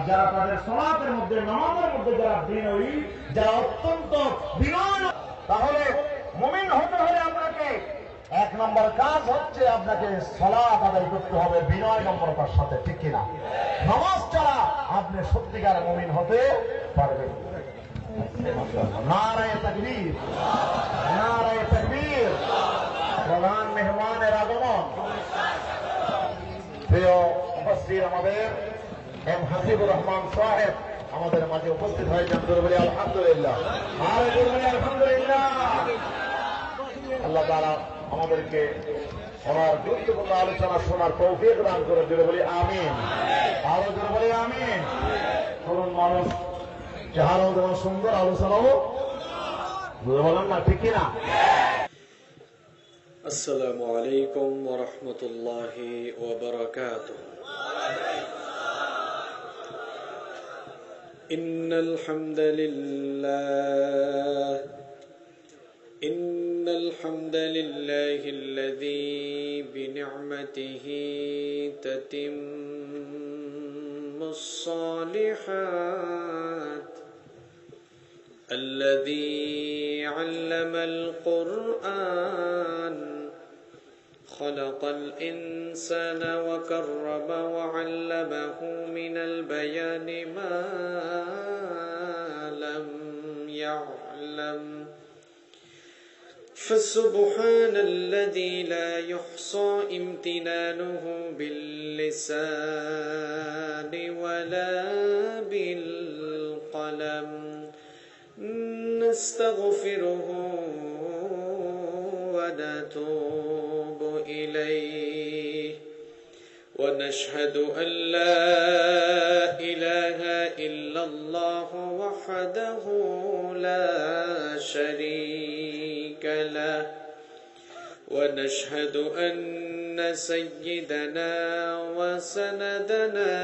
যারা তাদের সালাতের মধ্যে নামাজের মধ্যে যারা বিনয়ী, যারা অত্যন্ত বিনয়, তাহলে মুমিন হতে হলে আপনাকে এক নম্বর কাজ হচ্ছে আপনাকে সালাত আদায় করতে হবে বিনয় নম্রতার সাথে, ঠিক কিনা? নামাজ ছাড়া আপনি সত্যিকার মুমিন হতে পারবেন। নারায়ে তাকবীর, নারায়ে তাকবীর। প্রধান মেহমানের আগমন, প্রিয় উপস্থিত আমাদের এম হাসিবুর রহমান সাহেব আমাদের মাঝে উপস্থিত হয়েছেন। বলি আলহামদুলিল্লাহ, আর বলি আলহামদুলিল্লাহ। আল্লাহ তাআলা আমাদেরকে ওনার গুরুত্বপূর্ণ আলোচনা শোনার তৌফিক দান করে দিলে বলি আমিন। আরো জোরে বলি আমিন। তরুণ মানুষ, চেহারাও যেমন সুন্দর, আলোচনাও বলেন না, ঠিক কিনা? আসসালামু আলাইকুম ওয়া রাহমাতুল্লাহি ওয়া বারাকাতুহু। ইন্নাল হামদালিল্লাহিল্লাযী বিনি'মাতিহি তাতিম্মুস সালিহাত الذي علم القرآن خلق الإنسان وكرم وعلمه من البيان ما لم يعلم فسبحان الذي لا يحصى امتنانه باللسان ولا بالقلم نستغفره ونتوب إليه ونشهد أن لا إله إلا الله وحده لا شريك له ونشهد أن سيدنا وسندنا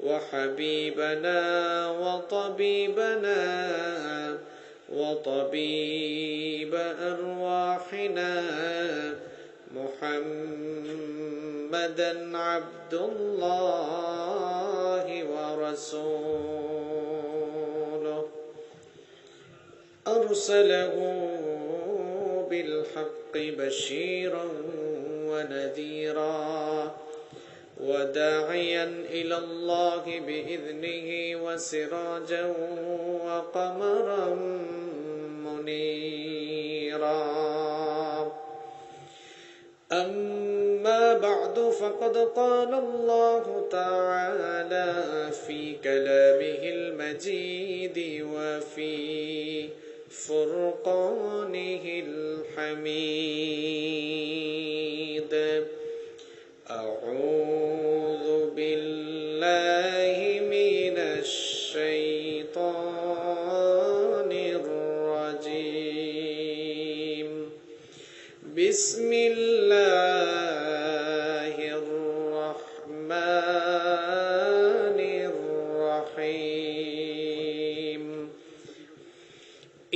وحبيبنا وطبيبنا وطبيب أرواحنا محمدا عبد الله ورسوله أرسله بالحق بشيرا ونذيرا وداعيا إلى الله بإذنه وسراجا وقمرا منيرا أما بعد فقد قال الله تعالى في كلامه المجيد وفي فرقانه الحميد أعوذ بالله من الشيطان الرجيم بسم الله الرحمن الرحيم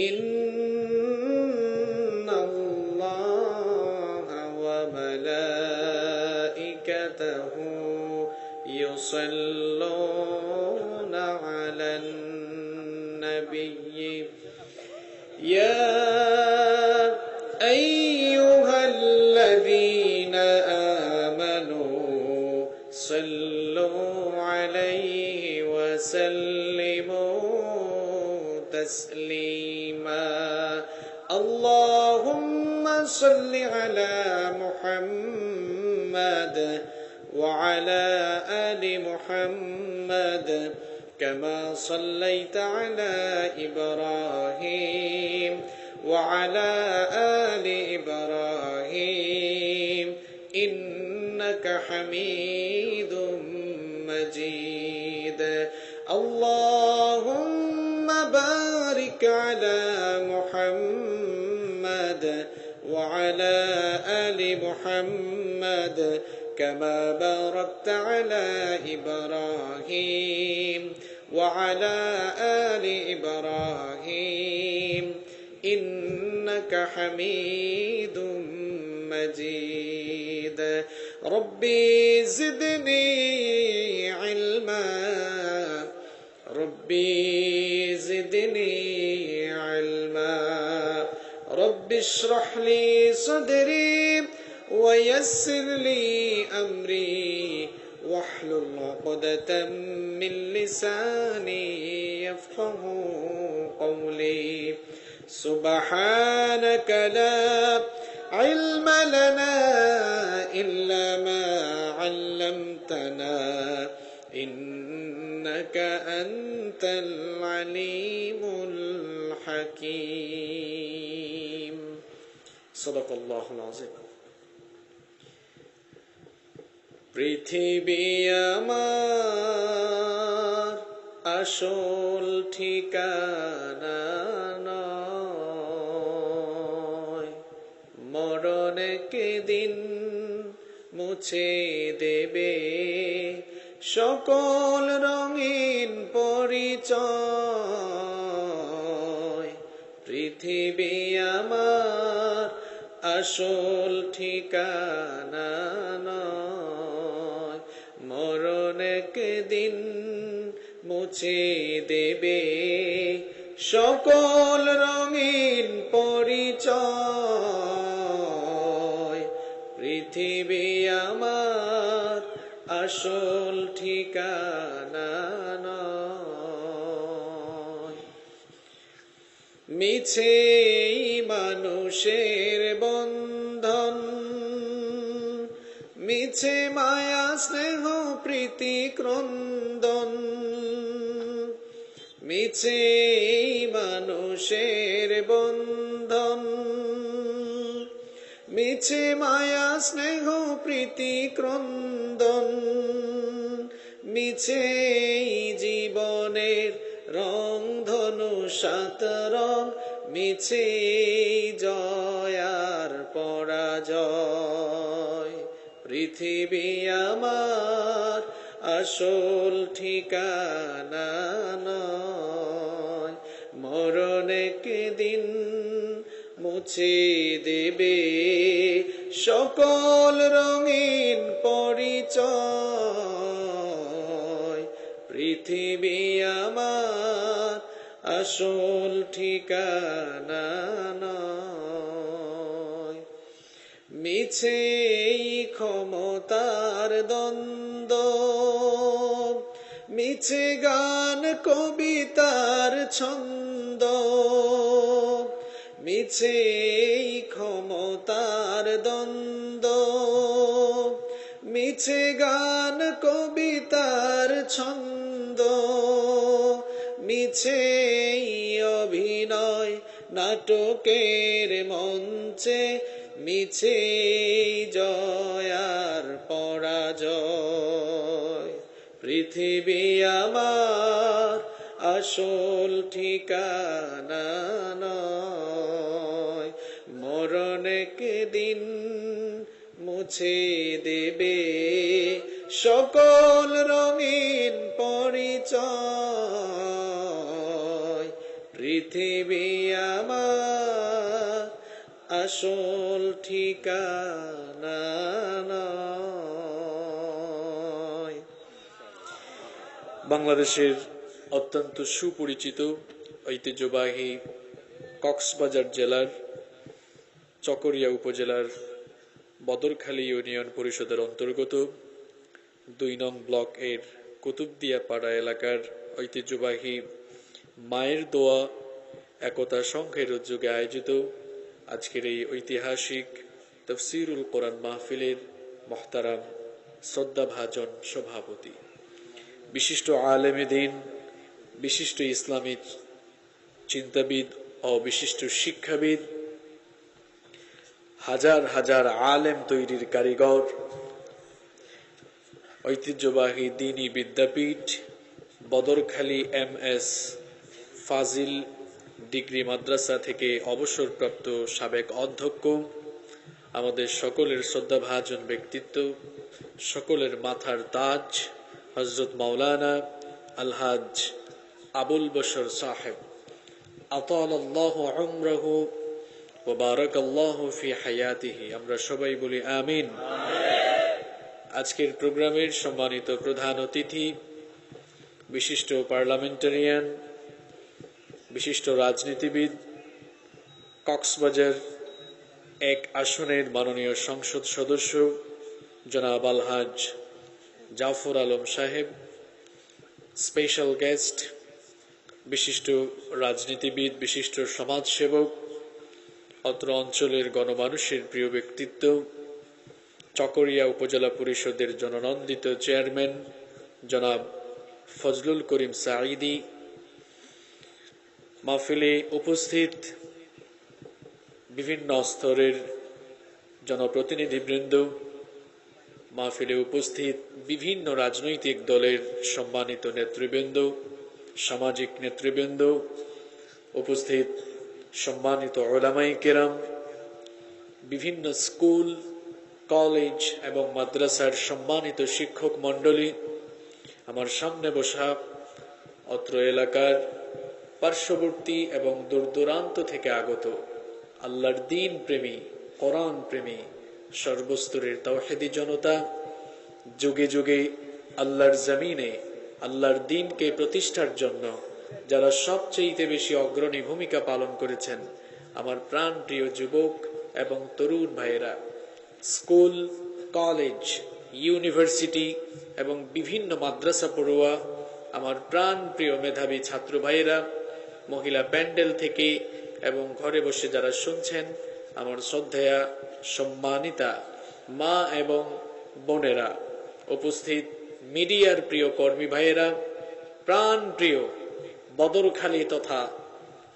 إن الله وملائكته يصلون على النبي يا أيها الذين آمنوا صلوا عليه وسلموا تسليما اللهم صل على محمد وعلى آل محمد كما صليت على إبراهيم وعلى آل إبراهيم إنك حميد مجيد اللهم بارك على محمد وعلى آل محمد كما باركت على إبراهيم وعلى آل إبراهيم إنك حميد مجيد ربي زدني علما ربي زدني علما رب اشرح لي صدري ويسر لي أمري واحلل عقدة من لساني يفقه قولي سبحانك لا علم لنا إلا ما علمتنا إنك أنت العليم الحكيم صدق الله العظيم পৃথিবী আমার আসল ঠিকানা নয় মরণ একদিন মুছে দেবে সকল রঙিন পরিচয় পৃথিবী আমার আসল ঠিকানা নয় মরণ একদিন মুছে দেবে সকল রঙিন পরিচয় পৃথিবী আমার আসল ঠিকানা নয় মিছে মানুষের বন্ধন মিছে মায়া স্নেহ প্রীতি ক্রন্দন মিছে মানুষের বন্ধন মিছে মায়া স্নেহ প্রীতি ক্রন্দন মিছে জীবনের রং ধনু সাত রং মিছে জয়ার পরাজয় পৃথিবী আমার আসল ঠিকানা নয় মরণ একদিন মুছে দেবে সকল রঙিন পরিচয় পৃথিবী আমার আসল ঠিকানা নয় মিছে ক্ষমতার দ্বন্দ্ব মিছে গান কবিতার ছন্দ মিছে ক্ষমতার দ্বন্দ্ব মিছে গান কবিতার ছন্দ মিছে অভিনয় নাটকের মঞ্চে মিছে জয়ার পরাজয় পৃথিবী আমার আসল ঠিকানা নয় মরণ একদিন মুছে দেবে সকল রঙিন পরিচয় পৃথিবী আমার আসল ঠিকানা নয় বাংলাদেশের অত্যন্ত সুপরিচিত ঐতিহ্যবাহী কক্সবাজার জেলার চকরিয়া উপজেলার বদরখালী ইউনিয়ন পরিষদের অন্তর্গত ২ নং ব্লক এর কুতুবদিয়া পাড়া এলাকার ঐতিহ্যবাহী মায়ের দোয়া একতা সংঘের উদ্যোগে আয়োজিত আজকের এই ঐতিহাসিক তাফসীরুল কোরআন মাহফিলের মুহতারাম শ্রদ্ধাভাজন সভাপতি বিশিষ্ট আলেমে দ্বীন বিশিষ্ট ইসলামী চিন্তাবিদ ও বিশিষ্ট শিক্ষাবিদ হাজার হাজার আলেম তৈরির কারিগর ঐতিহ্যবাহী দ্বীনী বিদ্যাপীঠ বদরখালী MS ফাজিল ডিগ্রি মাদ্রাসা থেকে অবসরপ্রাপ্ত সাবেক অধ্যক্ষ আমাদের সকলের শ্রদ্ধাভাজন ব্যক্তিত্ব সকলের মাথার তাজ হযরত মাওলানা আলহাজ আবুল বশর সাহেব আতালাল্লাহু উমরাহু ওয়া বারাকাল্লাহু ফি হায়াতিহি আমরা সবাই বলি আমিন। আজকের প্রোগ্রামের সম্মানিত প্রধান অতিথি বিশিষ্ট পার্লামেন্টারিয়ান, বিশিষ্ট রাজনীতিবিদ, কক্সবাজার 1 আসনের মাননীয় সংসদ সদস্য জনাব আলহাজ জাফর আলম সাহেব, স্পেশাল গেস্ট, বিশিষ্ট রাজনীতিবিদ, বিশিষ্ট সমাজসেবক, অত্র অঞ্চলের গণমানুষের প্রিয় ব্যক্তিত্ব, চকরিয়া উপজেলা পরিষদের জননন্দিত চেয়ারম্যান জনাব ফজলুল করিম সাঈদী, মাহফিলে উপস্থিত বিভিন্ন স্তরের জনপ্রতিনিধিবৃন্দ, মাহফিলে উপস্থিত বিভিন্ন রাজনৈতিক দলের সম্মানিত নেতৃবৃন্দ, সামাজিক নেতৃবৃন্দ, উপস্থিত সম্মানিত উলামায়ে কেরাম, বিভিন্ন স্কুল, কলেজ এবং মাদ্রাসার সম্মানিত শিক্ষক মণ্ডলী, আমার সামনে বসা অত্র এলাকার পার্শ্ববর্তী এবং দূরদূরান্ত থেকে আগত আল্লাহর দ্বীন প্রেমী, কোরআন প্রেমী, সর্বস্তরের তাওহীদি জনতা, যুগে যুগে আল্লাহর জমিনে আল্লাহর দ্বীনকে প্রতিষ্ঠার জন্য যারা সবচেয়ে বেশি অগ্রণী ভূমিকা পালন করেছেন, আমার প্রাণ প্রিয় যুবক এবং তরুণ ভাইয়েরা, স্কুল, কলেজ, ইউনিভার্সিটি এবং বিভিন্ন মাদ্রাসা পড়ুয়া, আমার প্রাণ প্রিয় মেধাবী ছাত্র ভাইয়েরা, মহিলা প্যান্ডেল থেকে এবং ঘরে বসে যারা শুনছেন, আমার শ্রদ্ধেয়া সম্মানিতা মা এবং বোনেরা, উপস্থিত মিডিয়ার প্রিয় কর্মী ভাইয়েরা, প্রাণ প্রিয় বদরখালী তথা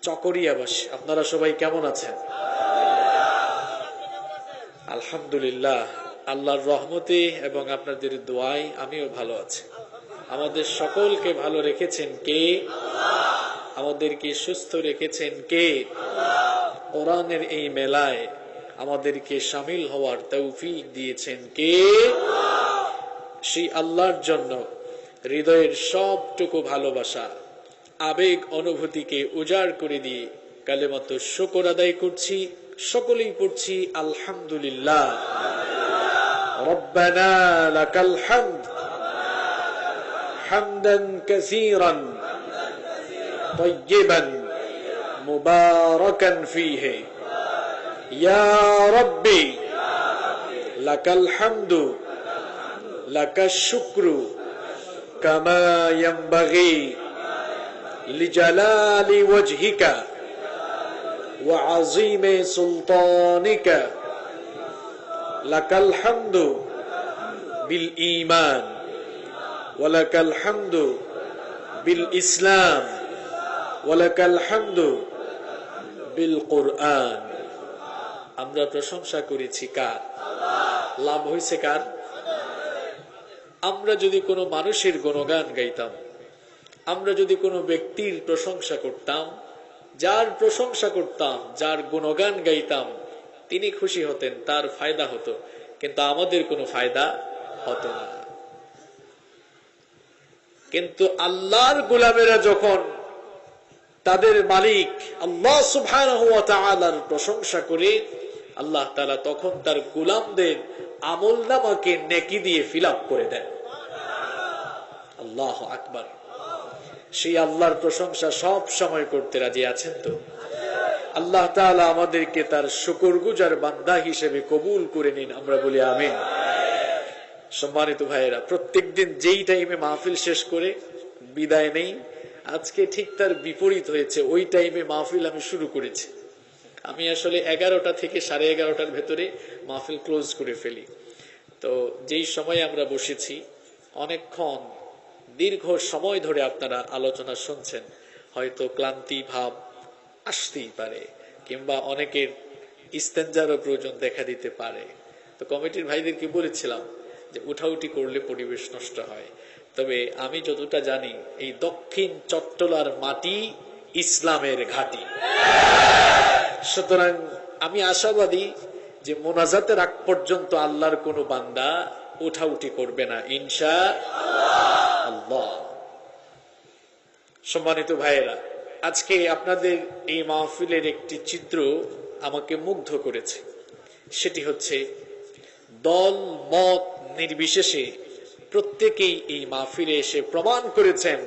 চকরিয়াবাসী, আপনারা সবাই কেমন আছেন? আলহামদুলিল্লাহ, আল্লাহর রহমতে এবং আপনাদের দোয়ায় আমিও ভালো আছি। আমাদের সকলকে ভালো রেখেছেন কে? আমাদেরকে সুস্থ রেখেছেন কে? কোরআনের এই মেলায় আমাদেরকে শামিল হওয়ার তৌফিক দিয়েছেন কে? সেই আল্লাহর জন্য হৃদয়ের সবটুকু ভালোবাসা, আবেগ, অনুভূতিকে উজাড় করে দিয়ে কালেমাত শুকর আদায় করছি। সকলেই পড়ছি আলহামদুলিল্লাহ। রব্বানা লাকাল হামদ হামদান কাসীরান তাইয়িবান মুবারাকান ফীহি ইয়া রাব্বি লাকাল হামদু লাকাশ শুকরু কামা ইয়ানবাগি লিজালালি ওয়াজহিকা ওয়া আযীমি সুলতানিকা লাকাল হামদু বিল ঈমান ওয়া লাকাল হামদু বিল ইসলাম ওয়া লাকাল হামদু বিল কুরআন। আমরা প্রশংসা করেছি কার? লাভ হয়েছে কার? আমরা যদি কোনো মানুষের গুণগান গাইতাম, আমরা যদি কোনো ব্যক্তির প্রশংসা করতাম, যার প্রশংসা করতাম, যার গুণগান গাইতাম, তিনি খুশি হতেন, তার ফায়দা হতো, কিন্তু আমাদের কোনো ফায়দা হতো না। কিন্তু আল্লাহর গোলামেরা যখন তাদের মালিক আল্লাহ সুবহানাহু ওয়া তাআলার প্রশংসা করে, আল্লাহ তাআলা তখন তার গোলামদের আমলনামাকে নেকি দিয়ে ফিল আপ করে দেন। আল্লাহু আকবার। সেই আল্লাহর প্রশংসা সব সময় করতে রাজি আছেন তো? আল্লাহ তাআলা আমাদেরকে তার শুকরগুজার বান্দা হিসেবে কবুল করে নিন, আমরা বলি আমিন। সম্মানিত ভাইয়েরা, প্রত্যেকদিন যেই টাইমে মাহফিল শেষ করে বিদায় নেই, আজকে ঠিক তার বিপরীত হয়েছে। ওই টাইমে মাহফিল আমি শুরু করেছি। আমি আসলে 11টা থেকে 11:30টার ভেতরে মাহফিল ক্লোজ করে ফেলি। তো যেই সময় আমরা বসেছি, অনেকক্ষণ দীর্ঘ সময় ধরে আপনারা আলোচনা শুনছেন, হয়তো ক্লান্তি ভাব আসতেই পারে, কিংবা অনেকের ইস্তেঞ্জারও প্রয়োজন দেখা দিতে পারে। তো কমিটির ভাইদেরকে বলেছিলাম যে উঠাউঠি করলে পরিবেশ নষ্ট হয়। তবে আমি যতটা জানি, এই দক্ষিণ চট্টলার মাটি ইসলামের ঘাঁটি। সুতরাং আমি আশাবাদী যে মোনাজাতের আগ পর্যন্ত আল্লাহর কোনো বান্দা উঠাউঠি করবে না, ইনশাআল্লাহ। সম্মানিত ভাইয়েরা, আজকে আপনাদের এই মাহফিলের একটি চিত্র আমাকে মুগ্ধ করেছে। সেটি হচ্ছে দল মত নির্বিশেষে প্রত্যেকেই এই মাহফিলে এসে প্রমাণ করেছেন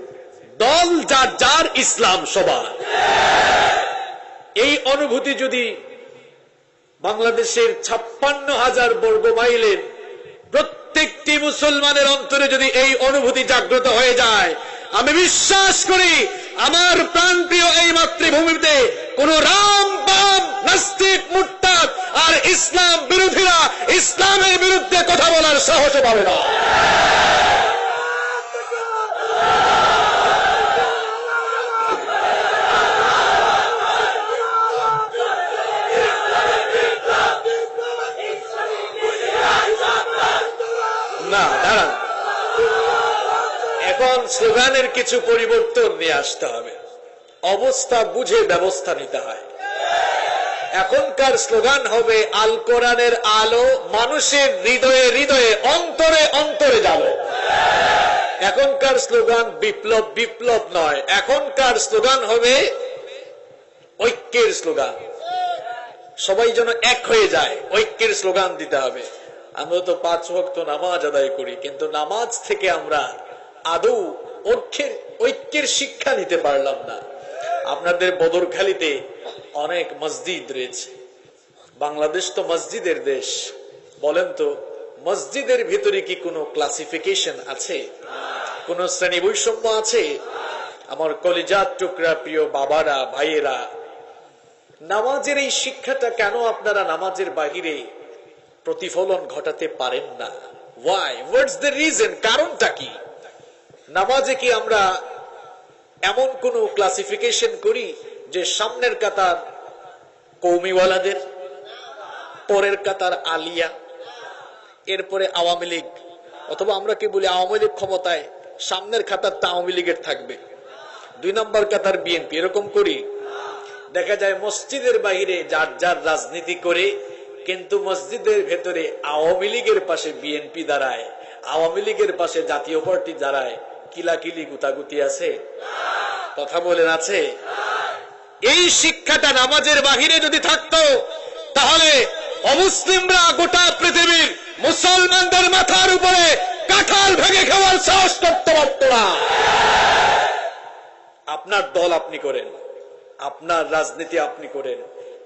দল যার যার, ইসলাম সবার। এই অনুভূতি যদি বাংলাদেশের 56,000 বর্গ মাইলের প্রত্যেকটি মুসলমানের অন্তরে যদি এই অনুভূতি জাগ্রত হয়ে যায়, আমি বিশ্বাস করি আমার প্রাণপ্রিয় এই মাতৃভূমিতে কোন রাম বাম নাস্তিক মুরতাদ আর ইসলাম বিরোধীরা ইসলামের বিরুদ্ধে কথা বলার সাহস পাবে না। না, দাঁড়ান, এখন স্লোগানের কিছু পরিবর্তন নিয়ে আসতে হবে। অবস্থা বুঝে ব্যবস্থা নিতে হয়। এখনকার স্লোগান হবে আল কোরআনের আলো মানুষের হৃদয়ে হৃদয়ে অন্তরে অন্তরে যাবে। এখনকার স্লোগান বিপ্লব বিপ্লব নয়, এখনকার স্লোগান হবে ঐক্যের স্লোগান। সবাই যেন এক হয়ে যায়, ঐক্যের স্লোগান দিতে হবে। আমরা তো 5 ওয়াক্ত নামাজ আদায় করি, কিন্তু নামাজ থেকে আমরা আদৌ ঐক্যের শিক্ষা নিতে পারলাম না। আপনাদের বদরখালীতে অনেক মসজিদ রয়েছে, বাংলাদেশ তো মসজিদের দেশ। বলেন তো, মসজিদের ভিতরে কি কোনো ক্লাসিফিকেশন আছে? কোন শ্রেণী বৈষম্য আছে? আমার কলিজার টুকরা প্রিয় বাবারা, ভাইয়েরা, নামাজের এই শিক্ষাটা কেন আপনারা নামাজের বাহিরে প্রতিফলন ঘটাতে পারেন না? ওয়াই? What's the reason? কারণটা কি? নামাজে কি আমরা এমন কোন ক্লাসিফিকেশন করি যে সামনের কাতার কৌমিওয়ালাদের, পরের কাতার আলিয়া, এরপরে আওয়ামী লীগ, অথবা আমরা কি বলি আওয়ামী লীগ ক্ষমতায়, সামনের কাতারটা আওয়ামী লীগের থাকবে, 2 নম্বর কাতার বিএনপি, এরকম করি? দেখা যায় মসজিদের বাইরে যার যার রাজনীতি করে, কিন্তু মসজিদের ভেতরে আওয়ামী লীগের পাশে বিএনপি দাঁড়ায়, আওয়ামী লীগের পাশে জাতীয় পার্টি দাঁড়ায়। কিলাকিলি গুতাগুতি আছে? কথা বলেন, আছে? এই শিক্ষাটা নামাজের বাহিরে যদি থাকতো, তাহলে অমুসলিমরা গোটা পৃথিবীর মুসলমানদের মাথার উপরে কাঁঠাল ভেঙে খাওয়ার সাহস করতে পারত না। আপনার দল আপনি করেন, আপনার রাজনীতি আপনি করেন,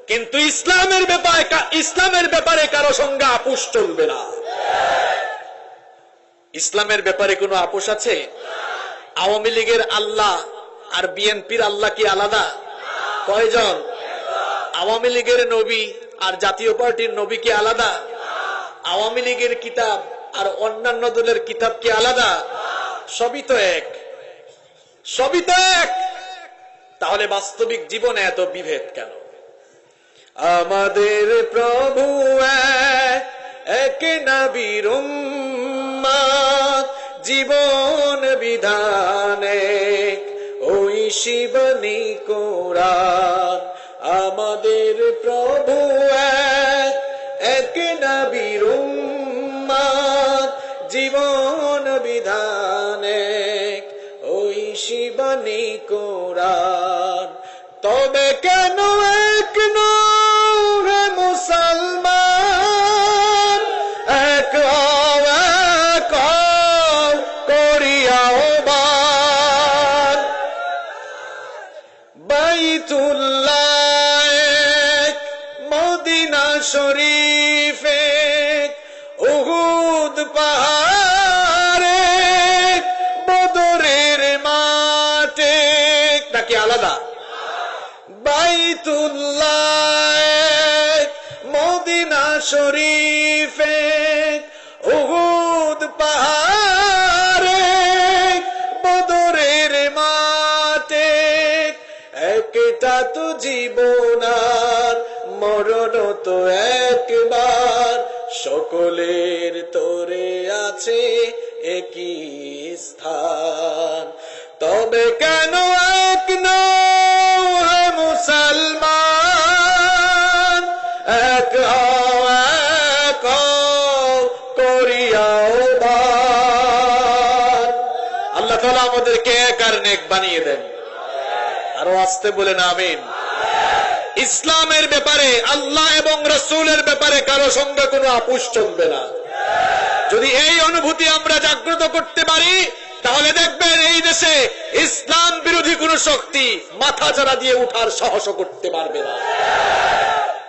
কিন্তু ইসলামের ব্যাপারে কারো সঙ্গে আপোষ চলবে না। ইসলামের ব্যাপারে কোনো আপোষ আছে? আওয়ামী লীগের আল্লাহ আর বিএনপির আল্লাহ কি আলাদা? কয়জন? আওয়ামী লীগের নবী আর জাতীয় পার্টির নবী কি আলাদা? আওয়ামী লীগের কিতাব আর অন্যান্য দলের কিতাব কি আলাদা? সবই তো এক, সবই তো এক। তাহলে বাস্তবিক জীবনে এত বিভেদ কেন? আমাদের প্রভু এক নবীর উম্মত, জীবন বিধানে ওই শিবনী কোরআন। আমাদের প্রভু এক নবীর উম্মত, জীবন বিধানে ওই শিবনী কোরআন। তবে কেন এক নহে মুসলমান, এক করিয়াও বান। বাইতুল্লাহ মদিনা শরীফে, উহুদ পাহাড়ে, বদরের মাঠে, নাকি আলাদা? বাইতুল্লাহ মদিনা শরীফে, উহুদ পাহাড়ে, বদরের মাঠে, একটা তো জীবন আর মরণ তো একবার, সকলের তোরে আছে একই স্থান। তবে কেন এক নহে মুসলমান, এক করিয়াও বান। আল্লাহ তাআলা আমাদেরকে এক আর নেক বানিয়ে দেন। আরো আসতে বলেন আমিন। ইসলামের ব্যাপারে, আল্লাহ এবং রাসূলের ব্যাপারে কারো সঙ্গে কোনো আপোষ চলবে না। যদি এই অনুভূতি আমরা জাগ্রত করতে পারি, তাহলে দেখবেন এই দেশে ইসলাম শক্তি মাথা চারা দিয়ে উঠার সাহস করতে পারবে না।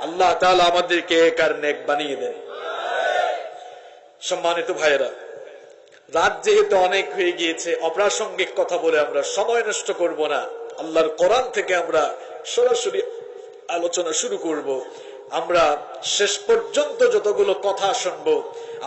আল্লাহ তাআলা আমাদেরকে এক আর নেক বানিয়ে দেন। সম্মানিত ভাইয়েরা, রাত যেহেতু অনেক হয়ে গিয়েছে, অপ্রাসঙ্গিক কথা বলে আমরা সময় নষ্ট করব না। আল্লাহর কোরআন থেকে আমরা সরাসরি আলোচনা শুরু করব। আমরা শেষ পর্যন্ত যতগুলো কথা শুনবো,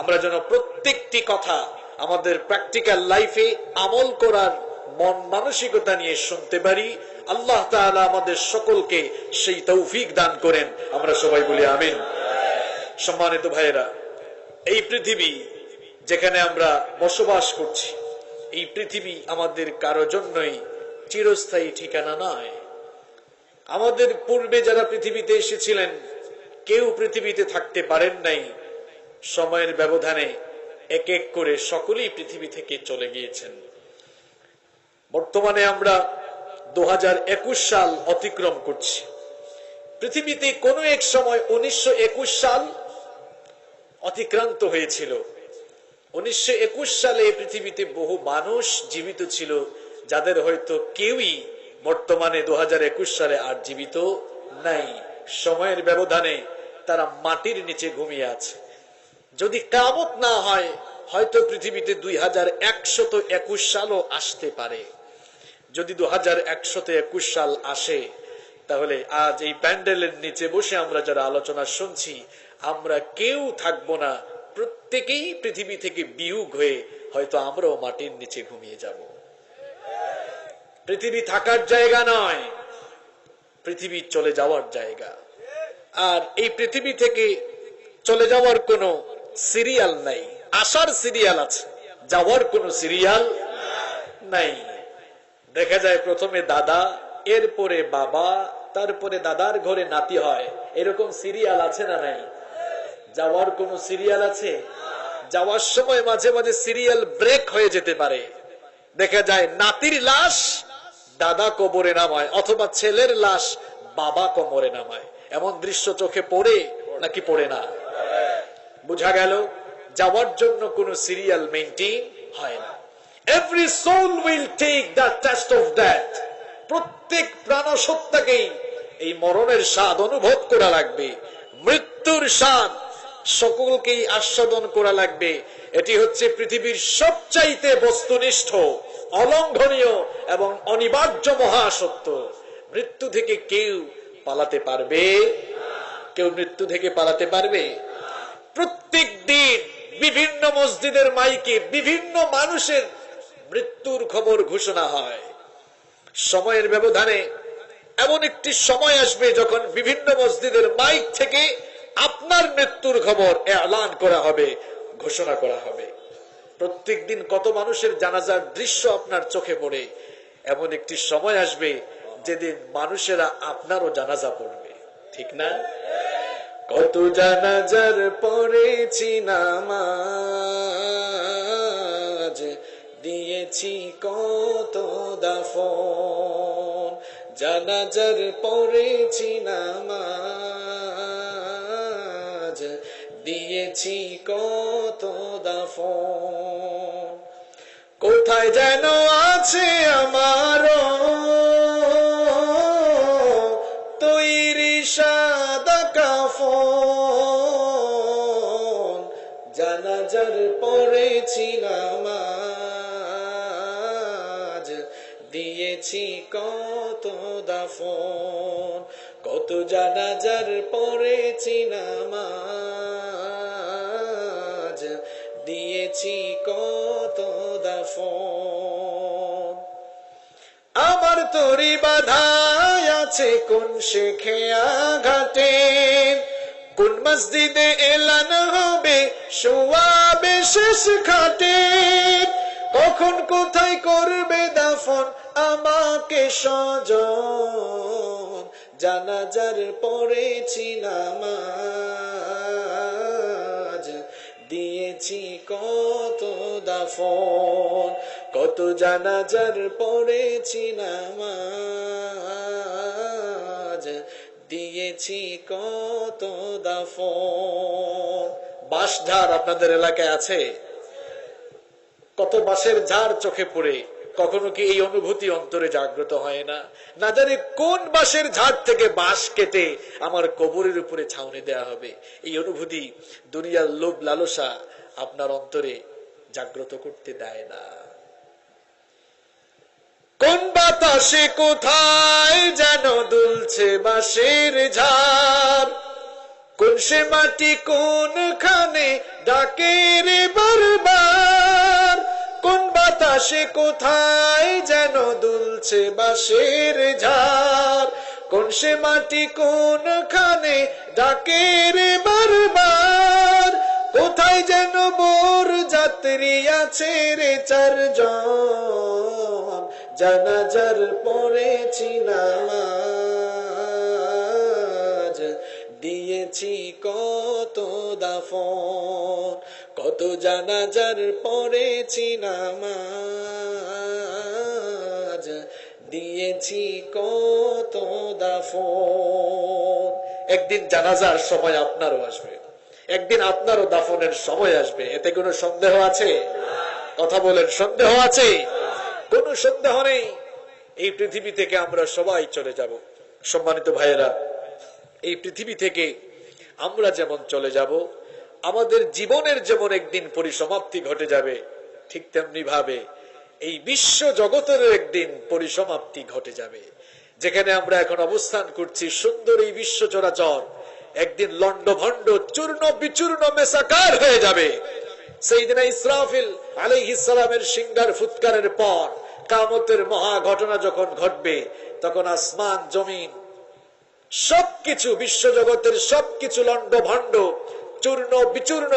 আমরা যেন প্রত্যেকটি কথা আমাদের প্র্যাকটিক্যাল লাইফে আমল করার মন মানসিকতা নিয়ে শুনতে পারি। আল্লাহ তাআলা আমাদের সকলকে সেই তৌফিক দান করেন, আমরা সবাই বলি আমিন। সম্মানিত ভাইয়েরা, এই পৃথিবী যেখানে আমরা বসবাস করছি, এই পৃথিবী আমাদের কারো জন্যই চিরস্থায়ী ঠিকানা নয়। আমাদের পূর্বে যারা পৃথিবীতে এসেছিলেন, কেউ পৃথিবীতে থাকতে পারেন নাই। সময়ের ব্যবধানে এক এক করে সকলেই পৃথিবী থেকে চলে গিয়েছেন। বর্তমানে আমরা 2021 সাল অতিক্রম করছি। পৃথিবীতে কোনো এক সময় 1921 সাল অতিক্রান্ত হয়েছিল। 1921 সালে পৃথিবীতে বহু মানুষ জীবিত ছিল, যাদের হয়তো কেউই বর্তমানে 2021 সালে আর জীবিত নাই। সময়ের ব্যবধানে তারা মাটির নিচে ঘুমিয়ে আছে। যদি কিয়ামত না হয়, হয়তো পৃথিবীতে 2121 সালও আসতে পারে। যদি 2121 সাল আসে, তাহলে আজ এই প্যান্ডেলের নিচে বসে আমরা যারা আলোচনা শুনছি, আমরা কেউ থাকবো না। প্রত্যেকেই পৃথিবী থেকে বিয়োগ হয়ে হয়তো আমরাও মাটির নিচে ঘুমিয়ে যাব। পৃথিবী থাকার জায়গা নয়, পৃথিবী চলে যাওয়ার জায়গা। আর এই পৃথিবী থেকে চলে যাওয়ার কোনো সিরিয়াল নাই। আসার সিরিয়াল আছে, যাওয়ার কোনো সিরিয়াল নাই। দেখা যায় প্রথমে দাদা, এরপরে বাবা, তারপরে দাদার ঘরে নাতি হয়। এরকম সিরিয়াল আছে না নাই? যাওয়ার কোনো সিরিয়াল আছে? যাওয়ার সময় মাঝে মাঝে সিরিয়াল ব্রেক হয়ে যেতে পারে। দেখা যায় নাতির লাশ দাদা কবরে নামায়, অথবা ছেলের লাশ বাবা কবরে নামায়। এমন দৃশ্য চোখে পড়ে নাকি পড়ে না? বুঝা গেল যাওয়ার জন্য কোনো সিরিয়াল মেইনটেইন হয় না। Every soul will take the test of death. প্রত্যেক প্রাণসত্তাকেই এই মরণের স্বাদ অনুভব করা লাগবে, মৃত্যুর স্বাদ সকলকেই আস্বাদন করা লাগবে। এটি হচ্ছে পৃথিবীর সবচাইতে বস্তুনিষ্ঠ, অলঙ্ঘনীয় এবং অনিবার্য মহাসত্য। মৃত্যু থেকে কেউ পালাতে পারবে? কেউ মৃত্যু থেকে পালাতে পারবে? প্রত্যেক দিন বিভিন্ন মসজিদের মাইকে বিভিন্ন মানুষের মৃত্যুর খবর ঘোষণা হয়। সময়ের ব্যবধানে এমন একটি সময় আসবে যখন বিভিন্ন মসজিদের মাইক থেকে আপনার মৃত্যুর খবর এলান করা হবে, ঘোষণা করা হবে। প্রত্যেক দিন কত মানুষের জানাজার দৃশ্য আপনার চোখে পড়ে। এমন একটি সময় আসবে যেদিন মানুষেরা আপনারও জানাজা পড়বে, ঠিক না? কত জানাজার পড়েছি নামাজ, দিয়েছি কত দাফন। জানাজার পড়েছি নামাজ, দিয়েছি কত দাফন। কোথায় যেন আছে আমারও তৈরি সাদা কাফন। জানাজার পড়েছি নামাজ, দিয়েছি কত দাফন। কত জানাজার পড়েছি নামাজ, দিয়েছি কত দাফন। আমার তরি বাধায় আছে কোন শেখেয়া ঘাটে, কোন মসজিদে এলান হবে শোয়াবে শেষ খাটে। কখন কোথায় করবে দাফন আমাকে স্বজন। জানাজার পড়েছি নামাজ, দিয়েছি কত দাফন। কত জানাজার পড়েছি নামাজ, দিয়েছি কত দাফন। বাঁশঝাড় আপনাদের এলাকায় আছে? কত বাঁশের ঝাড় চোখে পড়ে। কখনো কি এই অনুভূতি অন্তরে জাগ্রত হয় না? না জানি কোন বাঁশের ঝাড় থেকে বাঁশ কেটে আমার কবরের উপরে ছাউনি দেয়া হবে। এই অনুভূতি দুনিয়ার লোভ লালসা আপনার অন্তরে জাগ্রত করতে দেয় না। কোন বাতাসে কোথায় যেন দুলছে বাঁশের ঝাড়, কোন সে মাটি কোনখানে ডাকে রে বারবার। কোন বাতাসে কোথায় যেন দুলছে বাঁশের ঝাড়, কোন সে মাটি কোনখানে ডাকে রে বারবার। কোথায় যেন বোর যাত্রী আছে রে চারজন, জানাজার পড়েছি নামাজ, দিয়েছি কত দাফন। কত জানাজার পড়েছি নামাজ, দিয়েছি কত দাফন। একদিন জানাজার সময় আপনারও আসবে, একদিন আপনারও দাফনের সময় আসবে, এতে কোনো সন্দেহ আছে? কথা বলেন, সন্দেহ আছে? কোনো সন্দেহ নেই। এই পৃথিবী থেকে আমরা সবাই চলে যাব। সম্মানিত ভাইয়েরা, এই পৃথিবী থেকে আমরা যেমন চলে যাব, আমাদের জীবনের যেমন একদিন পরিসমাপ্তি ঘটে যাবে, ঠিক তেমনি ভাবে এই বিশ্ব জগতের একদিন পরিসমাপ্তি ঘটে যাবে। যেখানে আমরা এখন অবস্থান করছি, সুন্দর এই বিশ্ব চরাচর একদিন লন্ডভন্ড চূর্ণ বিচূর্ণ মেসাকার হয়ে যাবে। সাইয়েদনা ইসরাফিল আলাইহিস সালামের সিংহার ফুৎকারের পর কিয়ামতের মহা ঘটনা যখন ঘটবে, তখন আসমান জমিন সবকিছু, বিশ্বজগতের সবকিছু লন্ডভন্ড চূর্ণ বিচূর্ণ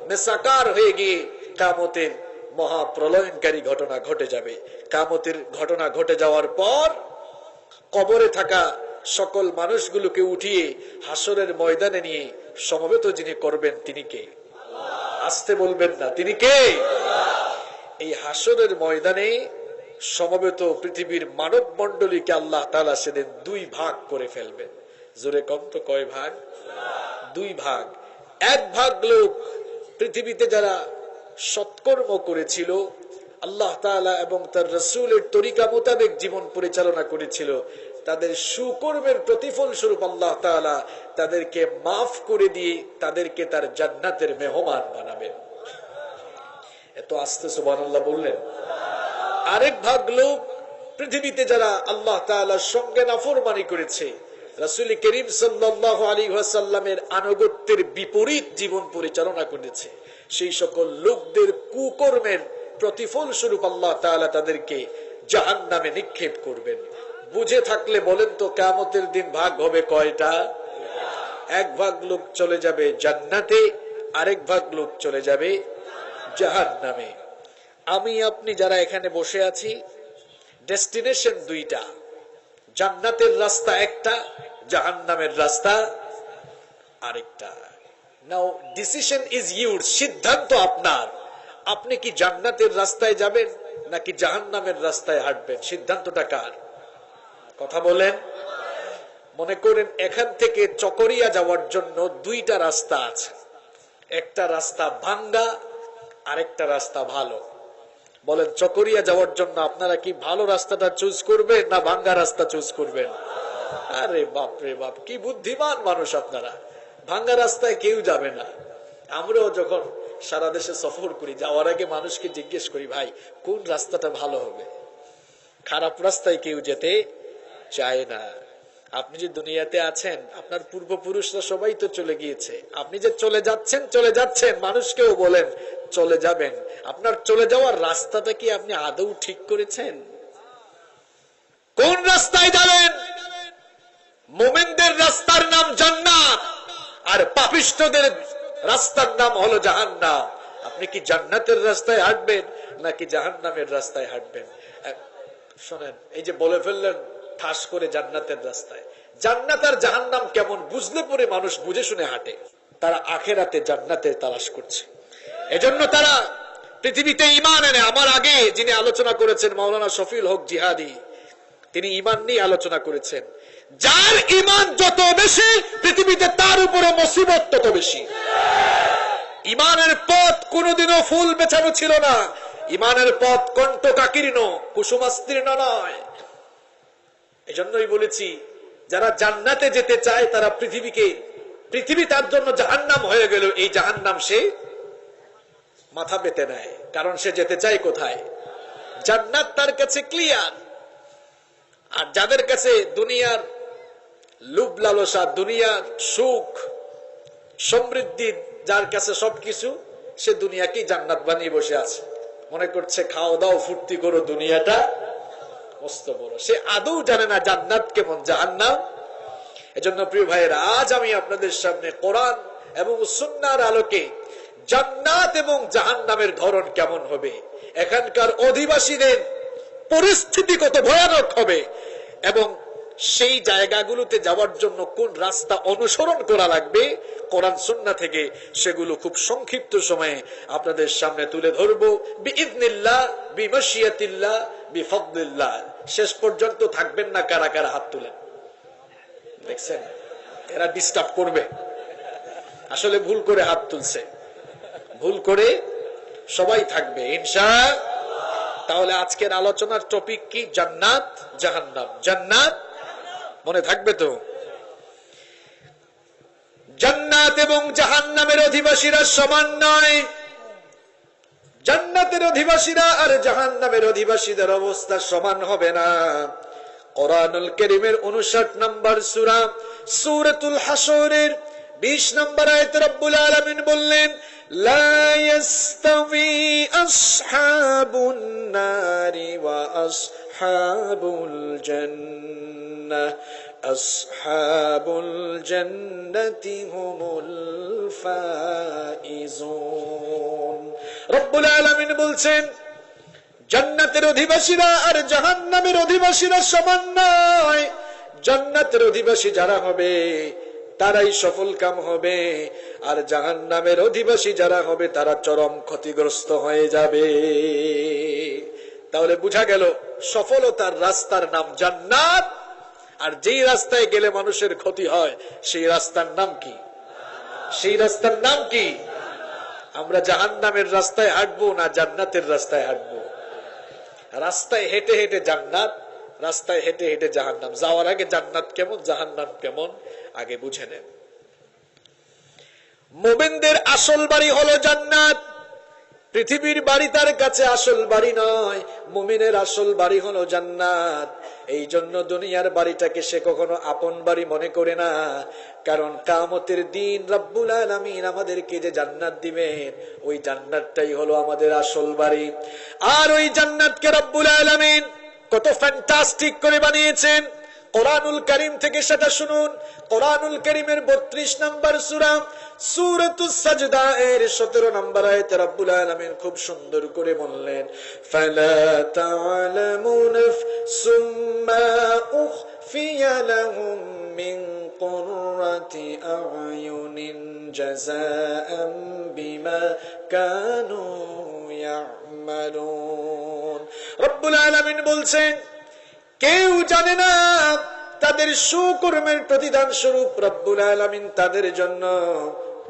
মেসাকার হয়ে গিয়ে কিয়ামতের মহা প্রলয়নকারী ঘটনা ঘটে যাবে। কিয়ামতের ঘটনা ঘটে যাওয়ার পর কবরে থাকা সকল মানুষগুলোকে উঠিয়ে হাসরের ময়দানে নিয়ে সমবেত যিনি করবেন তিনি কে? আসতে বলবেন না, তিনি কে? এই হাসরের ময়দানে সমবেত পৃথিবীর মানব মণ্ডলীকে আল্লাহ তাআলা সেদিন দুই ভাগ করে ফেলবেন। জোরে কম তো, কয় ভাগ? দুই ভাগ। এক ভাগ লোক পৃথিবীতে যারা সৎকর্ম করেছিল, আল্লাহ তাআলা এবং তার রাসূলের তরিকা মোতাবেক জীবন পরিচালনা করেছিল, তাদের সুকর্মের প্রতিফল স্বরূপ আল্লাহ তাআলা তাদেরকে মাফ করে দিয়ে তাদেরকে তার জান্নাতের মেহমান বানাবেন। এত আস্তে সুবহানাল্লাহ বললেন। আরেক ভাগ লোক পৃথিবীতে যারা আল্লাহ তাআলার সঙ্গে নাফরমানি করেছে, রাসূল করিম সাল্লাল্লাহু আলাইহি ওয়াসাল্লামের আনুগত্যের বিপরীত জীবন পরিচালনা করেছে, সেই সকল লোকদের কুকর্মের প্রতিফল স্বরূপ আল্লাহ তাআলা তাদেরকে জাহান্নামে নিক্ষেপ করবেন। বুঝে থাকলে বলেন তো, কিয়ামতের দিন ভাগ হবে কয়টা? এক ভাগ লোক চলে যাবে জান্নাতে, আরেক ভাগ লোক চলে যাবে জাহান্নামে। আমি আপনি যারা এখানে বসে আছি, ডেস্টিনেশন দুইটা, জান্নাতের রাস্তা একটা, জাহান্নামের রাস্তা আরেকটা। নাও ডিসিশন ইজ ইউর, সিদ্ধান্ত আপনার। আপনি কি জান্নাতের রাস্তায় যাবেন নাকি জাহান্নামের রাস্তায় হাঁটবেন? সিদ্ধান্তটা কার? কথা বলেন। মনে করেন এখান থেকে চকরিয়া যাওয়ার জন্য দুইটা রাস্তা আছে, একটা রাস্তা ভাঙ্গা, আরেকটা রাস্তা ভালো। বলেন, চকরিয়া যাওয়ার জন্য আপনারা কি ভালো রাস্তাটা চুজ করবেন না ভাঙ্গা রাস্তা চুজ করবেন? আরে বাপ রে বাপ, কি বুদ্ধিমান মানুষ আপনারা। ভাঙ্গা রাস্তায় কেউ যাবে না। আমরাও যখন সারা দেশে সফর করি, যাওয়ার আগে মানুষকে জিজ্ঞেস করি, ভাই কোন রাস্তাটা ভালো হবে? খারাপ রাস্তায় কেউ যেতে চায় না। আপনি যে দুনিয়াতে আছেন, আপনার পূর্বপুরুষরা সবাই তো চলে গিয়েছে, আপনি যে চলে যাচ্ছেন, মানুষকেও বলেন চলে যাবেন। আপনার চলে যাওয়ার রাস্তাটা কি আপনি আদৌ ঠিক করেছেন? কোন রাস্তায় যাবেন? মুমিনদের রাস্তার নাম জান্নাত, আর পাপিষ্ঠদের রাস্তার নাম হলো জাহান্নাম। আপনি কি জান্নাতের রাস্তায় হাঁটবেন নাকি জাহান্নামের রাস্তায় হাঁটবেন? শোনেন, এই যে বলে ফেললেন ঠাস করে জান্নাতের রাস্তায়, জান্নাত আর জাহান্নাম কেমন বুঝলে পরে মানুষ বুঝে শুনে হাঁটে। তারা আখেরাতে জান্নাতের তালাশ করছে, এজন্য তারা পৃথিবীতে ঈমান এনে। আমার আগে যিনি আলোচনা করেছেন মাওলানা শফিউল হক জিহাদি, তিনি ঈমান নিয়ে আলোচনা করেছেন। যার ঈমান যত বেশি, পৃথিবীতে তার উপরে মুসিবত তত বেশি। ঈমানের পথ কোনোদিনও ফুল বেছানো ছিল না, ইমানের পথ কণ্টকাকীর্ণ, কুসুমাস্তীর্ণ নয়। এজন্যই বলেছি, যারা জান্নাতে যেতে চায় তারা পৃথিবী তার জন্য জাহান্নাম হয়ে গেল, এই জাহান্নাম সে মাথা পেতে নেয়, কারণ সে যেতে চায় কোথায়? জান্নাত তার কাছে ক্লিয়ার। আর যাদের কাছে দুনিয়ার লোভ লালসা, দুনিয়ার সুখ সমৃদ্ধি, যার কাছে সবকিছু, সে দুনিয়াকেই জান্নাত বানিয়ে বসে আছে, মনে করছে খাও দাও ফুর্তি করো, দুনিয়াটা মস্ত বড়। সে আদৌ জানে না জান্নাত কেমন, জাহান্নাম। এজন্য প্রিয় ভাইয়েরা, আজ আমি আপনাদের সামনে কোরআন এবং সুন্নাহর আলোকে জান্নাত এবং জাহান্নামের ধরন কেমন হবে, এখানকার অধিবাসীদের পরিস্থিতি কত ভয়ানক হবে, এবং সেই জায়গাগুলোতে যাওয়ার জন্য কোন রাস্তা অনুসরণ করা লাগবে কোরআন সুন্নাহ থেকে, সেগুলো খুব সংক্ষিপ্ত সময়ে আপনাদের সামনে তুলে ধরবো বিইذنিল্লাহ, বিমাশিয়াতিল্লাহ, বিফদলিল্লাহ। শেষ পর্যন্ত থাকবেন না কারা কারা? হাত তুলেন। দেখছেন, এরা ডিস্টার্ব করবে। আসলে ভুল করে হাত তুলছে, ভুল করে সবাই থাকবে ইনশাআল্লাহ। তাহলে আজকের আলোচনার টপিক কি? জান্নাত, জাহান্নাম। জান্নাত মনে থাকবে তো? জান্নাত এবং জাহান্নামের অধিবাসীরা সমান নয়। জান্নাতের অধিবাসীরা আর জাহান্নামের অধিবাসীদের অবস্থা সমান হবে না। কোরআনুল কারীমের 59 নম্বর সূরা সূরাতুল হাশরের 20 নম্বর আয়াতে রব্বুল আলামিন বললেন, লা ইয়াস্তাবি আসহাবুন নারি ওয়া আসহাবুল জান্নাহ, আসহাবুল জান্নাতি হুমুল ফাইজুন। রব্বুল আলামিন বলছেন, জান্নাতের অধিবাসীরা আর জাহান্নামের অধিবাসীরা সমান নয়। জান্নাতের অধিবাসী যারা হবে তারাই সফলকাম হবে, আর জাহান্নামের অধিবাসী যারা হবে তারা চরম ক্ষতিগ্রস্ত হয়ে যাবে। তাহলে বোঝা গেল সফলতার রাস্তার নাম জান্নাত, আর যেই রাস্তায় গেলে মানুষের ক্ষতি হয় সেই রাস্তার নাম কি? সেই রাস্তার নাম কি? আমরা জাহান্নামের রাস্তায় হাঁটবো না জান্নাতের রাস্তায় হাঁটবো? রাস্তায় হেঁটে হেঁটে জান্নাত, রাস্তায় হেঁটে হেঁটে জাহান্নাম। যাওয়ার আগে জান্নাত কেমন, জাহান্নাম কেমন আগে বুঝে নেন। মুমিনদের আসল বাড়ি হলো জান্নাত। পৃথিবীর বাড়ি তার কাছে আসল বাড়ি নয়, মুমিনের আসল বাড়ি হলো জান্নাত। এই জন্য দুনিয়ার বাড়িটাকে সে কখনো আপন বাড়ি মনে করে না, কারণ কিয়ামতের দিন রব্বুল আলামিন আমাদেরকে যে জান্নাত দিবেন, ওই জান্নাতটাই হলো আমাদের আসল বাড়ি। আর ওই জান্নাতকে রব্বুল আলামিন কত ফ্যান্টাস্টিক করে বানিয়েছেন, কোরআনুল কারীম থেকে সেটা শুনুন। কোরআনুল কারীমের 32 নম্বর সূরা সূরাতুস সাজদা এর 17 নম্বর আয়াতে রব্বুল আলামিন খুব সুন্দর করে বললেন, ফালা তা'লামু নাফসুম মা উখফিয়া লাহুম মিন কুররাতি আ'য়ুনিন জাযাআম বিমা কানু ইয়া'মালুন। রব্বুল আলামিন বলছেন, কেউ জানে না তাদের সুকর্মের প্রতিদান স্বরূপ রব্বুল আলামিন তাদের জন্য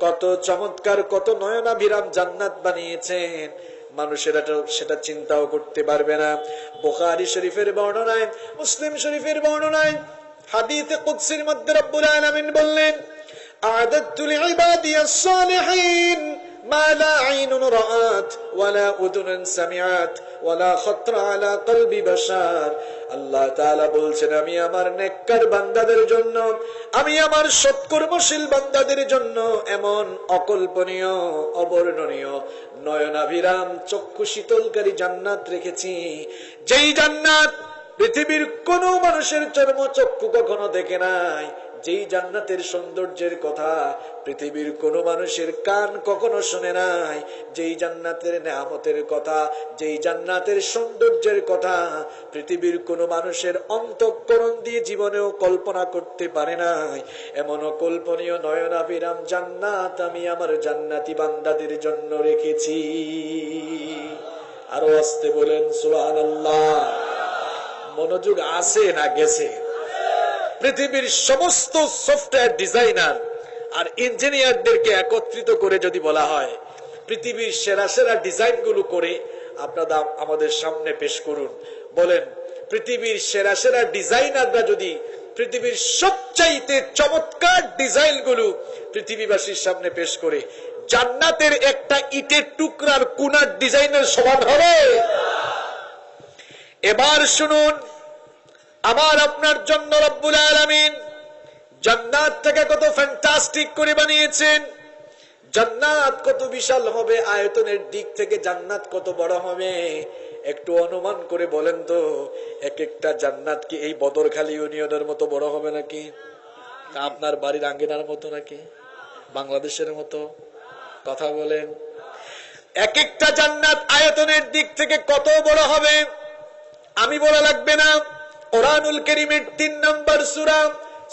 কত চমৎকার, কত নয়নাভিরাম জান্নাত বানিয়েছেন। মানুষেরা সেটা চিন্তাও করতে পারবে না। বুখারী শরীফের বর্ণনায়, মুসলিম শরীফের বর্ণনায়, হাদিসে কুদসির মধ্যে রব্বুল আলামিন বললেন, আ'দাতু লিইবাদিয়াস সালিহিন মা লা আইনুন রাআত ওয়ালা উযুনুন সামিআত ওয়ালা খাতরা আলা কলবি বাশার। আল্লাহ তাআলা বলছেন, আমি আমার নেককার বান্দাদের জন্য, আমি আমার সৎকর্মশীল বান্দাদের জন্য এমন অকল্পনীয়, অবর্ণনীয়, নয়নাভিরাম, চক্ষু শীতলকারী জান্নাত রেখেছি, যেই জান্নাত পৃথিবীর কোন মানুষের চর্মচক্ষু কখনো দেখে নাই, যেই জান্নাতের সৌন্দর্যের কথা পৃথিবীর কোন মানুষের কান কখনো শুনে নাই, যেই জান্নাতের নেয়ামতের কথা, যেই জান্নাতের সৌন্দর্যের কথা পৃথিবীর কোন মানুষের অন্তঃকরণ দিয়ে জীবনেও কল্পনা করতে পারে নাই, এমন অকল্পনীয় নয়নাভিরাম জান্নাত আমি আমার জান্নাতি বান্দাদের জন্য রেখেছি। আরো আস্তে বলেন সুবহানাল্লাহ। মনোযোগ আছে না গেছে? পৃথিবীর সমস্ত সফটওয়্যার ডিজাইনার আর ইঞ্জিনিয়ারদেরকে একত্রিত করে যদি বলা হয় পৃথিবীর সেরা সেরা ডিজাইন গুলো করে আপনারা আমাদের সামনে পেশ করুন। বলেন, পৃথিবীর সেরা সেরা ডিজাইনাররা যদি পৃথিবীর সবচাইতে চমৎকার ডিজাইনগুলো পৃথিবীবাসীর সামনে পেশ করে, জান্নাতের একটা ইটের টুকরার কোনার ডিজাইনের সমান হবে? এবার শুনুন, আমার আপনার জন্য রব্বুল আলামিন জান্নাতটাকে কত ফ্যান্টাস্টিক করে বানিয়েছেন। জান্নাত কত বিশাল হবে, আয়তনের দিক থেকে জান্নাত কত বড় হবে, একটু অনুমান করে বলেন তো। এক একটা জান্নাত কি এই বদরখালী ইউনিয়নের মতো বড় হবে নাকি? আপনার বাড়ির আঙ্গিনার মতো নাকি? বাংলাদেশের মতো? কথা বলেন। এক একটা জান্নাত আয়তনের দিক থেকে কত বড় হবে আমি বলা লাগবে না। কোরআনুল কারীমের 3 নম্বর সূরা,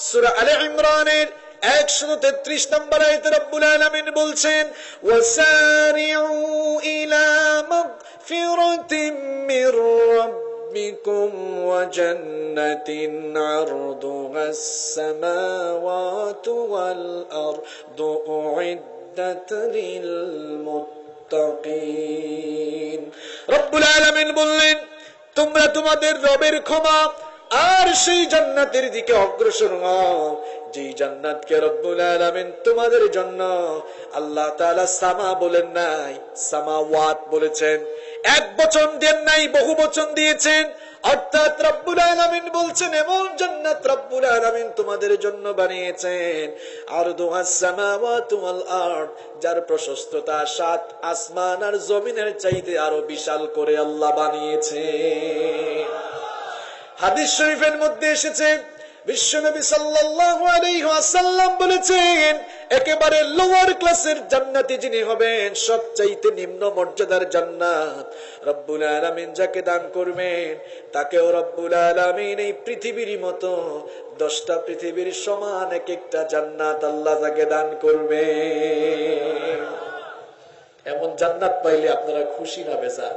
সূরা আলে ইমরানের 133 নম্বর আয়াতে রব্বুল আলামিন বলছেন, ওয়াসারিউ ইলা মাগফিরাতিম মির রাব্বিকুম ওয়া জান্নাতিন আরদুহাস সামাওয়াতু ওয়াল আরদু উইদ্দাত লিল মুত্তাকিন। রব্বুল আলামিন বললেন, তোমরা তোমাদের রবের ক্ষমা আর সেই জান্নাতের দিকে অগ্রসর হও, যেই জান্নাতকে রব্বুল আলামিন তোমাদের জন্য, আল্লাহ তাআলা সামা বলেন নাই, সামাওয়াত বলেছেন। এক বচন দেন নাই, বহু বচন দিয়েছেন। অর্থাৎ রব্বুল আলামিন বলছেন, এমন জান্নাত রব্বুল আলামিন তোমাদের জন্য বানিয়েছেন, আরদুহাস সামাওয়াতু ওয়াল আরদ, যার প্রশস্ততা 7 আসমান আর জমিনের চাইতে আরো বিশাল করে আল্লাহ বানিয়েছেন। হাদিস শরীফের মধ্যে এসেছে, বিশ্বনবী সাল্লাল্লাহু আলাইহি ওয়াসাল্লাম বলেছেন, একেবারে লোয়ার ক্লাসের জান্নাতি যিনি হবেন, সবচাইতে নিম্ন মর্যাদার জান্নাত রব্বুল আলামিন যাকে দান করবেন, তাকেও রব্বুল আলামিন এই পৃথিবীর মতো 10টা পৃথিবীর সমান এক একটা জান্নাত আল্লাহ তাকে দান করবেন। এমন জান্নাত পাইলে আপনারা খুশি না বেজার?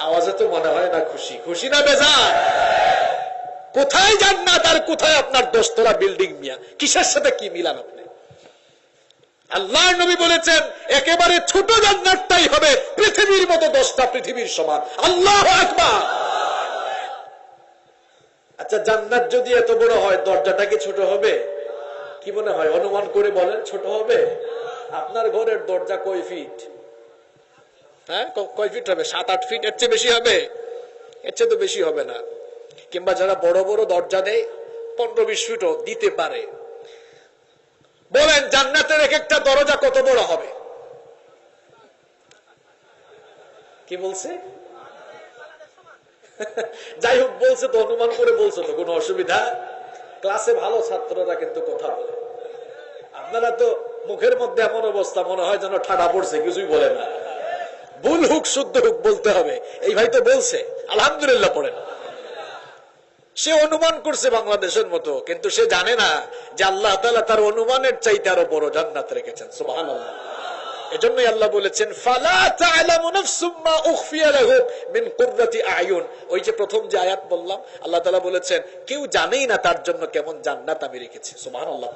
আওয়াজে তো মনে হয় না খুশি। খুশি না বেজার? কোথায় জান্নাত আর কোথায় আপনার 10 তলা বিল্ডিং? মিয়া, কিসের সাথে কি মিলান আপনি? আল্লাহর নবী বলেছেন, একেবারে ছোট জান্নাতটাই হবে পৃথিবীর মতো 10টা পৃথিবীর সমান। আল্লাহু আকবার। আচ্ছা, জান্নাত যদি এত বড় হয়, দরজাটা কি ছোট হবে? কি মনে হয়, অনুমান করে বলেন, ছোট হবে? আপনার ঘরের দরজা কয় ফিট? হ্যাঁ, কয় ফিট হবে? 7-8 ফিট? এর চেয়ে বেশি হবে? এর চেয়ে তো বেশি হবে না। কিংবা যারা বড় বড় দরজা দেয় 15-20 ফিটও দিতে পারে। বলেন, জান্নাতের এক একটা দরজা কত বড় হবে? কি বলছে? যাই হোক, বলছে তো, অনুমান করে বলছে তো, কোনো অসুবিধা। ক্লাসে ভালো ছাত্ররা কিন্তু কথা বলে। আপনারা তো মুখের মধ্যে এমন অবস্থা, মনে হয় যেন ঠাডা পড়ছে, কিছুই বলে না। ভুল হোক শুদ্ধ হোক বলতে হবে। এই ভাই তো বলছে, আলহামদুলিল্লাহ পড়েন। সে অনুমান করছে বাংলাদেশের মতো, কিন্তু সে জানে না যে আল্লাহ তাআলা তার অনুমানের চাইতে আরো বড় জান্নাত রেখেছেন। সুবহানাল্লাহ। এজন্যই আল্লাহ বলেছেন, ফালা তা'লামু নাফসুম মা উখফিয়া লাহুম মিন কুররাতি আয়ুন। ওই যে প্রথম যে আয়াত বললাম, আল্লাহ তাআলা বলেছেন, কেউ জানেই না তার জন্য কেমন জান্নাত আমি রেখেছি। সুবহানাল্লাহ।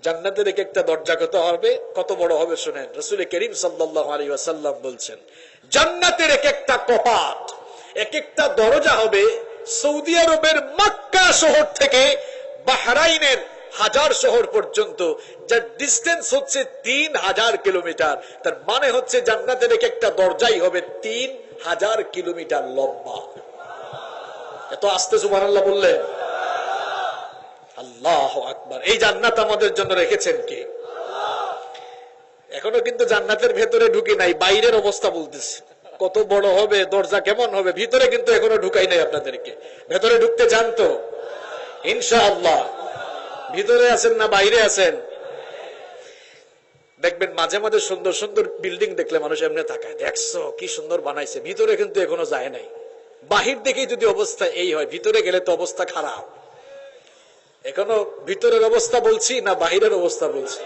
জান্নাতের এক একটা দরজা কত হবে, কত বড় হবে শুনেন। রাসূল করিম সাল্লাল্লাহু আলাইহি ওয়াসাল্লাম বলছেন, জান্নাতের এক একটা কপাট, এক একটা দরজা হবে সৌদি আরবের মক্কা শহর থেকে বাহরাইনের হাজার শহর পর্যন্ত, যার ডিস্টেন্স হচ্ছে 3000 কিলোমিটার। তার মানে হচ্ছে জান্নাতের এক একটা দরজাই হবে 3000 কিলোমিটার লম্বা। এত আস্তে সুবহানাল্লাহ বললেন? আল্লাহু আকবার। এই জান্নাত আমাদের জন্য রেখেছেন কে? এখনো কিন্তু জান্নাতের ভেতরে ঢুকি নাই, বাইরের অবস্থা বলতেছে। কত বড় হবে, দরজা কেমন হবে, ভিতরে কিন্তু এখনো ঢুকাই নাই আপনাদেরকে। ভেতরে ঢুকতে চান তো? ইনশাআল্লাহ। ভিতরে আছেন না বাইরে আছেন? দেখবেন মাঝে মাঝে সুন্দর সুন্দর বিল্ডিং দেখলে মানুষ এমনি তাকায়, দেখছো কি সুন্দর বানাইছে। ভিতরে কিন্তু এখনো যায় নাই। বাহির দেখেই যদি অবস্থা এই হয়, ভিতরে গেলে তো অবস্থা খারাপ। এখনো ভিতরের অবস্থা বলছি না বাহিরের অবস্থা বলছি?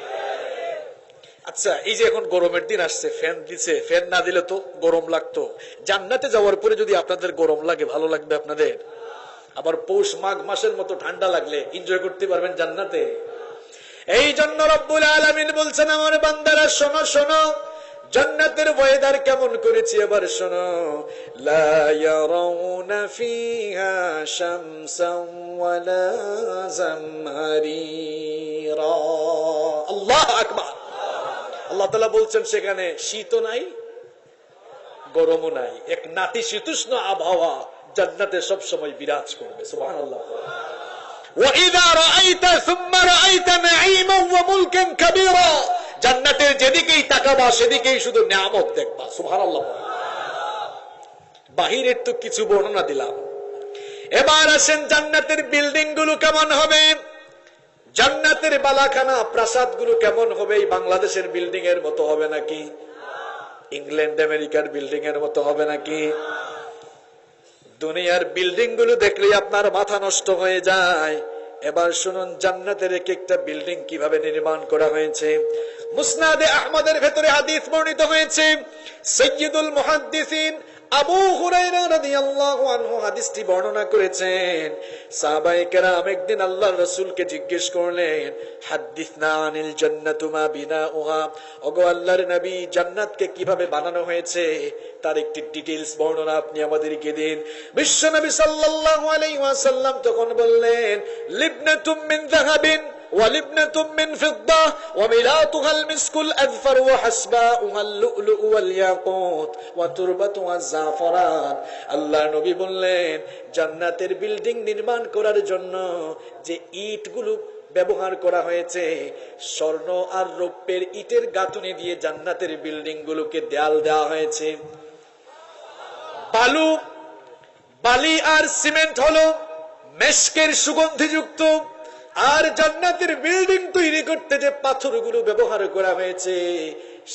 আচ্ছা, এই যে এখন গরমের দিন আসছে, ফ্যান দিছে, ফ্যান না দিলে তো গরম লাগতো। জান্নাতে যাওয়ার পরে যদি আপনাদের গরম লাগে, ভালো লাগবে আপনাদের? আবার পৌষ মাঘ মাসের মতো ঠান্ডা লাগলে এনজয় করতে পারবেন জান্নাতে। এই জন্য রব্বুল আলামিন বলছেন, আমার বান্দারা শোনো শোনো, জান্নাতের ওয়েদার কেমন করেছি এবার শোনো। লা ইয়ারাউনা ফিহা শামসান ওয়ালা জামহারিরা। আল্লাহু আকবার। আল্লাহ তাআলা বলছেন সেখানে শীতও নাই গরমও নাই, এক নাতিশীতোষ্ণ আবহাওয়া জান্নাতে সব সময় বিরাজ করবে। সুবহানাল্লাহ। ওয়া ইযা রাআইতা সুম্মা রাআইতা নাঈমান ওয়া মুলকান কাবীরা। জান্নাতের যেদিকেই তাকাবা সেদিকেই শুধু নিয়ামত দেখবা। সুবহানাল্লাহ। বাহিরের তো কিছু বর্ণনা দিলাম, এবার আসেন জান্নাতের বিল্ডিং গুলো কেমন হবে, জান্নাতের বালাখানা প্রাসাদ গুলো কেমন হবে। এই বাংলাদেশের বিল্ডিং এর মতো হবে নাকি, ইংল্যান্ড আমেরিকার বিল্ডিং এর মতো হবে নাকি? দুনিয়ার বিল্ডিং গুলো দেখলে আপনার মাথা নষ্ট হয়ে যায়। এবার শুনুন জান্নাতের এক একটা বিল্ডিং কিভাবে নির্মাণ করা হয়েছে। মুসনাদে আহমদের ভেতরে হাদিস বর্ণিত হয়েছে। সাইয়্যিদুল মুহাদ্দিসিন আবু হুরায়রা রাদিয়াল্লাহু আনহু হাদিসটি বর্ণনা করেছেন। সাহাবায়ে কেরাম একদিন আল্লাহর রাসূলকে জিজ্ঞেস করলেন, হাদিসনা আনিল জান্নাতু মা বিনাউহা, ওগো আল্লাহর নবী জান্নাতকে কিভাবে বানানো হয়েছে তার একটি ডিটেইলস বর্ণনা আপনি আমাদেরকে দিন। বিশ্বনবী সাল্লাল্লাহু আলাইহি ওয়াসাল্লাম তখন বললেন, লিবনাতুম মিন যাহাবিন ولبنة من فضة وملاتها المسك الأذفر وحسباؤها اللؤلؤ والياقوت وتربتها الزعفران। আল্লাহ নবী বললেন জান্নাতের বিল্ডিং নির্মাণ করার জন্য যে ইটগুলো ব্যবহার করা হয়েছে স্বর্ণ আর রৌপ্যের ইটের গাঁথুনি দিয়ে জান্নাতের বিল্ডিং গুলোকে দেয়াল দেওয়া হয়েছে। বালি আর সিমেন্ট হলো মেশকের সুগন্ধিযুক্ত, আর জান্নাতের বিল্ডিং তৈরি করতে যে পাথরগুলো ব্যবহার করা হয়েছে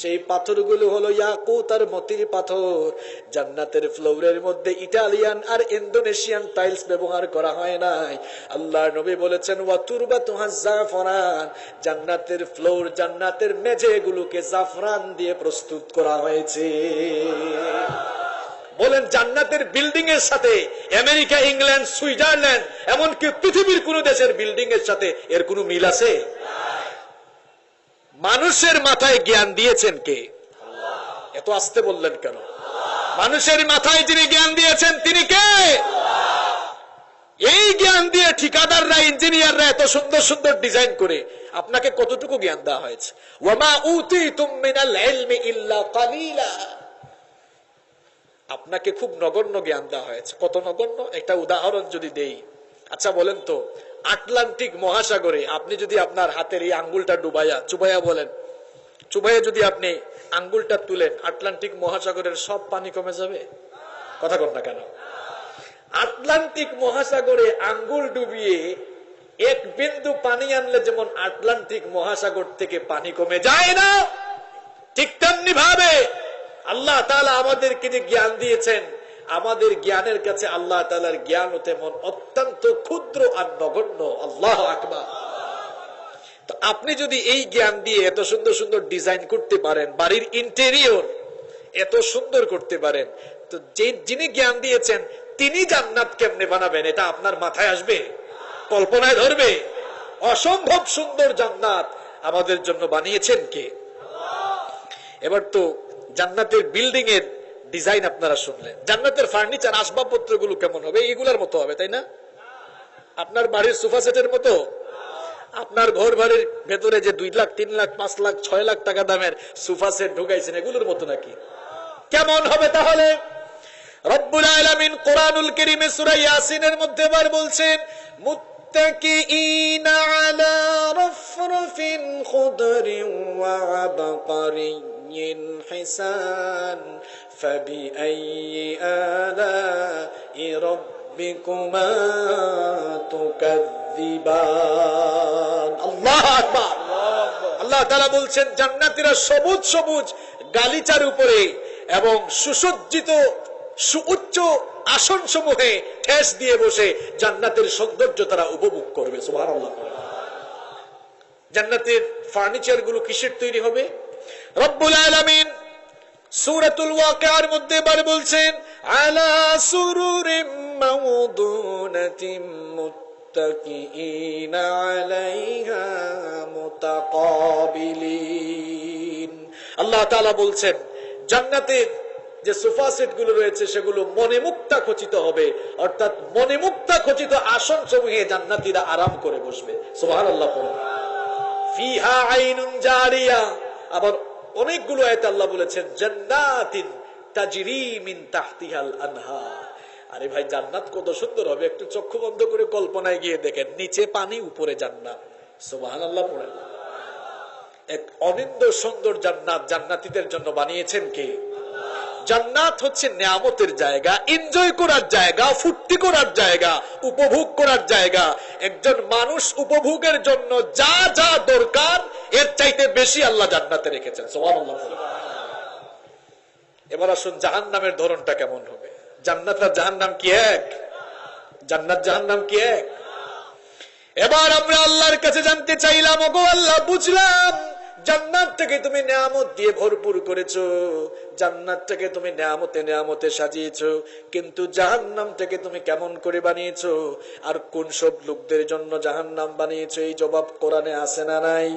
সেই পাথরগুলো হলো ইয়াকুত আর মতির পাথর। জান্নাতের ফ্লোরের মধ্যে ইটালিয়ান আর ইন্দোনেশিয়ান টাইলস ব্যবহার করা হয় নাই। আল্লাহর নবী বলেছেন ওয়া তুরবাতুহা জাফরান, জান্নাতের ফ্লোর জান্নাতের মেঝেগুলোকে জাফরান দিয়ে প্রস্তুত করা হয়েছে। বলেন জান্নাতের বিল্ডিং এর সাথে আমেরিকা, ইংল্যান্ড, সুইজারল্যান্ড, এমনকি পৃথিবীর কোন দেশের বিল্ডিং এর সাথে এর কোন মিল আছে? মানুষের মাথায় জ্ঞান দিয়েছেন কে? এত আস্তে বললেন কেন? মানুষের মাথায় যিনি জ্ঞান দিয়েছেন তিনি কে? এই জ্ঞান দিয়ে ঠিকাদাররা, ইঞ্জিনিয়াররা এত সুন্দর সুন্দর ডিজাইন করে আপনাকে কতটুকু জ্ঞান দেওয়া হয়েছে? ওয়ামা উতিতুম মিনাল ইলমি ইল্লা কালিলা, আপনাকে খুব নগণ্য জ্ঞান দেওয়া হয়েছে। কত নগণ্য? একটা উদাহরণ যদি দেই, আচ্ছা বলেন তো আটলান্টিক মহাসাগরে আপনি যদি আপনার হাতের এই আঙ্গুলটা চুবাইয়া বলেন, চুবাইয়া যদি আপনি আঙ্গুলটা তুলেন, আটলান্টিক মহাসাগরের সব পানি কমে যাবে? কথা কর না কেন? আটলান্টিক মহাসাগরে আঙ্গুল ডুবিয়ে এক বিন্দু পানি আনলে যেমন আটলান্টিক মহাসাগর থেকে পানি কমে যায় না, ঠিক তেমনি ভাবে আল্লাহ তাআলা আমাদেরকে যে জ্ঞান দিয়েছেন, আমাদের জ্ঞানের কাছে আল্লাহ তাআলার জ্ঞান তেমন অত্যন্ত ক্ষুদ্র আর নগণ্য। আল্লাহু আকবার। তো আপনি যদি এই জ্ঞান দিয়ে এত সুন্দর সুন্দর ডিজাইন করতে পারেন, বাড়ির ইন্টেরিয়র এত সুন্দর করতে পারেন, তো যিনি জ্ঞান দিয়েছেন তিনি জান্নাত কেমনে বানাবেন এটা আপনার মাথায় আসবে? কল্পনায় ধরবে? অসম্ভব সুন্দর জান্নাত আমাদের জন্য বানিয়েছেন কে? এবার তো জান্নাতের বিল্ডিং এর ডিজাইন আপনারা শুনলেন। জান্নাতের ফার্নিচার, আসবাবপত্র গুলো কেমন হবে? এগুলার মতো হবে, তাই না? আপনার বাড়ির সোফা সেটের মতো? আপনার ঘর বাড়ির ভেতরে যে 2 লাখ, 3 লাখ, 5 লাখ, 6 লাখ টাকা দামের সোফা সেট ঢুকাইছেন এগুলোর মতো নাকি? কেমন হবে তাহলে? রব্বুল আলামিন কোরআনুল কারীমে সূরা ইয়াসিনের মধ্যে বার বলছেন, মুত্তাকিইনা আলা রাফরাফিন খুদরিন ওয়া আবকারিয়্যিন হিসান ফাবিআইয়ি আলা'i রাব্বিকুমা তুকাযযিবান। আল্লাহু আকবার। আল্লাহ তাআলা বলছেন জান্নাতীরা সবুজ সবুজ গালিচার উপরে এবং সুসজ্জিত সুউচ্চ আসন সমূহে ঠেস দিয়ে বসে জান্নাতের সৌন্দর্য তারা উপভোগ করবে। সুবহানাল্লাহ। জান্নাতের ফার্নিচার গুলো কিসের তৈরি হবে? রব্বুল আলামিন সূরাতুল ওয়াকিয়ার মধ্যে বার বলছেন, আলা সুরুরিম মাওদুনাতিম মুত্তাকিইনা আলাইহা মুতাকাবিলিন। আল্লাহ তাআলা বলছেন জান্নাতের যে সোফা সেট গুলো রয়েছে সেগুলো মনে মুক্তা খচিত হবে, অর্থাৎ মনে মুক্তা খচিত আসন সমূহে জান্নাতীরা আরাম করে বসবে। সুবহানাল্লাহ পড়ুন। ফিহা আইনুন জারিয়া, আবার অনেকগুলো আয়াতে আল্লাহ বলেছেন জান্নাতিন তাজরি মিন তাহতিহাল আনহার। আরে ভাই, জান্নাত কত সুন্দর হবে, একটু চক্ষু বন্ধ করে কল্পনায় গিয়ে দেখেন, নিচে পানি উপরে জান্নাত। সুবহানাল্লাহ পড়েন। এক অনিন্দ সুন্দর জান্নাত জান্নাতীদের জন্য বানিয়েছেন কে? জান্নাত হচ্ছে নিয়ামতের জায়গা, এনজয় করার জায়গা, ফুর্তি করার জায়গা, উপভোগ করার জায়গা। একজন মানুষ উপভোগের জন্য যা যা দরকার এর চাইতে বেশি আল্লাহ জান্নাতে রেখেছেন। সুবহানাল্লাহ। এবার আসুন জাহান্নামের ধরনটা কেমন হবে। জান্নাত আর জাহান্নাম কি এক? জান্নাত জাহান্নাম কি এক? এবার আমরা আল্লাহর কাছে জানতে চাইলাম, ওগো আল্লাহ, বুঝলাম জান্নাতটাকে তুমি নিয়ামত দিয়ে ভরপুর করেছো, জান্নাতটাকে তুমি নিয়ামতে নিয়ামতে সাজিয়েছো, কিন্তু জাহান্নামটাকে তুমি কেমন করে বানিয়েছো, আর কোন সব লোকদের জন্য জাহান্নাম বানিয়েছো, এই জবাব কোরআনে আছে না নাই?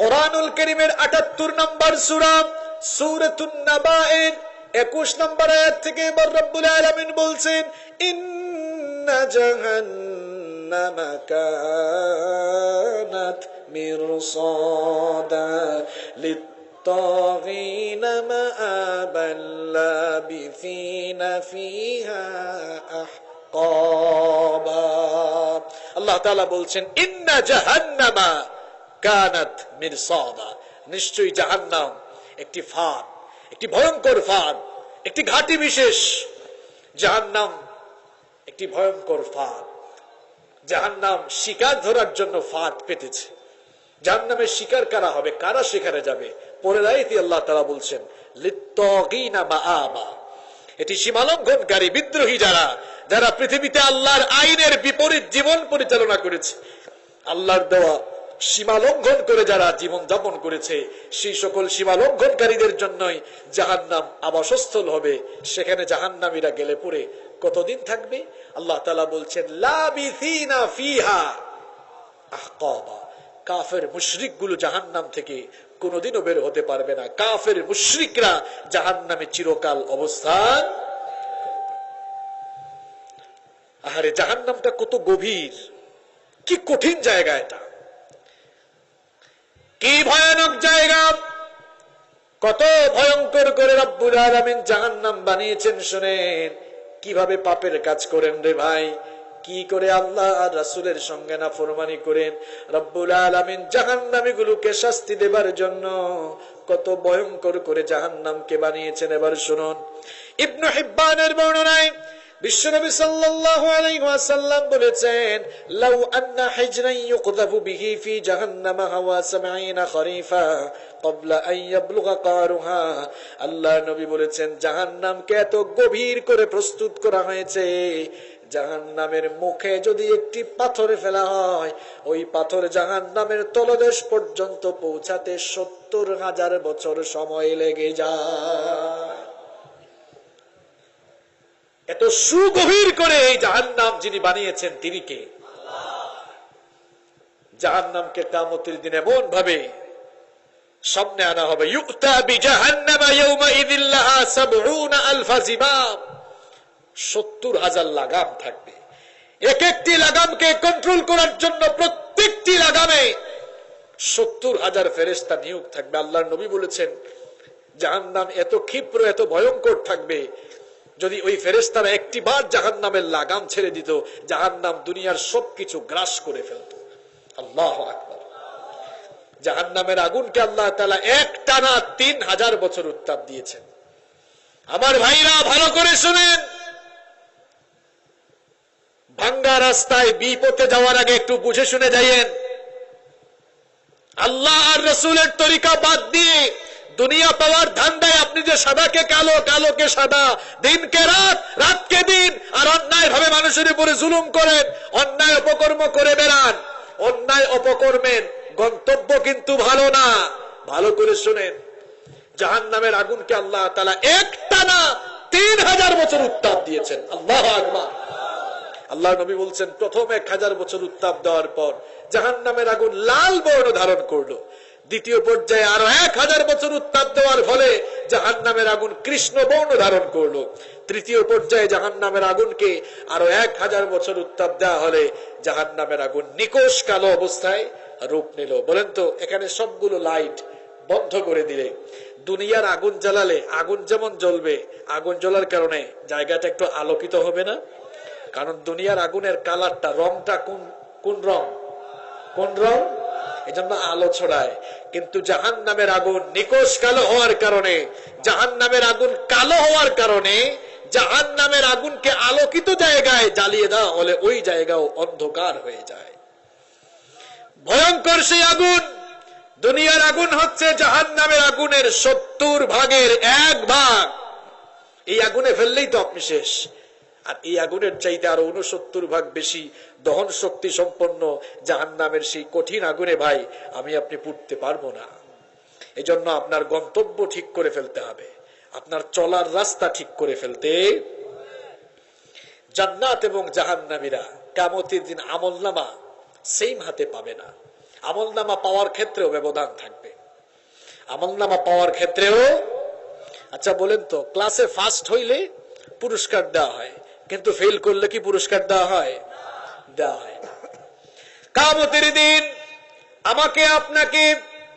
কোরআনুল কারীমের ৭৮ নম্বর সূরা সূরাতুন নাবায়ের ২১ নম্বর আয়াত থেকে এবার রব্বুল আলামিন বলছেন, ইন্না জাহান্নামা কানাত মিরসাদা লিত্তাগিনা মাআবাল লাবিসিনা ফিহা আহকাবা। আল্লাহ তাআলা বলছেন ইন্না জাহান্নামা কানাত মিরসাদা, নিশ্চয়ই জাহান্নাম একটি ফাঁদ, একটি ভয়ঙ্কর ফাঁদ, একটি ঘাঁটি বিশেষ। জাহান্নাম একটি ভয়ঙ্কর ফাঁদ। জাহান্নাম শিকার ধরার জন্য ফাঁদ পেতেছে। জাহান্নামের শিকার কারা হবে, কারা সেখানে যাবে? পরের আয়াতে আল্লাহ তাআলা বলছেন লিত্তাগিনা মাআবা, এটি সীমালঙ্ঘনকারী বিদ্রোহী যারা, যারা পৃথিবীতে আল্লাহর আইনের বিপরীত জীবন পরিচালনা করেছে, আল্লাহর দেওয়া সীমা লঙ্ঘন করে যারা জীবন যাপন করেছে, সেই সকল সীমা লঙ্ঘনকারীদের জন্যই জাহান্নাম আবাসস্থল হবে। সেখানে জাহান্নামীরা গেলে পরে কতদিন থাকবে? আল্লাহ তাআলা বলছেন লাবিসিনা ফিহা আহকাবা। কাফের মুশরিক গুলো জাহান্নাম থেকে কোনোদিনও বের হতে পারবে না। কাফের মুশরিকরা জাহান্নামে চিরকাল অবস্থান। আরে জাহান্নামটা কত গভীর, কি কঠিন জায়গা, এটা কি ভয়ানক জায়গা, কত ভয়ঙ্কর করে রব্বুল আলামিন জাহান্নাম বানিয়েছেন। শুনেন কিভাবে পাপের কাজ করেন রে ভাই, কি করে আল্লাহ আর রাসূলের সঙ্গে নাফরমানি করেন। রব্বুল আলামিন জাহান্নামী গুলোকে শাস্তি দেবার জন্য কত ভয়ঙ্কর করে জাহান্নামকে বানিয়েছেন। এবার শুনুন, ইবনে হিব্বানের বর্ণনায় বিশ্বনবী সাল্লাল্লাহু আলাইহি ওয়াসাল্লাম বলেছেন, লাউ আন্না হিজরান ইউকযাফু বিহি ফি জাহান্নাম হাওয়া ৭০ খরিফা ক্বাবলা আন ইয়াবলুগা কারুহা। আল্লাহ নবী বলেছেন জাহান্নামকে এত গভীর করে প্রস্তুত করা হয়েছে, জাহান্নামের মুখে যদি একটি পাথর ফেলা হয়, ওই পাথর জাহান্নামের তলদেশ পর্যন্ত পৌঁছাতে ৭০,০০০ বছর সময় লেগে যায়। এত সুগভীর করে এই জাহান্নাম যিনি বানিয়েছেন তিনি কে? জাহান্নামকে কিয়ামতের দিন এমন ভাবে সামনে আনা হবে, ইউতা বিজাহান্নামা ইয়াউমাইযিল লাহা ৭০,০০০ জিমাম, ৭০,০০০ লাগাম থাকবে। এক একটি লাগামকে কন্ট্রোল করার জন্য প্রত্যেকটি লাগামে ৭০,০০০ ফেরেশতা নিয়োগ থাকবে। আল্লাহর নবী বলেছেন জাহান্নাম এত ক্ষিপ্র, এত ভয়ঙ্কর থাকবে, যদি ওই ফেরেশতারা একটি বার জাহান্নামের লাগাম ছেড়ে দিত, জাহান্নাম দুনিয়ার সবকিছু গ্রাস করে ফেলত। আল্লাহু আকবার। জাহান্নামের আগুনকে আল্লাহ তাআলা একটানা ৩,০০০ বছর উত্তাপ দিয়েছেন। আমার ভাইরা ভালো করে শুনেন, ভাঙ্গা রাস্তায় বিপথে যাওয়ার আগে একটু বুঝে শুনে যাইয়েন। আল্লাহ আর রাসূলের তরিকা বাদ দিয়ে দুনিয়া পাওয়ার ধান্দায় আপনি যে সাদাকে কালো, কালোকে সাদা, দিনকে রাত, রাতকে দিন, আর অন্যায় ভাবে মানুষের উপরে জুলুম করেন, অন্যায় অপকর্ম করে বেড়ান, অন্যায় অপকর্মের গন্তব্য কিন্তু ভালো না। ভালো করে শুনেন, জাহান্নামের আগুনকে আল্লাহ তাআলা একটানা ৩,০০০ বছর উত্তাপ দিয়েছেন। আল্লাহু আকবার। আল্লাহ নবী বলছেন প্রথম ১,০০০ বছর উত্তাপ দেওয়ার পর জাহান্নামের আগুন লাল বর্ণ ধারণ করলো। দ্বিতীয় পর্যায়ে আরো 1000 বছর উত্তাপ দেওয়ার ফলে জাহান্নামের আগুন কৃষ্ণ বর্ণ ধারণ করলো। তৃতীয় পর্যায়ে জাহান্নামের আগুনকে আরো 1000 বছর উত্তাপ দেওয়া হলে জাহান্নামের আগুন নিকোষ কালো অবস্থায় রূপ নিল। বলেন তো, এখানে সবগুলো লাইট বন্ধ করে দিলে, দুনিয়ার আগুন জ্বালালে আগুন যেমন জ্বলবে, আগুন জ্বলার কারণে জায়গাটা একটু আলোকিত হবে না? কারণ দুনিয়ার আগুনের কালারটা, রংটা কোন রং? কোন রং? এজন্য আলো ছড়ায়। কিন্তু জাহান্নামের আগুন নিকোষ কালো হওয়ার কারণে, জাহান্নামের আগুন কালো হওয়ার কারণে, জাহান্নামের আগুনকে আলোকিত জায়গায় জ্বালিয়ে দেওয়া হলে ওই জায়গাও অন্ধকার হয়ে যায়। ভয়ঙ্কর সেই আগুন। দুনিয়ার আগুন হচ্ছে জাহান্নামের আগুনের 70 ভাগের 1 ভাগ। এই আগুনে ফেললেই তো আপনি শেষ। আর এই আগুনের চাইতে আরো 69 ভাগ বেশি দহন শক্তি সম্পন্ন জাহান্নামের সেই কঠিন আগুনে ভাই আমি আপনি পুড়তে পারবো না। এজন্য আপনার গন্তব্য ঠিক করে ফেলতে হবে, আপনার চলার রাস্তা ঠিক করে ফেলতে। জান্নাত এবং জাহান্নামীরা কিয়ামতের দিন আমলনামা সেম হাতে পাবে না। আমলনামা পাওয়ার ক্ষেত্রেও ব্যবধান থাকবে, আমলনামা পাওয়ার ক্ষেত্রেও। আচ্ছা বলেন তো, ক্লাসে ফার্স্ট হইলে পুরস্কার দেওয়া হয়, কিন্তু ফেল করলে কি পুরস্কার দেওয়া হয়? দেওয়া হয় না। কিয়ামতের দিন আমাকে আপনাকে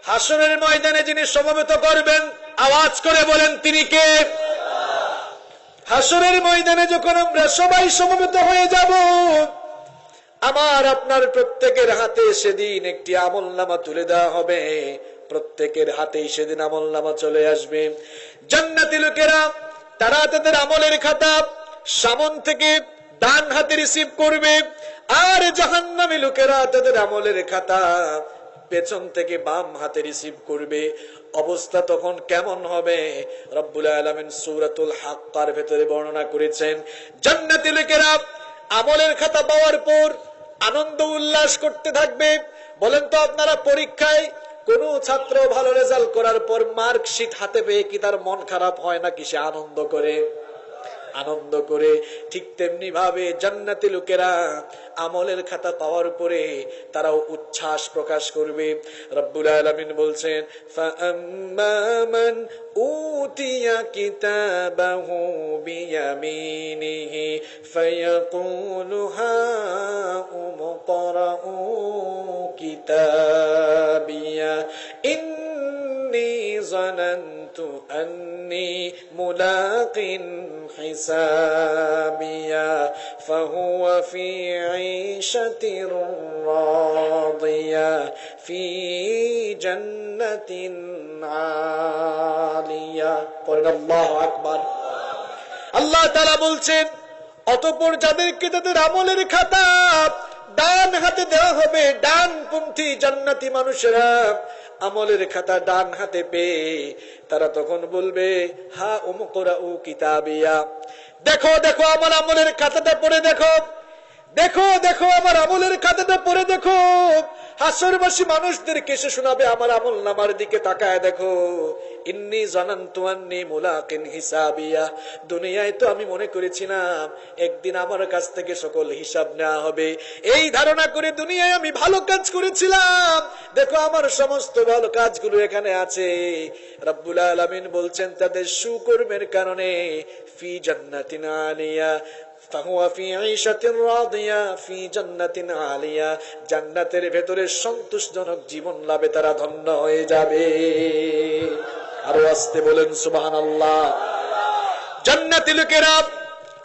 হাসরের ময়দানে যিনি সমবেত করবেন, আওয়াজ করে বলেন তিনি কে? হাসরের ময়দানে যখন আমরা সবাই সমবেত হয়ে যাব, আমার আপনার প্রত্যেকের হাতে সেদিন একটি আমলনামা তুলে দেওয়া হবে। প্রত্যেকের হাতেই সেদিন আমলনামা চলে আসবে। জান্নাতি লোকেরা তারা তাদের আমলের খাতা সামন থেকে ডান হাতে রিসিভ করবে, আর জাহান্নামী লোকেরা তাদের আমলের খাতা পেছন থেকে বাম হাতে রিসিভ করবে। অবস্থা তখন কেমন হবে? রব্বুল আলামিন সূরাতুল হাক্কার ভেতরে বর্ণনা করেছেন, জান্নাতি লোকেরা আমলের খাতা পাওয়ার পর আনন্দ উল্লাস করতে থাকবে। বলেন তো, আপনারা পরীক্ষায় কোন ছাত্র ভালো রেজাল্ট করার পর মার্কশিট হাতে পেয়ে কি তার মন খারাপ হয় নাকি? সে আনন্দ করে, আনন্দ করে। ঠিক তেমনি ভাবে জান্নাতি লোকেরা আমলের খাতা পাওয়ার পরে তারাও উচ্ছ্বাস প্রকাশ করবে। রব্বুল আলামিন বলছেন, ফাআম্মা মান উতিয়া কিতাবাহু বিয়ামিনিহি ফায়াকুলু হাউম করাউ কিতাবিয়া ইন্নী যানানতু আন্নী মুলাকিন হিসাবিয়া ফাহুয়া ফি ঈশাতির রাদিয়া ফি জান্নাতিন আলিয়া। পড়েন আল্লাহু আকবার। আল্লাহ তাআলা বলছেন, অতঃপর যাদেরকে তাদের আমলের খাতা ডান হাতে দেওয়া হবে, ডানপন্থী জান্নাতি মানুষেরা আমলের খাতা ডান হাতে পেয়ে তারা তখন বলবে, হা উমকরাউ কিতাবিয়া, দেখো দেখো আমার আমলের খাতাটা পড়ে দেখো, দেখো দেখো আমার আমলের খাতাটা পড়ে দেখো। হাসরবাসী মানুষদেরকে সে শোনাবে, আমার আমল নামার দিকে তাকায় দেখো, ইন্নী জানানতু আন্নী মুলাকিন হিসাবিয়া, দুনিয়ায় তো আমি মনে করেছিলাম একদিন আমার কাছ থেকে সকল হিসাব নেওয়া হবে, এই ধারণা করে দুনিয়ায় আমি ভালো কাজ করেছিলাম, দেখো আমার সমস্ত ভালো কাজগুলো এখানে আছে। রব্বুল আলামিন বলছেন, তাদের সুকর্মের কারণে ফি জান্নাতিন আলিয়া ফাহুয়া ফি ঈশাতির রাদিয়া ফি জান্নাতিন আলিয়া, জান্নাতের ভেতরে সন্তোষজনক জীবন লাভে তারা ধন্য হয়ে যাবে। আরো আস্তে বলেন সুবহানাল্লাহ। জান্নাতি লোকেরা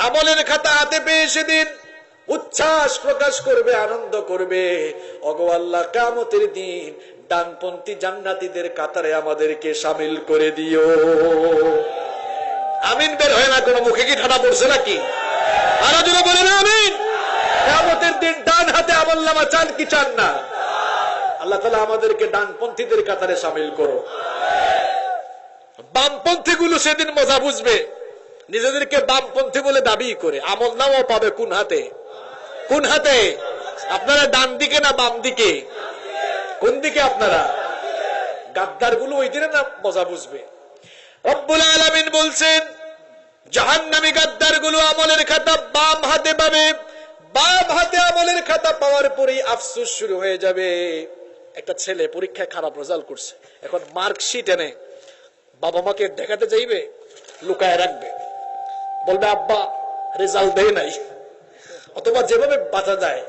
আমলের খাতা হাতে পেয়ে সেদিন উচ্ছ্বাস প্রকাশ করবে, আনন্দ করবে, ওগো আল্লাহ কিয়ামতের দিন ডানপন্থী জান্নাতীদের কাতারে আমাদেরকে শামিল করে দিও। আমিন বের হয় না, কোনো মুখে কি ঠাডা পড়ছে নাকি? আরো জোরে বলেন আমিন। কিয়ামতের দিন ডান হাতে আমলনামা চান কি চান না? আল্লাহ তাআলা আমাদেরকে ডানপন্থীদের কাতারে শামিল করো। বামপন্থী গুলো সেদিন মজা বুঝবে, নিজেদেরকে বামপন্থী বলে দাবি করে আমলনামাও পাবে কোন হাতে? কোন হাতে? আপনারা ডান দিকে না বাম দিকে? কোন দিকে আপনারা? গাদ্দার গুলো ওই দিনে না মজা বুঝবে। রব্বুল আলামিন বলছেন, জাহান্নামী গাদ্দার গুলো আমলের খাতা বাম হাতে পাবে, বাম হাতে আমলের খাতা পাওয়ার পরেই আফসোস শুরু হয়ে যাবে। একটা ছেলে পরীক্ষায় খারাপ রেজাল্ট করছে, এখন মার্কশিট এনে বাবা মাকে দেখাতে যাইবে, লুকায় রাখবে, বলবে আব্বা রেজাল্ট দেয় নাই, অথবা যেভাবে বাঁচা যায়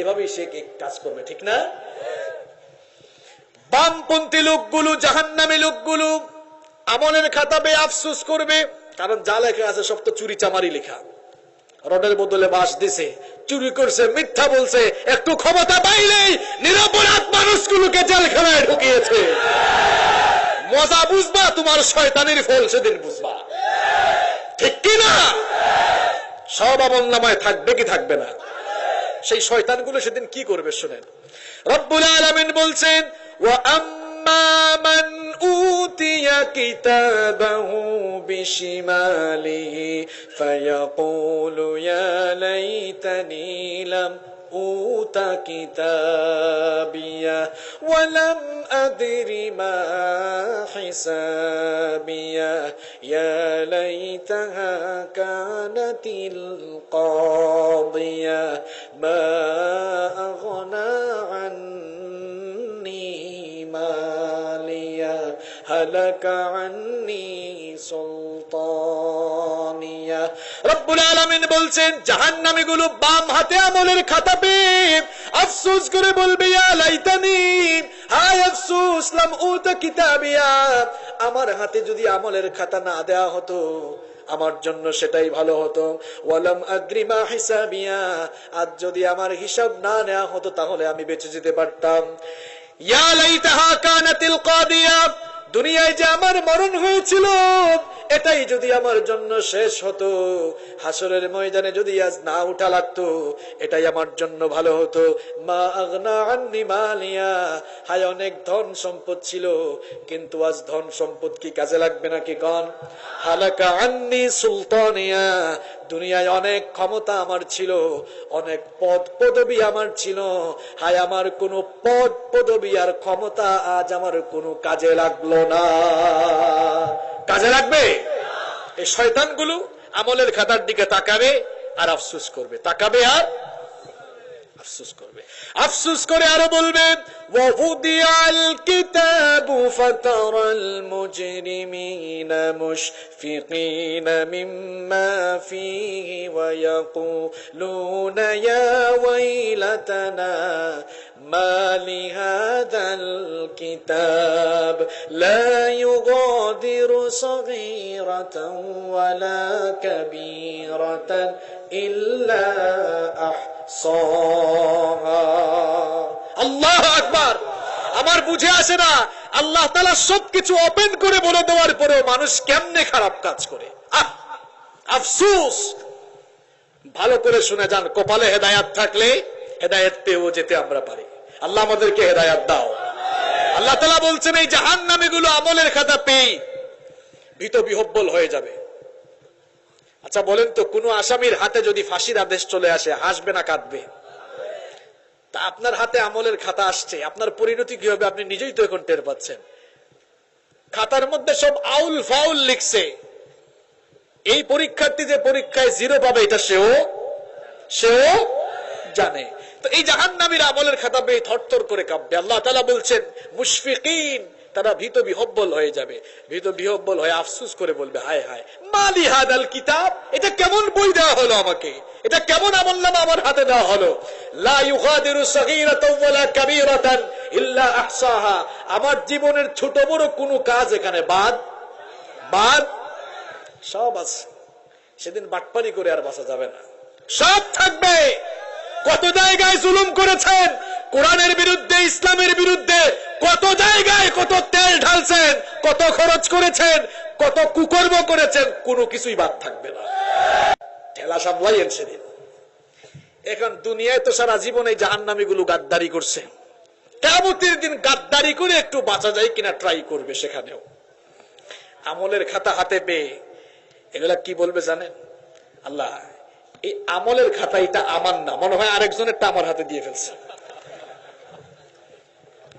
এভাবেই সে কাজ করবে, ঠিক না? বামপন্থী লোকগুলো, জাহান্নামী লোকগুলো আমলের খাতা পেয়ে আফসোস করবে, কারণ যা লেখা আছে সব তো চুরি চামারি লেখা। রডের বদলে বাঁশ দিছে, চুরি করছে, মিথ্যা বলছে, একটু ক্ষমতা পাইলেই নিরপরাধ মানুষগুলোকে জেলখানায় ঢুকিয়েছে। মজা বুঝবা, তোমার শয়তানির ফল সেদিন বুঝবা, ঠিক কি না? সব আমল নামায় থাকবে কি থাকবে না? সেই শয়তানগুলো সেদিন কি করবে শুনেন। রব্বুল আলামিন বলছেন, ওয়া আম্মা মান উতিয়া কিতাবাহু বিশিমালিহি ফায়াকুলু ইয়া লাইতানি লাম উতা কিতাবিয়া ওয়া লাম আদরি মা হিসাবিয়া ইয়া লাইতাহা কানাতিল কাদিয়া মা আগনা আন্নি মালিয়া হালাকা আন্নি সুলতানিয়া। রব্বুল আলামিন বলছেন, জাহান্নামীগুলো বাম হাতে আমলের খাতা পেয়ে আফসোস করে বলবে, ইয়া লাইতানি, হায় আফসোস, লাম উতা কিতাবিয়া, আমার হাতে যদি আমলের খাতা না দেয়া হতো আমার জন্য সেটাই ভালো হতো। ওয়ালাম আদ্রি মা হিসাবিয়া, আজ যদি আমার হিসাব না নেওয়া হতো তাহলে আমি বেঁচে যেতে পারতাম। ইয়া লাইতাহা কানাতিল কাদিয়া, দুনিয়ায় যে আমার মরণ হয়েছিল এটাই যদি আমার জন্য শেষ হতো, হাসরের ময়দানে যদি আজ না উঠা লাগতো এটাই আমার জন্য ভালো হতো। মা আগনা আন্নি মালিয়া, হায় অনেক ধন সম্পদ ছিল কিন্তু আজ ধন সম্পদ কি কাজে লাগবে নাকি কন? হালাকা আন্নি সুলতানিয়া, দুনিয়ায় অনেক ক্ষমতা আমার ছিল, অনেক পদ পদবি আমার ছিল, হায় আমার কোনো পদ পদবি আর ক্ষমতা আজ আমার কোনো কাজে লাগলো না। কাজে লাগবে? এই শয়তানগুলো আমলের খাতার দিকে তাকাবে আর আফসোস করবে, তাকাবে আর আফসোস করবে, আফসোস করে আরো বলবে, ওয়াউদিয়াল কিতাবু ফাতারাল মুজরিমিনা মুশফিকিনা মিম্মা ফীহি ওয়া ইয়াকুলুনা ইয়া ওয়াইলাতানা ما لهذا الكتاب لا يغادر صغيرة ولا كبيرة إلا أحصاها। الله أكبر। আমার বুঝে আসে না, আল্লাহ তাআলা সবকিছু ওপেন করে বলে দেওয়ার পরেও মানুষ কেমনে খারাপ কাজ করে। আফসোস। ভালো করে শুনে যান, কপালে হেদায়েত থাকলে হেদায়েত পেয়েও যেতে আমরা পারি। আল্লাহ আমাদেরকে হেদায়েত দাও। আল্লাহ তাআলা বলছেন, এই জাহান্নামীগুলো আমলের খাতা পেয়ে ভীত বিহব্বল হয়ে যাবে। আচ্ছা বলেন তো, কোন আসামির হাতে যদি ফাঁসির আদেশ চলে আসে, হাসবে না কাঁদবে? তা আপনার হাতে আমলের খাতা আসছে, আপনার পরিণতি কি হবে আপনি নিজেই তো এখন টের পাচ্ছেন। খাতার মধ্যে সব আউল ফাউল লিখছে, এই পরীক্ষার্থী যে পরীক্ষায় 0 পাবে এটা সেও জানে। তো এই জাহান্নামীর আমলের খাতা পেয়ে থরথর করে কাঁপবে। আল্লাহ তাআলা বলছেন, মুশফিকিন, তারা ভীত বিহব্বল হয়ে যাবে, ভীত বিহব্বল হয়ে আফসোস করে বলবে, হায় হায়, মালি হাদাল কিতাব, এটা কেমন বই দেওয়া হলো আমাকে, এটা কেমন আমলনামা আমার হাতে দেওয়া হলো। লা ইউগাদিরু সগীরাতাও ওয়ালা কাবীরাতান ইল্লা আহসাহা, আমার জীবনের ছোট বড় কোনো কাজ এখানে বাদ সব আছে। সেদিন বাটপারি করে আর বাঁচা যাবে না, সব থাকবে। কত জায়গায় জুলুম করেছেন, কোরআনের বিরুদ্ধে, ইসলামের বিরুদ্ধে, কত জায়গায় কত তেল ঢালছেন, কত খরচ করেছেন, কত কুকর্ম করেছেন, কোনো কিছুই বাদ থাকবে না। ঠেলা সামলাইয়েন সেদিন। এখন দুনিয়ায় তো সারা জীবন এই জাহান্নামীগুলো গাদ্দারি করছে, কিয়ামতের দিন গাদ্দারি করে একটু বাঁচা যায় কিনা ট্রাই করবে। সেখানেও আমলের খাতা হাতে পেয়ে এগুলা কি বলবে জানেন? আল্লাহ, এই আমলের খাতা এটা আমার না, মনে হয় আরেকজনেরটা আমার হাতে দিয়ে ফেলছে।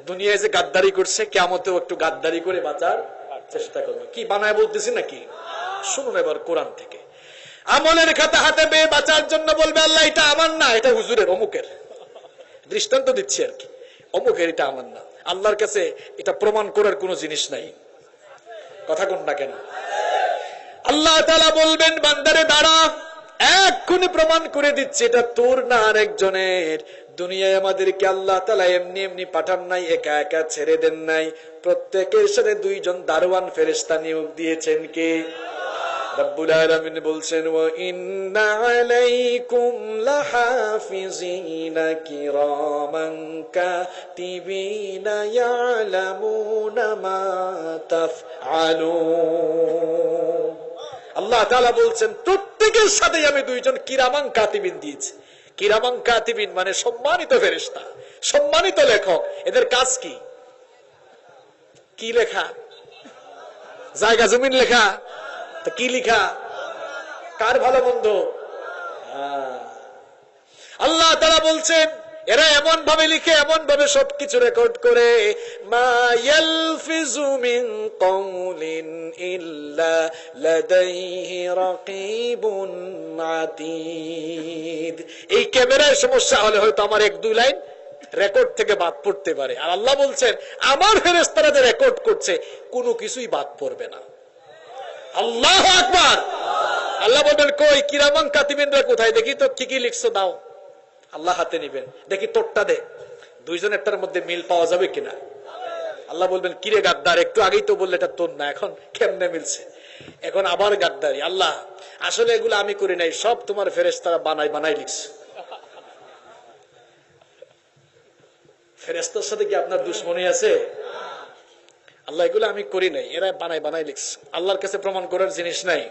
দুনিয়ায় যে গাদ্দারি করছে, কিয়ামতেও একটু গাদ্দারি করে বাঁচার চেষ্টা করবে। কি বানায় বলতেছি নাকি? শুনুন এবার কোরআন থেকে। আমলের খাতা হাতে পেয়ে বাঁচার জন্য বলবে, আল্লাহ এটা আমার না, এটা হুজুরের, অমুকের। দৃষ্টান্ত দিচ্ছি আর কি, অমুকের, এটা আমার না। আল্লাহর কাছে এটা প্রমাণ করার কোনো জিনিস নাই। কথা কোন না কেন? আল্লাহ তাআলা বলবেন বান্দারে দাঁড়া, এক্ষুনি প্রমাণ করে দিচ্ছে এটা তোর না আরেকজনের। দুনিয়ায় আমাদেরকে আল্লাহ তাআলা এমনি এমনি পাঠান নাই, একা একা ছেড়ে দেন নাই। প্রত্যেকের সাথে দুইজন দারওয়ান ফেরেশতা নিয়োগ দিয়েছেন কে? রব্বুল আলামিন বলছেন ওয়া ইন্না আলাইকুম লাহাফিজিনা কিরামান কাতিবিনা ইয়ালামুনা মা তাফআলুন। আল্লাহ তাআলা বলছেন প্রত্যেকের সাথে আমি দুইজন কিরামান কাতিবিন দিয়েছি। কিরামান কাতিবিন মানে সম্মানিত ফেরেশতা, সম্মানিত লেখক। এদের কাজ কি? কি লেখা? জায়গা জমিন লেখা? তো কি লিখা? কার ভালো মন্দ? আল্লাহ তাআলা বলছেন এরা এমন ভাবে লিখে, এমন ভাবে সবকিছু রেকর্ড করে, মা ইয়ালফিজু মিন কওলিন ইল্লা লাদাইহি রাকিবুন আতীদ। এই ক্যামেরার সমস্যা হলে হয়তো আমার এক দুই লাইন রেকর্ড থেকে বাদ পড়তে পারে, আর আল্লাহ বলছেন আমার ফেরেশতারা যে রেকর্ড করছে কোনো কিছুই বাদ পড়বে না। আল্লাহু আকবার। আল্লাহ বলবেন কই কিরামান কাতিবিনরা কোথায়? দেখি তো কি কি লিখছো, দাও। আল্লাহ হাতে নিবেন, দেখি তোরটা দে, দুইজনেরটার মধ্যে মিল পাওয়া যাবে কিনা। আল্লাহ বলবেন কিরে গাদ্দার, একটু আগেই তো বললে এটা তোর না, এখন কেমনে মিলছে? এখন আবার গাদ্দারি। আল্লাহ আসলে এগুলো আমি করি নাই, সব তোমার ফেরেশতারা বানাই লিখছে। ফেরেশতার সাথে কি আপনার দুশ্মনী আছে? আল্লাহ এগুলো আমি করি নাই, এরা বানাই লিখছে। আল্লাহর কাছে প্রমাণ করার জিনিস নাই।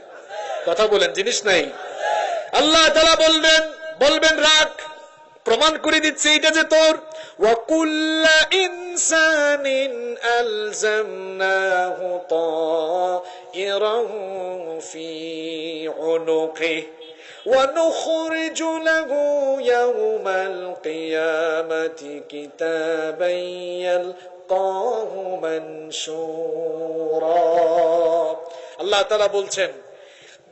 কথা বলেন, জিনিস নাই। আল্লাহ তাআলা বলবেন রাখ, প্রমাণ করে দিচ্ছে এটা যে তোর। ওয়া কুল্লা ইনসানিন আলজামনাহু তায়রাহু ফি উনুকিহি ওয়া নুখরিজু লাহু ইয়াওমাল কিয়ামাতি কিতাবান ইয়ালকাহু মানশুরা। আল্লাহ তাআলা বলছেন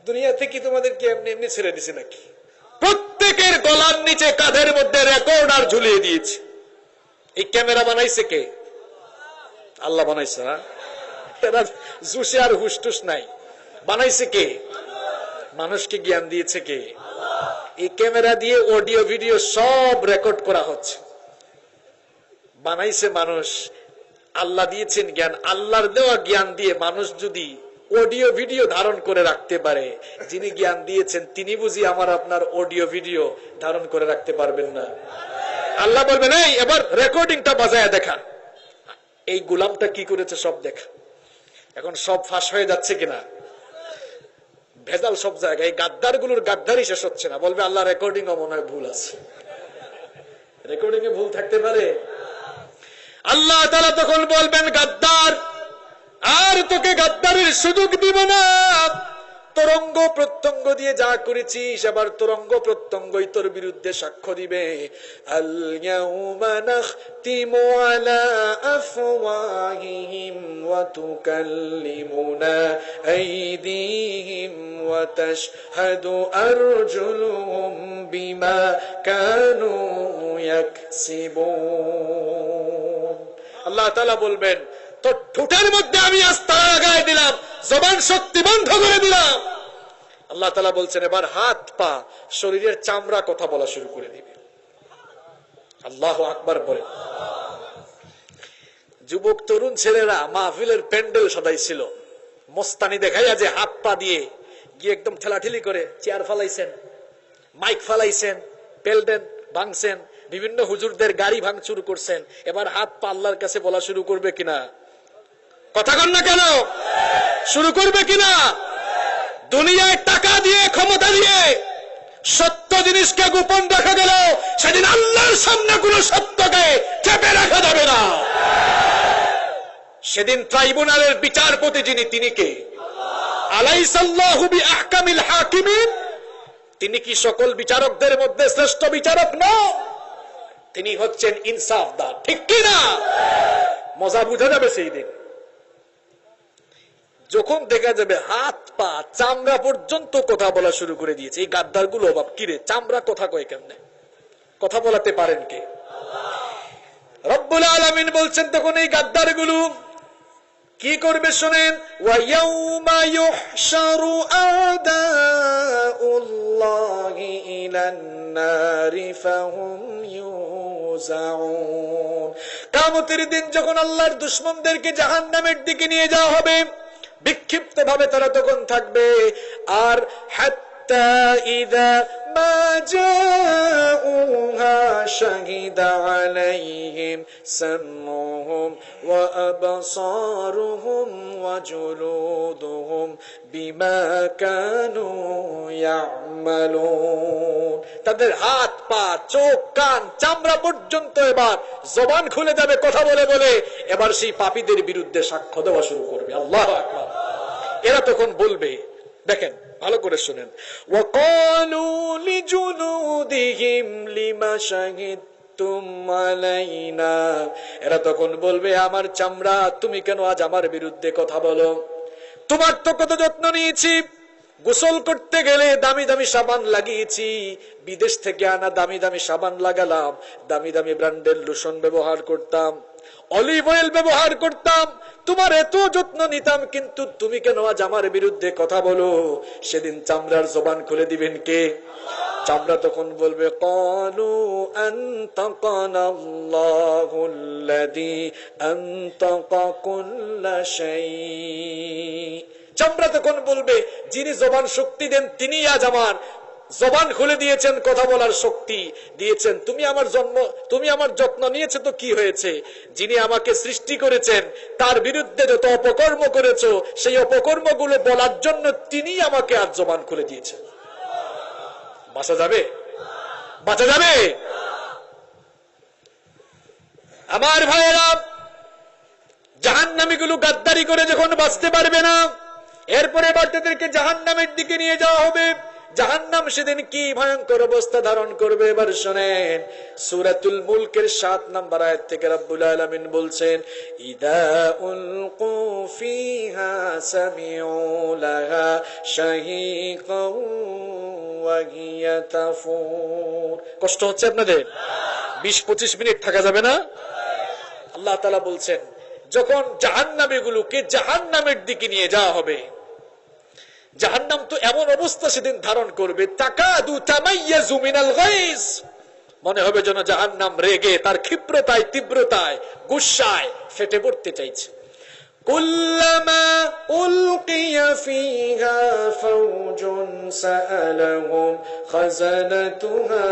দুনিয়া থেকে তোমাদেরকে এমনি এমনি ছেড়ে দিছে নাকি? প্রত্যেকের গলার নিচে কাঁধের মধ্যে রেকর্ডার ঝুলিয়ে দিয়েছে। এই ক্যামেরা বানাইছে কে? আল্লাহ বানাইছে। না এরা জুসে আর হুসটুস নাই, বানাইছে কে? মানুষকে জ্ঞান দিয়েছে কে? এই ক্যামেরা দিয়ে অডিও ভিডিও সব রেকর্ড করা হচ্ছে। বানাইছে মানুষ, আল্লাহ দিয়েছেন জ্ঞান। আল্লাহর দেওয়া জ্ঞান দিয়ে মানুষ যদি অডিও ভিডিও ধারণ করে রাখতে পারে, যিনি জ্ঞান দিয়েছেন তিনি বুঝি আমার আপনার অডিও ভিডিও ধারণ করে রাখতে পারবেন না? আল্লাহ বলবেন এই এবার রেকর্ডিংটা বাজায় দেখা, এই গোলামটা কি করেছে সব দেখা। এখন সব ফাঁস হয়ে যাচ্ছে কিনা? ভেজাল সব জায়গায়। গাদ্দার গুলোর গাদ্দারই শেষ হচ্ছে না। বলবে আল্লাহ রেকর্ডিং ও মনে হয় ভুল আছে। রেকর্ডিং এ ভুল থাকতে পারে? আল্লাহ তাআলা তখন বলবেন গাদ্দার, আর তোকে গাদ্দারের সুযোগ দিব না। তরঙ্গ প্রত্যঙ্গ দিয়ে যা করেছিস এবার তরঙ্গ প্রত্যঙ্গই তোর বিরুদ্ধে সাক্ষ্য দিবে। আল ইয়াউমা নাখতিমু আলা আফওয়াহিহিম ওয়া তুকাল্লিমুনা আইদিহিম ওয়া তাশহাদু আরজুলুহুম বিমা কানু ইয়াকসিবুন। আল্লাহ তাআলা বলবেন তোর ঠোঁটের মধ্যে আমি আস্থা লাগাই দিলাম, জবান শক্তি বন্ধ করে দিলাম। আল্লাহ তাআলা বলছেন এবার হাত পা শরীরের চামড়া কথা বলা শুরু করে দিবে। আল্লাহু আকবার বলে। যুবক তরুণ ছেলেরা মাহফিলের প্যান্ডেল সাজাইছিল, মস্তানি দেখাইয়া যে হাত পা দিয়ে গিয়ে একদম ঠেলাঠেলি করে চেয়ার ফালাইছেন, মাইক ফালাইছেন, পেলডেন ভাঙছেন, বিভিন্ন হুজুরদের গাড়ি ভাঙচুর করছেন। এবার হাত পা আল্লাহর কাছে বলা শুরু করবে কিনা? কথা কন না কেন? শুরু করবে কিনা? দুনিয়ায় টাকা দিয়ে ক্ষমতা দিয়ে সত্য জিনিসকে গোপন রাখা গেল, সেদিন আল্লাহর সামনে কোনো সত্যকে চেপে রাখা যাবে না। সেদিন ট্রাইব্যুনালের বিচারপতি যিনি, তিনি কে? আলাইসাল্লাহু বিআহকামিল হাকিমিন। তিনি কি সকল বিচারকদের মধ্যে শ্রেষ্ঠ বিচারক? না, তিনি হচ্ছেন ইনসাফদার। ঠিক কি না? মজা বুঝা যাবে সেই দিন যখন দেখা যাবে হাত পা চামড়া পর্যন্ত কথা বলা শুরু করে দিয়েছে। এই গাদ্দার গুলো অভাব কিরে, চামড়া কথা কয় কেমনে? কথা বলাতে পারেন কে? রব্বুল আলামিন বলছেন তখন এই গাদ্দারগুলো কি করবে শোনেন, ওয়ায়াউমা ইউহশারু আদাউল্লাহি ইলান নারি ফাহুম ইউজাউন। কিয়ামতের দিন যখন আল্লাহর দুশমনদেরকে জাহান্নামের দিকে নিয়ে যাওয়া হবে, বিক্ষিপ্ত ভাবে তারা তখন থাকবে। আর হাত্তা ইযা মা জাউহা শাহিদা আলাইহিম সামউহুম ওয়া আবসারুহুম ওয়া জুলুদুহুম বিমা কানু ইয়ামালুন। তাদের হাত পা চোখ কান চামড়া পর্যন্ত এবার জবান খুলে যাবে কথা বলে বলে, এবার সেই পাপীদের বিরুদ্ধে সাক্ষ্য দেওয়া শুরু করবে। আল্লাহু আকবার। এরা তখন বলবে, দেখেন ভালো করে শুনেন, ওয়াকালু লিজুলুদিহিম লিমা শাহিদতুম আলাইনা। এরা তখন বলবে, আমার চামড়া তুমি কেন আজ আমার বিরুদ্ধে কথা বলো? তোমার তো কত যত্ন নিয়েছি, গোসল করতে গেলে দামি দামি সাবান লাগিয়েছি, বিদেশ থেকে আনা দামি দামি সাবান লাগালাম, দামি দামি ব্র্যান্ডের লোশন ব্যবহার করতাম, অলিভ অয়েল ব্যবহার করতাম, তোমার এত যত্ন নিতাম, কিন্তু তুমি কেন আজ আমার বিরুদ্ধে কথা বলো? সেদিন চামড়ার জবান খুলে দিবেন কে? চামড়া তখন বলবে, ক্বালু আনতাকানাল্লাহুল্লাযী আনতাকা কুল্লা শাই। চামড়া তখন বলবে, যিনি জবান শক্তি দেন তিনি আজ আমার জবান খুলে দিয়েছেন, কথা বলার শক্তি দিয়েছেন। তুমি আমার যত্ন নিয়েছে তো কি হয়েছে? যিনি আমাকে সৃষ্টি করেছেন তার বিরুদ্ধে যত অপকর্ম করেছো, সেই অপকর্মগুলো বলার জন্য তিনি আমাকে আজ জবান খুলে দিয়েছেন। বাঁচা যাবে? বাঁচা যাবে? আমার ভাইয়েরা, জাহান্নামীগুলো গাদ্দারি করে যখন বাঁচতে পারবে না, এরপরে এবার তাদেরকে জাহান্নামের দিকে নিয়ে যাওয়া হবে। জাহান্নাম সেদিন কি ভয়ঙ্কর অবস্থা ধারণ করবে এবার শোনেন। সূরাতুল মুলকের ৭ নম্বর আয়াত থেকে রব্বুল আলামিন বলছেন, ইদা উলকু ফিহা সামিউ লাহা শাহীকাও ওয়া হিয়া তাফুর। কষ্ট হচ্ছে আপনাদের? ২০-২৫ মিনিট থাকা যাবে না? আল্লাহ তাআলা বলছেন, যখন জাহান্নামীগুলোকে জাহান্নামের দিকে নিয়ে যাওয়া হবে, জাহান্নাম তো এমন অবস্থা সেদিন ধারণ করবে, তাকাদু তামাইয়াজু মিনাল গায়জ, মনে হবে যেন জাহান্নাম রেগে তার ক্ষিপ্রতায় তীব্রতায় গুসায় ফেটে পড়তে চাইছে। কুল্লামা উলকিয়া ফিহা ফাওজুন সাআলাহুম খাযানাতুহা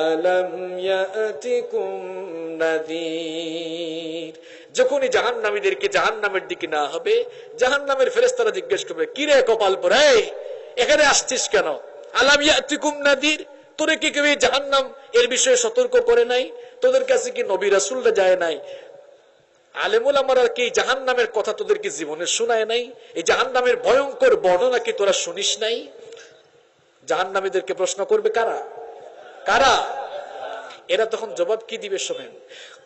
আলাম ইয়াতিকুম নাযীর। যখনই জাহান্নামীদেরকে জাহান্নামের দিকে না হবে, জাহান্নামের ফেরেশতারা জিজ্ঞেস করবে, কি রে কপাল পোড়া, এখানে আসছিস কেন? আলাম ইয়াতিকুম নাযীর, তোরে কি কেউ জাহান্নাম এর বিষয়ে সতর্ক করে নাই? তোদের কাছে কি নবী রাসূলরা যায় নাই? আলেম ওলামারা কি জাহান্নামের কথা তোদেরকে জীবনে শোনায় নাই? এই জাহান্নামের ভয়ঙ্কর বর্ণনা কি তোরা শুনিস নাই? জাহান্নামীদেরকে প্রশ্ন করবে কারা? কারা? এরা তখন জবাব কি দিবে শোনেন,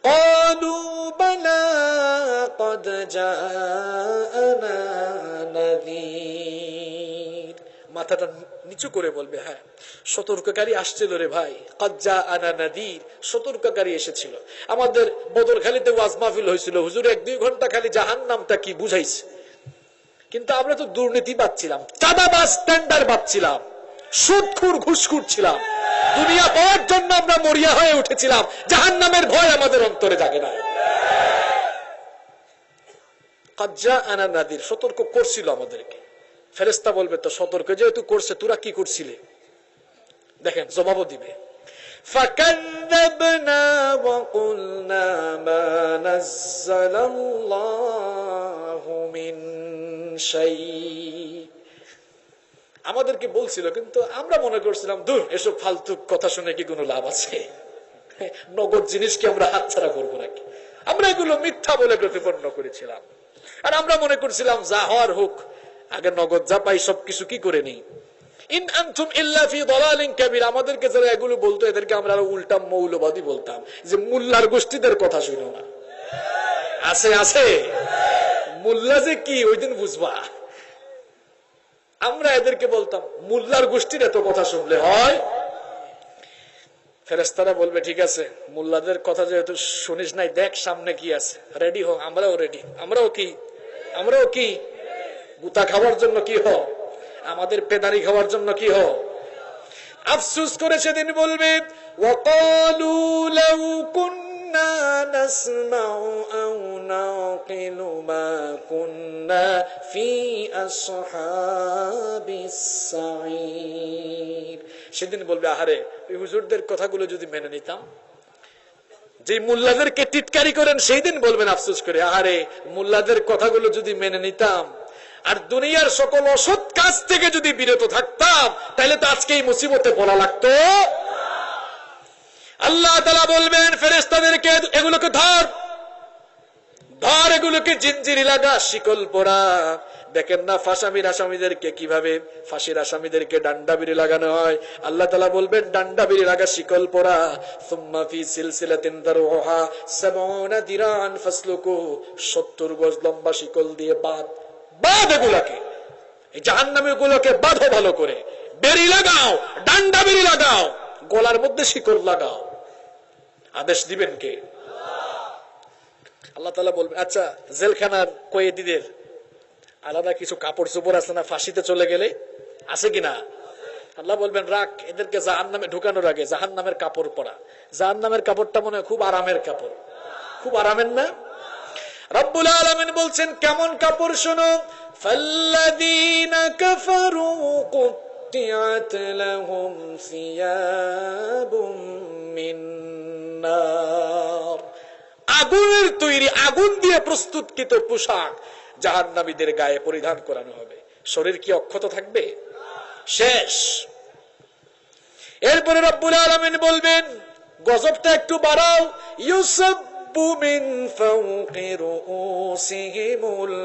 ক্বালু বালা ক্বাদ জাআনা নাযীর। মাথাটা নিচু করে বলবে, হ্যাঁ সতর্ককারী আসছিল রে ভাই, ক্বাদ জাআনা নাযীর, সতর্ককারী এসেছিল। আমাদের বদরখালীতে ওয়াজ মাহফিল হয়েছিল, হুজুর ১-২ ঘন্টা খালি জাহান্নামটা কি বুঝাইছে, কিন্তু আমরা তো দুর্নীতি পাচ্ছিলাম, চাঁদাবাজ টেন্ডার পাচ্ছিলাম, সুদখোর ঘুষখোর ছিলাম, দুনিয়া পাওয়ার জন্য আমরা মরিয়া হয়ে উঠেছিলাম, জাহান্নামের ভয় আমাদের অন্তরে জাগে না। ক্বাদ জাআনা নাযীর, সতর্ক করছিল আমাদেরকে। ফেরেশতা বলবে, তো সতর্ক যেহেতু করছে তোরা কি করছিলে? দেখেন জবাবও দিবে, ফাকাযযাবনা ওয়া কুলনা মা নাযালাল্লাহু মিন শাই। আমাদেরকে বলছিল, কিন্তু আমরা মনে করছিলাম দূর, এসব ফালতু কথা শুনে কি কোনো লাভ আছে? নগদ জিনিস কি আমরা হাতছাড়া করবো নাকি? আমরা এগুলো মিথ্যা বলে প্রতিপন্ন করেছিলাম। আর আমরা মনে করছিলাম যা হওয়ার হোক, আগে নগদ যা পাই সবকিছু কি করে নেই। ইন আনতুম ইল্লা ফি দালালিন কাবীর। আমাদেরকে যারা এগুলো বলতো, এদেরকে আমরা উল্টা মৌলবাদী বলতাম, যে মুল্লার গোষ্ঠীদের কথা শুনো না। আছে আছে, মুল্লা যে কি ওই দিন বুঝবা। আমরা এদেরকে বলতাম মুল্লার গোষ্ঠীর এত কথা শুনলে হয়। ফেরেশতারা বলবে ঠিক আছে, মোল্লাদের কথা যেহেতু শুনিস নাই, দেখ সামনে কি আছে, রেডি হো। আমরাও রেডি। আমরাও কি গুতা খাওয়ার জন্য কি হো, আমাদের পেদারি খাওয়ার জন্য কি হো। আফসোস করে সেদিন বলবে ওয়াকালু লাউ কুন্না নাসমাউ আও নাকিলু মা কুন্না ফি আসহাবিস সাঈর। সেদিন বলবে আহারে, ওই হুজুরদের কথাগুলো যদি মেনে নিতাম। যে মুল্লাদেরকে টিটকারি করেন সেই দিন বলবেন আফসোস করে, আহারে মুল্লাদের কথাগুলো যদি মেনে নিতাম আর দুনিয়ার সকল অসৎ কাজ থেকে যদি বিরত থাকতাম, তাহলে তো আজকে এই মুসিবতে পড়া লাগতো। আল্লাহ তাআলা বলবেন ফেরেশতাদেরকে, এগুলোকে ধর, এগুলোকে জিনজিরি লাগা, শিকল পরা। দেখেন না আসামিদেরকে কিভাবে, ফাঁসির আসামিদেরকে ডান্ডাবিড়ি লাগানো হয়। আল্লাহ তাআলা বলবেন ডান্ডাবিড়ি লাগা, শিকল পরা। সুম্মা ফি সিলসিলাতিন দারউহা ৭০ দিরান ফাসলুকু, ৭০ গজ লম্বা শিকল দিয়ে বাঁধ এগুলাকে, এই জাহান্নামী গুলোকে বাঁধো ভালো করে, বেড়ি লাগাও, ডান্ডা বেড়ি লাগাও, গলার মধ্যে শিকল লাগাও। আদেশ দিবেন কে? আল্লাহ তাআলা বলবেন আচ্ছা, জেলখানার কয়েদিদের আলাদা কিছু কাপড় চোপড় আছে না ফাঁসিতে চলে গেলে, আছে কিনা? আল্লাহ বলবেন রাখ, এদেরকে জাহান্নামে ঢুকানোর আগে জাহান্নামের কাপড় পরা। জাহান্নামের কাপড়টা মনে হয় খুব আরামের কাপড়, খুব আরামের না? রব্বুল আলামিন বলছেন কেমন কাপড় শোনো, ফাল্লাযীনা কাফারু কুত্তিআত লাহুম সিয়াবুম মিন নার, আগুনের তৈরি, আগুন দিয়ে প্রস্তুতকৃত পোশাক জাহান্নামীদের গায়ে পরিধান করানো হবে। শরীর কি অক্ষত থাকবে? শেষ। এরপরে রব্বুল আলামিন বলবেন গজবটা একটু বাড়াও, ইউসাব্বু মিন ফাওকি রুউসিহিমুল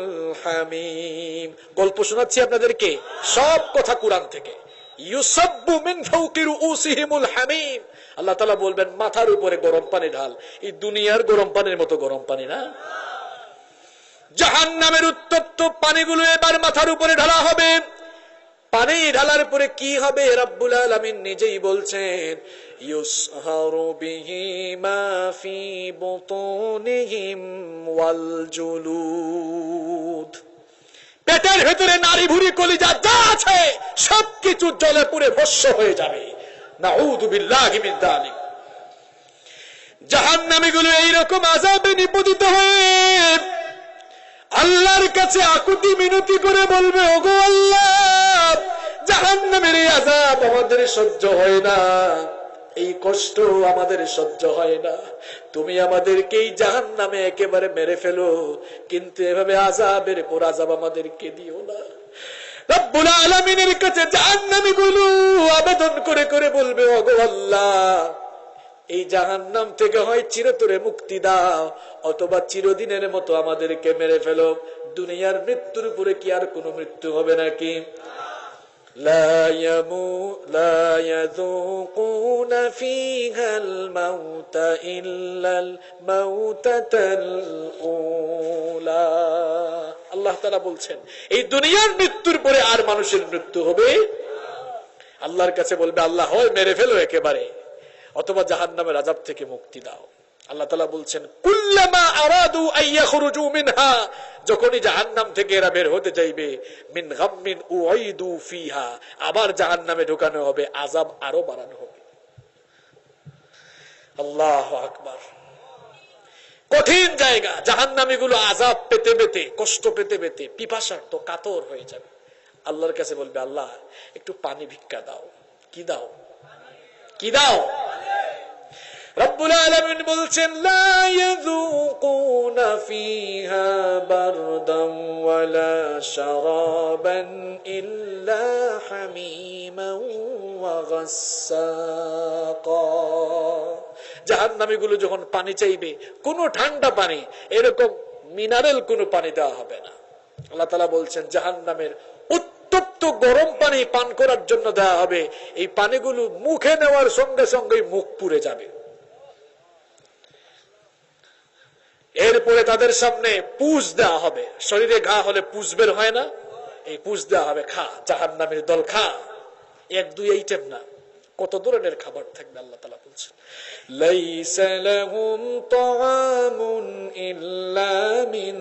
হামিম। গল্প শোনাচ্ছি আপনাদেরকে, সব কথা কুরআন থেকে। ইউসাব্বু মিন ফাওকি রুউসিহিমুল হামিম, আল্লাহ তাআলা বলবেন মাথার উপরে গরম পানি ঢাল। এই দুনিয়ার গরম পানির মতো গরম পানি না, জাহান্নামের উত্তপ্ত পানিগুলো এবার মাথার উপরে ঢালা হবে। পানি ঢালার পরে কি হবে রব্বুল আলামিন নিজেই বলছেন, ইউসহারু বিহি মা ফি বুতুনিহিম ওয়াল জুলুদ, পেটের ভেতরে নারী ভুঁড়ি কলিজা যা আছে সবকিছু জ্বলে পুড়ে ভস্ম হয়ে যাবে। নাউযু বিল্লাহি মিন যালিক। জাহান্নামীগুলো এইরকম আযাবে নিপতিত হয়ে আল্লাহর কাছে আকুতি মিনতি করে বলবে, ওগো আল্লাহ, জাহান্নামের এই আযাব আমাদের সহ্য হয় না, এই কষ্ট আমাদের সহ্য হয় না, তুমি আমাদেরকে এই জাহান্নামে একেবারে মেরে ফেলো, কিন্তু এভাবে আযাবের পর আযাব আমাদেরকে দিও না। রব্বুল আলামিনের কাছে জাহান্নামীগুলো আবেদন করে করে বলবে, ওগো আল্লাহ, এই জাহান্নাম থেকে হয় চিরতরে মুক্তি দাও, অথবা চিরদিনের মতো আমাদেরকে মেরে ফেলো। দুনিয়ার মৃত্যুর উপরে কি আর কোনো মৃত্যু হবে নাকি? লা ইয়াযুকুনা ফীহাল মাউতা ইল্লাল মাউতাতাল উলা। আল্লাহ তাআলা বলছেন এই দুনিয়ার মৃত্যুর পরে আর মানুষের মৃত্যু হবে? আল্লাহর কাছে বলবে আল্লাহ হয় মেরে ফেলো একেবারে, অথবা জাহান্নামের আযাব থেকে মুক্তি দাও। আল্লাহ তাআলা বলছেন কুল্লামা আরাদু আইয়াখরুজু মিনহা, যখনই জাহান্নাম থেকে এরা বের হতে যাইবে, মিন গাম্মিন উইদু ফিহা, আবার জাহান্নামে ঢোকানো হবে, আযাব আরো বাড়ানো হবে। আল্লাহু আকবার। কঠিন জায়গা, জাহান্নামীগুলো আযাব পেতে পেতে, কষ্ট পেতে পেতে পিপাসার্ত কাতর হয়ে যাবে। আল্লাহর কাছে বলবে আল্লাহ একটু পানি ভিক্ষা দাও। কি দাও? কি দাও? রব্বুল আলামিন বলছেন লা ইয়াযুকুনা ফিহা বারদান ওয়ালা শারাবান ইল্লা হামিমান ওয়া গাসসাকা। জাহান্নামীগুলো যখন পানি চাইবে, কোন ঠান্ডা পানি, এরকম মিনারেল কোন পানি দেওয়া হবে না। আল্লাহ তাআলা বলছেন জাহান্নামের উত্তপ্ত গরম পানি পান করার জন্য দেওয়া হবে। এই পানিগুলো মুখে নেওয়ার সঙ্গে সঙ্গে মুখ পুড়ে যাবে। এরপরে তাদের সামনে পুষ দেওয়া হবে। শরীরে ঘা হলে পুষ বের হয় না, এই পুষ দেওয়া হবে, খা জাহান্নামের দল খা। এক দুই আইটেম না, কত ধরনের খাবার থাকবে আল্লাহ তাআলা বলছেন। লাইসা লাহুম তাআমুন ইল্লা মিন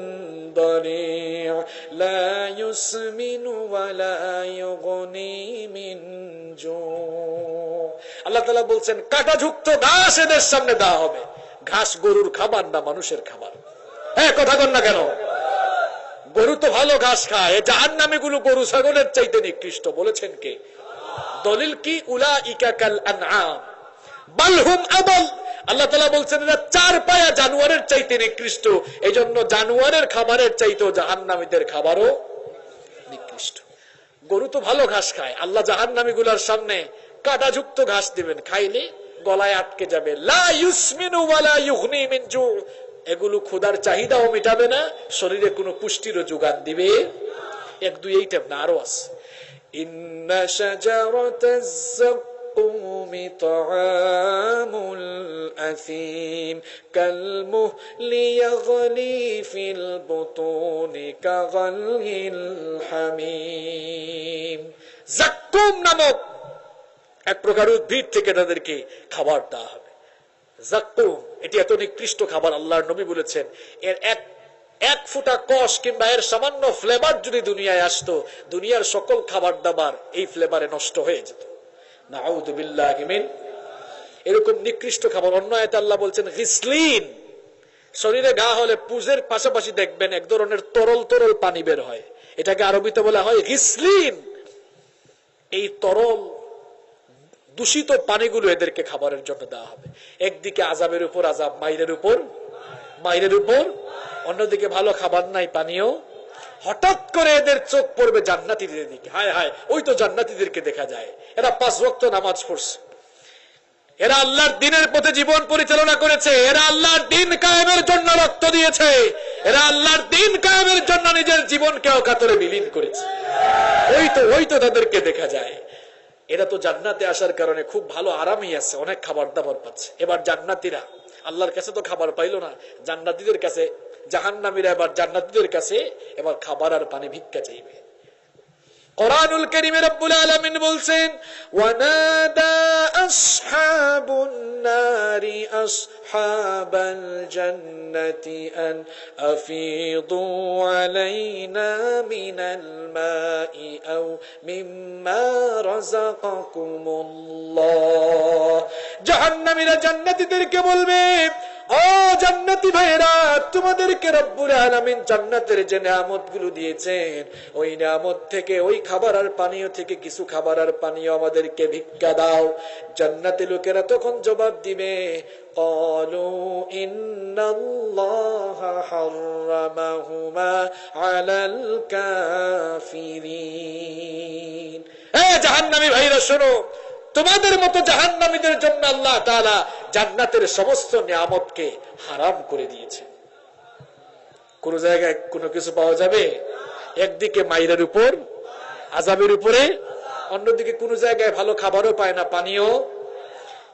দারি' লা ইউসমিনু ওয়া লা ইউগনি মিন জু'। আল্লাহ তাআলা বলছেন কাঁটাযুক্ত ঘাস এদের সামনে দেওয়া হবে। ঘাস গরুর খাবার না মানুষের খাবার? কথা বল না কেন? গরু তো ভালো ঘাস খায়, জাহান্নামী গুলো গরু ছাগলের চাইতে নিকৃষ্ট বলেছেন কে? দলিল কি? উলাইকা কাল আনআম বাল হুম আদাল। আল্লাহ তাআলা বলছেন এরা চার পায়া জানোয়ারের চাইতে নিকৃষ্ট। এজন্য জানোয়ারের খাবারের চাইতেও জাহান্নামীদের খাবারও নিকৃষ্ট। গরু তো ভালো ঘাস খায়, আল্লাহ জাহান্নামী গুলার সামনে কাঁটাযুক্ত ঘাস দিবেন, খাইলে গলায় আটকে যাবে। লা ইউসমিনু ওয়া লা ইউগনি মিন জু'। এগুলো ক্ষুধার চাহিদাও মেটাবে না, শরীরে কোনো পুষ্টিরও যোগান দিবে। এক দুই এইটা না, আরো আছে। ইন্না শাজারাতাজ যাক্কুমি তাআমুল আযীম কালমুহলি ইয়াগলি ফিল বুতুনি কাগালহিল হামীম। যাক্কুম নামক এক প্রকার উদ্ভিদ থেকে তাদেরকে খাবার দেওয়া হবে। যাক্কুম এটি এত নিকৃষ্ট খাবার, আল্লাহর নবী বলেছেন এর এক ফুটা কষ কিংবা এর সামান্য ফ্লেভার যদি দুনিয়ায় আসতো, দুনিয়ার সকল খাবার দাবার এই ফ্লেভারে নষ্ট হয়ে যেত। নাউযু বিল্লাহি মিন। এরকম নিকৃষ্ট খাবার। অন্য আয়াতে আল্লাহ বলছেন গিসলিন। শরীরে ঘা হলে পুজের পাশাপাশি দেখবেন এক ধরনের তরল তরল পানি বের হয়, এটাকে আরবিতে বলা হয় গিসলিন। এই তরল দূষিত পানিগুলো এদেরকে খাবারের জন্য দেওয়া হবে। একদিকে আযাবের উপর আযাব, মাইরের উপর মাইরের উপর, অন্যদিকে ভালো খাবার নাই, পানিও। হঠাৎ করে এদের চোখ পড়বে জান্নাতীদের দিকে। হায় হায়, ওই তো জান্নাতীদেরকে দেখা যায়, এরা 5 ওয়াক্ত নামাজ পড়ছে, এরা আল্লাহর দ্বীনের পথে জীবন পরিচালনা করেছে, এরা আল্লাহর দ্বীন কায়েমের জন্য রক্ত দিয়েছে, এরা আল্লাহর দ্বীন কায়েমের জন্য নিজের জীবনকে অকাতরে বিলীন করেছে। ওই তো তাদেরকে দেখা যায়। এরা তো জান্নাতে আসার কারণে খুব ভালো আরামই আছে, অনেক খাবার দাবার পাচ্ছে। এবার জান্নাতীরা আল্লাহর কাছে তো খাবার পাইলো না, জান্নাতীদের কাছে, জাহান্নামীরা এবার জান্নাতীদের কাছে এবার খাবার আর পানি ভিক্ষা চাইবে। কোরআনুল কারীমে রব্বুল আলামিন বলছেন ওয়ানাদা আসহাবুন নারি আসহাবাল জান্নাতি আন আফিদু আলাইনা মিনাল মাই আও মিম্মা রাযাকাকুমুল্লাহ। জাহান্নামীরা জান্নাতীদেরকে বলবে, ও জান্নাতি ভাইরা, তোমাদেরকে রব্বুল আলামিন জান্নাতের যে নিয়ামতগুলো দিয়েছেন, ওই নিয়ামত থেকে, ওই খাবার আর পানীয় থেকে কিছু খাবার আর পানীয় আমাদেরকে ভিক্ষা দাও। জান্নাতি লোকেরা তখন জবাব দিবে, ক্বালু ইন্নাল্লাহা হাররামাহুমা আলাল কাফিরিন। হে জাহান্নামী ভাইরা শোনো, তোমাদের মতো জাহান্নামীদের জন্য আল্লাহ তাআলা জান্নাতের সমস্ত নিয়ামতকে হারাম করে দিয়েছে। কোন জায়গায় কোনো কিছু পাওয়া যাবে? একদিকে মাইরের উপর আযাবের উপরে, অন্যদিকে কোন জায়গায় ভালো খাবারও পায় না, পানিও।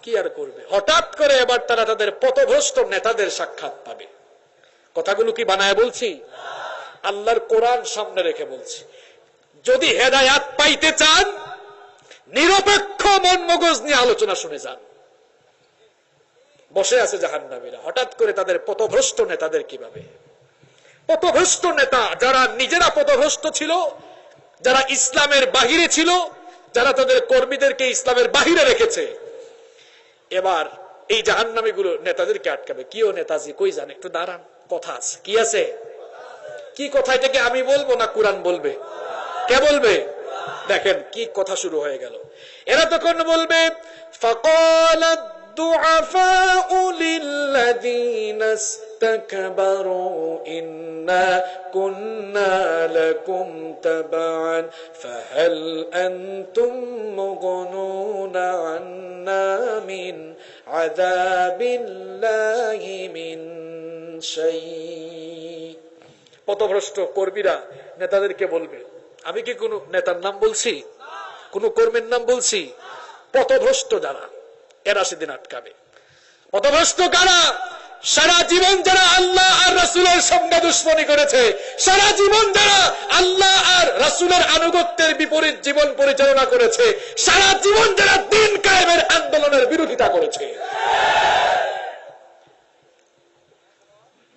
কি আর করবে? হঠাৎ করে এবার তারা তাদের পথভ্রষ্ট নেতাদের সাক্ষাৎ পাবে। কথাগুলো কি বানায় বলছি? আল্লাহর কোরআন সামনে রেখে বলছি। যদি হেদায়াত পাইতে চান, নিরপেক্ষ মন মগজ নিয়ে আলোচনা শুনে যান। বসে আছে জাহান্নামীরা, হঠাৎ করে তাদের পথভ্রষ্ট নেতাদের কিভাবে, পথভ্রষ্ট নেতা যারা নিজেরা পথভ্রষ্ট ছিল, যারা ইসলামের বাহিরে ছিল, যারা তাদের কর্মীদেরকে ইসলামের বাহিরে রেখেছে, এবার এই জাহান্নামী গুলো নেতাদেরকে আটকাবে। কি ও নেতাজি কই যান, একটু দাঁড়ান, কথা আছে। কি আছে? কি কথা? এটাকে আমি বলবো না কোরআন বলবে? কে বলবে? দেখেন কি কথা শুরু হয়ে গেল। এরা তখন বলবে, ফাকালাত দুআফাউ লিল্লাযীনা ইসতাকবারু ইন্না কুন্না লাকুম তাবা'আন ফাহাল আনতুম মুগনুনা আন্না মিন আযাবিল্লাহি মিন শাই। পথভ্রষ্ট কর্মীরা নেতাদেরকে বলবে, আমি কি কোন নেতার নাম বলছি, কোন কর্মীর নাম বলছি? পথভ্রষ্ট যারা, এরা সেদিন আটকাবে। পথভ্রষ্ট কারা? সারা জীবন যারা আল্লাহ আর রাসূলের সঙ্গে দুশমনী করেছে, সারা জীবন যারা আল্লাহ আর রাসূলের আনুগত্যের বিপরীত জীবন পরিচালনা করেছে, সারা জীবন যারা দ্বীন কায়েমের আন্দোলনের বিরোধিতা করেছে।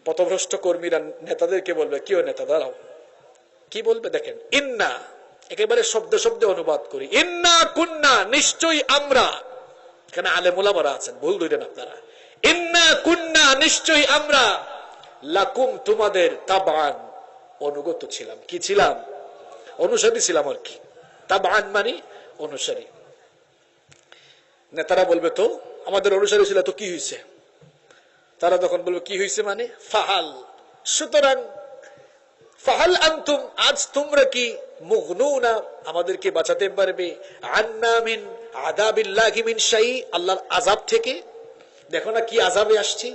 পথভ্রষ্ট কর্মীরা নেতাদেরকে বলবে, কি ও নেতা দাঁড়াও, কি বলবে দেখেন, ইন্না, একেবারে শব্দে শব্দে অনুবাদ করি, ইন্না কুন্না, নিশ্চয়ই আমরা, এখানে আলেম ওলামারা আছেন, ভুল ধরেন আপনারা, ইন্না কুন্না, নিশ্চয়ই আমরা, লাকুম, তোমাদের, তাবান, অনুগত ছিলাম। কি ছিলাম? অনুসারী ছিলাম আর কি। তাবান মানে অনুসারী। নেতারা বলবে তো আমাদের অনুসারী ছিল, তো কি হয়েছে? তারা তখন বলবে কি হয়েছে মানে ফাহাল, সুতরাং ফাহাল আনতুম, আজ তোমরা কি মুগনুনা, আমাদেরকে বাঁচাতে পারবে, আন্না মিন আযাবিল্লাহি মিন শাই, আল্লাহর আযাব থেকে। দেখো না কি আযাবে আসছি,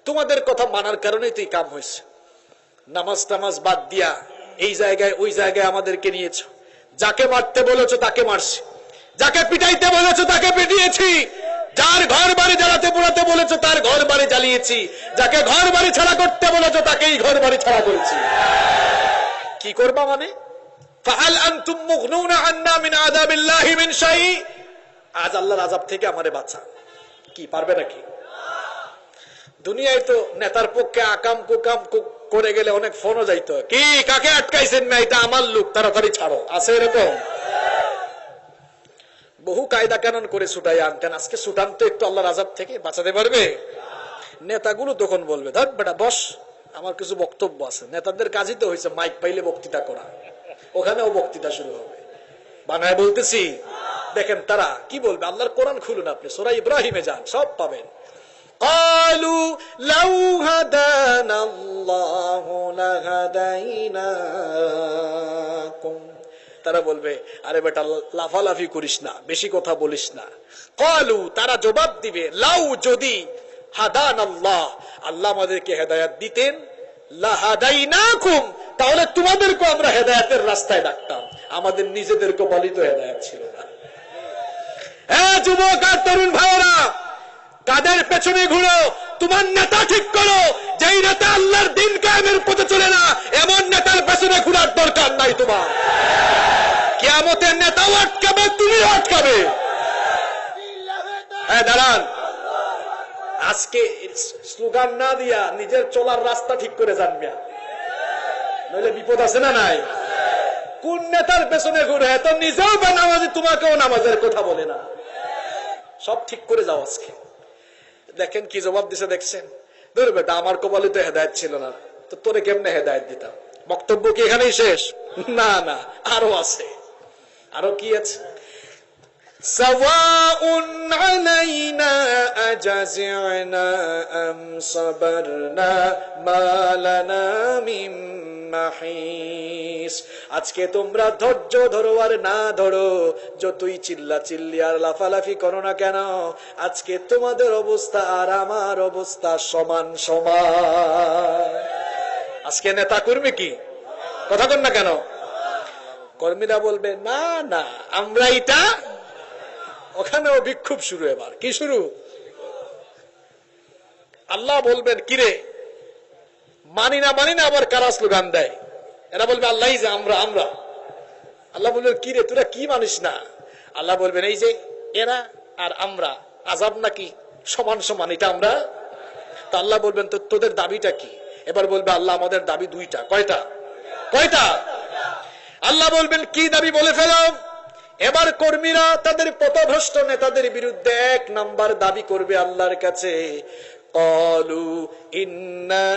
তোমাদের কথা মানার কারণেই তো এই কাম হয়েছে। নামাজ টামাজ বাদ দিয়া এই জায়গায় ওই জায়গায় আমাদেরকে নিয়েছো, যাকে মারতে বলেছো তাকে মারছি, যাকে পিটাইতে বলেছো তাকে পিটিয়েছি, যার ঘর বাড়ি জ্বালাতে পোড়াতে বলেছো তার ঘর বাড়ি জ্বালিয়েছি, যাকে ঘর বাড়ি ছাড়া করতে বলেছো তাকেই ঘর বাড়ি ছাড়া করেছি। কি করবা মানে ফাহাল আনতুম মুগনুনা আন্না মিন আযাবিল্লাহি মিন শাই, আজ আল্লাহর আযাব থেকে আমারে বাঁচা। কি পারবে নাকি? দুনিয়ায় তো নেতার পক্ষে আকাম কুকাম করে গেলে অনেক ফোনও যাইতো, কি কাকে আটকাইছেন না, এটা আমার লোক, তাড়াতাড়ি ছাড়ো, আছে এরকম। বহু কায়দা কানুন করে ছুটাই আনতেন, আজকে ছুটান তো একটু আল্লাহর আযাব থেকে বাঁচাতে পারবে? নেতাগুলো তখন বলবে, ধর বেটা বস, আমার কিছু বক্তব্য আছে। নেতাদের কাজই তো হয়েছে মাইক পাইলে বক্তৃতা করা, ওখানেও বক্তৃতা শুরু হবে। বানায় বলতেছি, দেখেন তারা কি বলবে। আল্লাহর কোরআন খুলুন আপনি, সূরা ইব্রাহিমে যান, সব পাবেন। قالوا لو هدانا الله لهديناكم, তারা বলবে আরে বেটা লাফালাফি করিস না, বেশি কথা বলিস না। ক্বালু, তারা জবাব দিবে, লাউ, যদি, হাদানাল্লাহ, আল্লাহ আমাদেরকে হেদায়েত দিতেন, লাহাদাইনাকুম, তাহলে তোমাদেরকে আমরা হেদায়েতের রাস্তায় ডাকতাম, আমাদের নিজেদেরকে বলি তো হেদায়েত ছিল না। হ্যাঁ যুবক আর তরুণ ভাইরা, কাদের পেছনে ঘুরো, তোমার নেতা ঠিক করো, যেই নেতা আল্লাহর দিন কায়েমের পথে চলে না, এমন নেতার পেছনে ঘোরার দরকার নাই তোমার। কিয়ামতের নেতাও আটকাবে, তুমিও আটকাবে। হ্যাঁ দাঁড়ান, আজকে স্লোগান না দিয়া নিজের চলার রাস্তা ঠিক করে জানবে, নইলে বিপদ আছে না নাই? কোন নেতার পেছনে ঘুরে, এত নিজেও বা নামাজি, তোমাকেও নামাজের কথা বলে না। সব ঠিক করে যাও আজকে। দেখেন কি জবাব দিছে, দেখছেন? ধর বেটা আমার কপালে তো হেদায়েত ছিল না, তো তোরে কেমনে হেদায়েত দিতাম? বক্তব্য কি এখানেই শেষ? না না, আরো আছে, আরো কি আছে? সাওয়াউন আলাইনা আজাজিনা আম সাবারনা মা লানা মিন মাহিস, আজকে তোমরা ধৈর্য ধরো আর না ধরো, যতই চিল্লা চিল্লি আর লাফালাফি করো না কেন, আজকে তোমাদের অবস্থা আর আমার অবস্থা সমান সমান। আজকে নেতা কর্মী কি কথা কন না কেন? কর্মীরা বলবে না না আমরা এটা, ওখানেও বিক্ষোভ শুরু। এবার কি শুরু? আল্লাহ বলবেন কিরে মানি না আবার কারা স্লোগান দেয়, এরা বলবে আল্লাহ যে আমরা আমরা। আল্লাহ বলবেন কিরে তোরা কি মানিস না? আল্লাহ বলবেন এই যে এরা আর আমরা আযাব নাকি সমান সমান, এটা আমরা। তা আল্লাহ বলবেন তো তোদের দাবিটা কি? এবার বলবে আল্লাহ আমাদের দাবি দুইটা। কয়টা? কয়টা? আল্লাহ বলবেন কি দাবি বলে ফেলো। এবার কর্মীরা তাদের পথভ্রষ্ট নেতাদের বিরুদ্ধে এক নাম্বার দাবি করবে আল্লাহর কাছে, ক্বালু ইন্না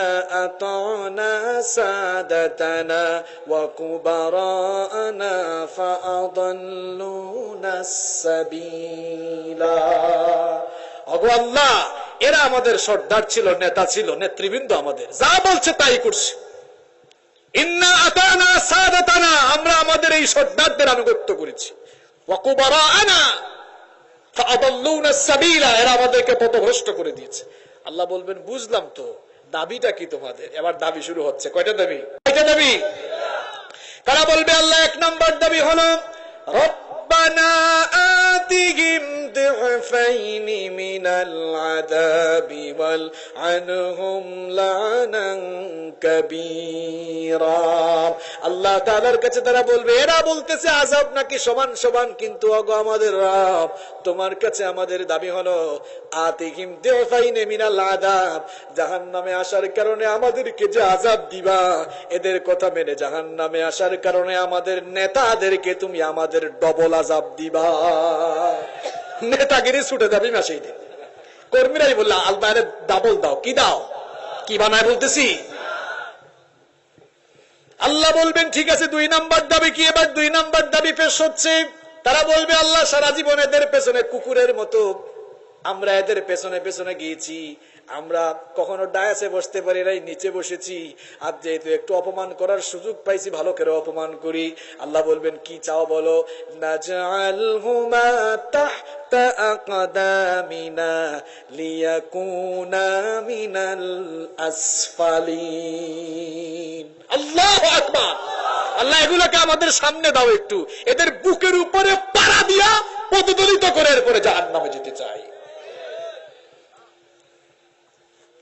আতানা সাদাতানা ওয়া কুবারানা ফাআদাল্লুনাস সাবিলা। ওগো আল্লাহ, এরা আমাদের সর্দার ছিল, নেতা ছিল, নেতৃবৃন্দ আমাদের যা বলছে তাই করছে। ইন্না আতানা সাদাতানা, আমরা আমাদের এই সর্দারদের আনুগত্য করেছি। ওয়া কুবারানা ফাআদাল্লুনাস সাবিলা, এরা আমাদেরকে পথভ্রষ্ট করে দিয়েছে। আল্লাহ বলবেন বুঝলাম তো, দাবিটা কি তোমাদের? এবার দাবি শুরু হচ্ছে। কয়টা দাবি? কয়টা দাবি? তারা বলবে আল্লাহ এক নাম্বার দাবি হলো রব্বানা আতিহিম ضعفين من العذاب والعنهم لعنا كبيرا আল্লাহ তাআলার কাছে তারা বলবে, এরা বলতেছে আযাব নাকি সমান সমান, কিন্তু ওগো আমাদের রব, তোমার কাছে আমাদের দাবি হলো আতিহিম দিফাইনে মিনাল আযাব, জাহান্নামে আসার কারণে আমাদেরকে যে আযাব দিবা, এদের কথা মেনে জাহান্নামে আসার কারণে আমাদের নেতাদেরকে তুমি আমাদের ডবল আযাব দিবা। নেতাগিরি ছুটে যাবে মাসেই দিন। কর্মীরাই বলল আলবারে ডাবল দাও। কি দাও? কি বানায় বলতেছি? আল্লাহ বলবেন ঠিক আছে, 2 নাম্বার দাবি কি? এবার 2 নাম্বার দাবি পেশ হচ্ছে। তারা বলবে আল্লাহ সারা জীবন এদের পেছনে কুকুরের মতো আমরা এদের পেছনে পেছনে গিয়েছি, আমরা কখনো ডায়াসে বসতে পারি নাই, নিচে বসেছি, আর যেহেতু একটু অপমান করার সুযোগ পাইছি ভালো করে অপমান করি। আল্লাহ বলবেন কি চাও বলো? নাজআলহুমা তাহতা আকদামিনা লিয়াকুনা মিনাল আসফালিন। আল্লাহু আকবার। আল্লাহ এগুলোকে আমাদের সামনে দাও, একটু এদের বুকের উপরে পাড়া দিয়া পদদলিত করে এরপরে জাহান্নামে যেতে চাই।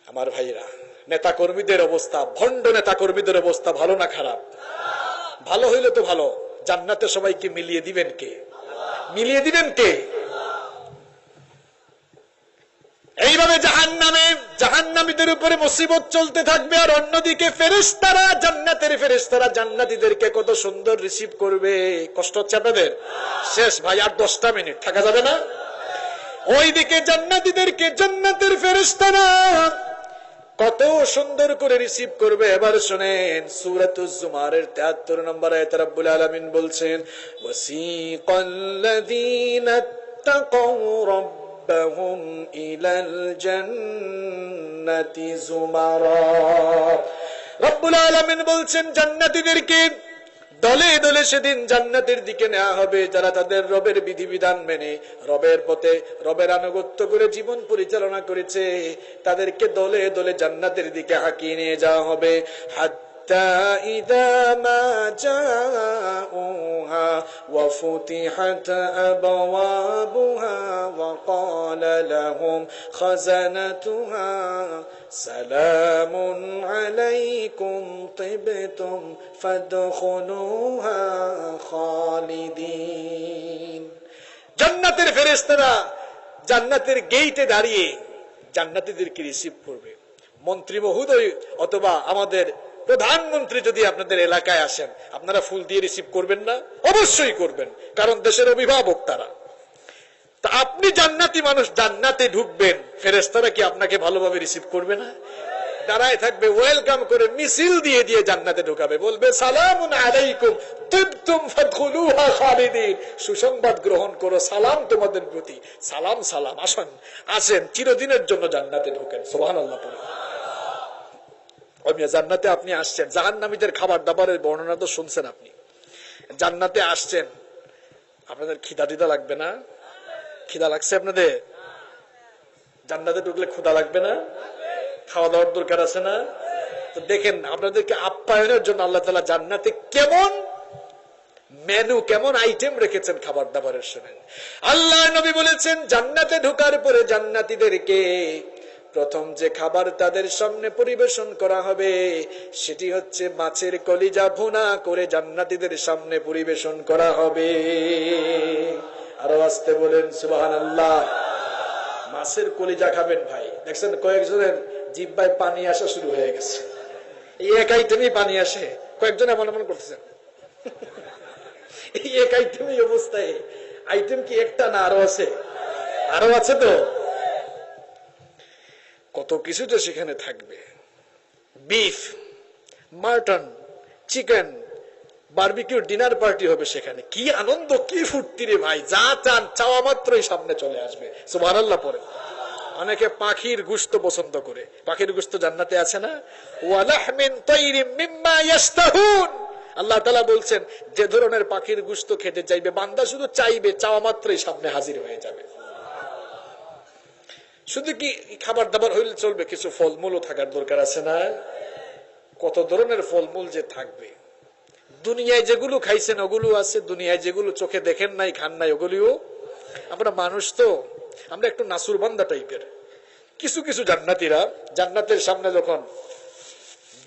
আমার ভাইরা, নেতা কর্মীদের অবস্থা, ভণ্ড নেতা কর্মীদের অবস্থা ভালো না খারাপ? ভালো হইলে তো ভালো। জান্নাতে সবাইকে মিলিয়ে দিবেন কে? মিলিয়ে দিবেন কে? এইভাবে জাহান্নামীদের উপরে মুসিবত চলতে থাকবে, আর অন্যদিকে ফেরেশতারা, জান্নাতের ফেরেশতারা জান্নাতীদেরকে কত সুন্দর রিসিভ করবে। কষ্ট হচ্ছে আপনাদের? শেষ ভাই, আর 10টা মিনিট থাকা যাবে না। ওইদিকে জান্নাতীদেরকে জান্নাতের ফেরেশতারা কত সুন্দর করে রিসিভ করবে। এবার শুনেন, সূরাতুজ জুমারের 73 নম্বর আয়াতে রব্বুল আলামিন বলছেন, ওয়াসিকাল্লাযীনা তাকাউ রাব্বাহুম ইলাল জান্নাতি জুমারা। রব্বুল আলামিন বলছেন জান্নাতীদেরকে দলে দলে সেদিন জান্নাতের দিকে নেওয়া হবে, যারা তাদের রবের বিধিবিধান মেনে রবের পথে রবের আনুগত্য করে জীবন পরিচালনা করেছে, তাদেরকে দলে দলে জান্নাতের দিকে হাঁকিয়ে নিয়ে যাওয়া হবে। হাত্তা ইযা মা জাউহা ওয়া ফুতিহাত আবওয়াবুহা ওয়া ক্বালা লাহুম খাযানাতুহা সালামুন আলাইকুম তিবতুম ফাদখুলুহা খালিদিন। জান্নাতের ফেরেশতারা জান্নাতের গেটে দাঁড়িয়ে জান্নাতীদেরকে রিসিভ করবে। মন্ত্রী মহোদয় অথবা আমাদের প্রধানমন্ত্রী যদি আপনাদের এলাকায় আসেন, আপনারা ফুল দিয়ে রিসিভ করবেন না? অবশ্যই করবেন, কারণ দেশের অভিভাবক তারা। তা আপনি জান্নাতি মানুষ, জান্নাতে ঢুকবেন, ফেরেশতারা কি আপনাকে ভালোভাবে রিসিভ করবে না? দাঁড়ায় থাকবে, ওয়েলকাম করে মিছিল দিয়ে দিয়ে জান্নাতে ঢোকাবে, বলবে সালামুন আলাইকুম তিবতুম ফাদখুলুহা খালিদিন। সুসংবাদ গ্রহণ করো, সালাম তোমাদের প্রতি, সালাম সালাম, আসেন আসেন, চিরদিনের জন্য জান্নাতে ঢোকেন। সুবহানাল্লাহ পড়ে। জান্নাতে আপনি আসছেন, জাহান্নামীদের খাবার দাবারের বর্ণনা তো শুনছেন আপনি। জান্নাতে আসছেন, আপনাদের খিদা টিদা লাগবে না? খিদা লাগছে আপনাদের? জান্নাতে ঢুকলে ক্ষুধা লাগবে না? খাওয়া দাওয়ার দরকার আছে না? তো দেখেন, আপনাদেরকে আপ্যায়নের জন্য আল্লাহ তাআলা জান্নাতে কেমন মেনু, কেমন আইটেম রেখেছেন খাবার দাবারের। শুনেন, আল্লাহর নবী বলেছেন জান্নাতে ঢোকার পরে জান্নাতীদেরকে প্রথম যে খাবার তাদের সামনে পরিবেশন করা হবে সেটি হচ্ছে মাছের কলিজা ভুনা করে জান্নাতীদের সামনে পরিবেশন করা হবে। আরো আসতে বলেন সুবহানাল্লাহ। মাছের কলিজা খাবেন ভাই, দেখছেন কয়েকজনের জিহ্বায় পানি আসা শুরু হয়ে গেছে। এই এক আইটেমই পানি আসে, কয়েকজন এমন এমন করতেছেন। এই এক আইটেমই অবস্থায়, আইটেম কি একটা না আরো আছে? আরো আছে তো, কত কিছু তো সেখানে থাকবে। Beef, mutton, chicken, barbecue dinner party হবে সেখানে। কি আনন্দ, কি ফুর্তি রে ভাই, যা চান চাওয়া মাত্রই সামনে চলে আসবে। সুবহানাল্লাহ পড়ে। অনেকে পাখির গোশত পছন্দ করে, পাখির গোশত জান্নাতে আছে না? ওয়া লাহমিন তাইরিম মিম্মা ইয়াশতাহুন। আল্লাহ তাআলা বলছেন যে ধরনের পাখির গোশত খেতে চাইবে বান্দা, শুধু চাইবে, চাওয়া মাত্রই সামনে হাজির হয়ে যাবে। শুধু কি খাবার দাবার হইলে চলবে, কিছু ফলমূলও থাকার দরকার আছে না? কত ধরনের ফলমূল যে থাকবে। দুনিয়ায় যেগুলো খাইছেন ওগুলো আছে, দুনিয়ায় যেগুলো চোখে দেখেন নাই খান নাই ওগুলিও আমরা মানুষ তো, আমরা একটু নাসুরবান্দা টাইপের। কিছু কিছু জান্নাতীরা জান্নাতের সামনে যখন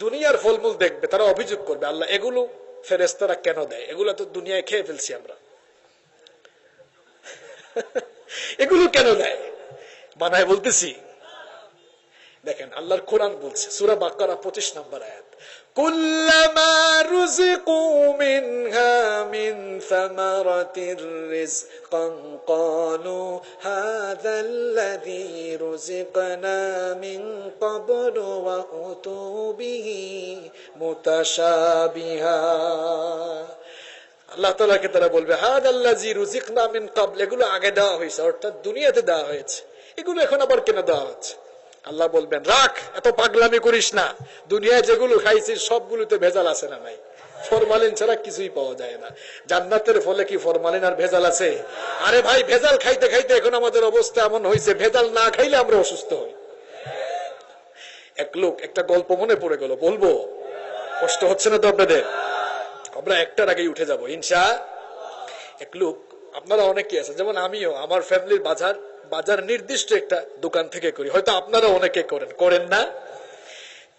দুনিয়ার ফলমূল দেখবে তারা অভিযোগ করবে, আল্লাহ এগুলো ফেরেশতারা কেন দেয়? এগুলো তো দুনিয়ায় খেয়ে ফেলছি আমরা, এগুলো কেন দেয়? বানায় বলতেছি। দেখেন আল্লাহর কোরআন বলছে, সূরা বাকারা 25 নম্বর আয়াত, কুল্লামা রুজিকু মিনহা মিন সামারাতির রিজকান ক্বালু হাযাল্লাযী রুজিকনা মিন ক্বাবলু ওয়া উতু বিহি মুতাশাবিহা। আল্লাহ তাআলাকে তারা বলবে হাযাল্লাযী রুজিকনা মিন ক্বাবল, এগুলো আগে দেওয়া হয়েছে, অর্থাৎ দুনিয়াতে দেওয়া হয়েছে, এগুলো এখন আবার কেন দেওয়া হচ্ছে? আল্লাহ বলবেন রাখ, এত পাগলামি করিস না, দুনিয়ায় যেগুলো খাইছিস সবগুলোতে ভেজাল আছে না নাই? ফরমালিন ছাড়া কিছুই পাওয়া যায় না। জান্নাতের ফলে কি ফরমালিন আর ভেজাল আছে? আরে ভাই, ভেজাল খাইতে খাইতে এখন আমাদের অবস্থা এমন হয়েছে, ভেজাল না খাইলে আমরা অসুস্থ হই। এক লোক, একটা গল্প মনে পড়ে গেল, বলবো? কষ্ট হচ্ছে না তো আপনাদের? আমরা একটার আগেই উঠে যাব ইনশা। এক লোক, আপনারা অনেকে আছেন, যেমন আমিও আমার ফ্যামিলির বাজার নির্দিষ্ট একটা দোকান থেকে করি, হয়তো আপনারা অনেকে করেন না?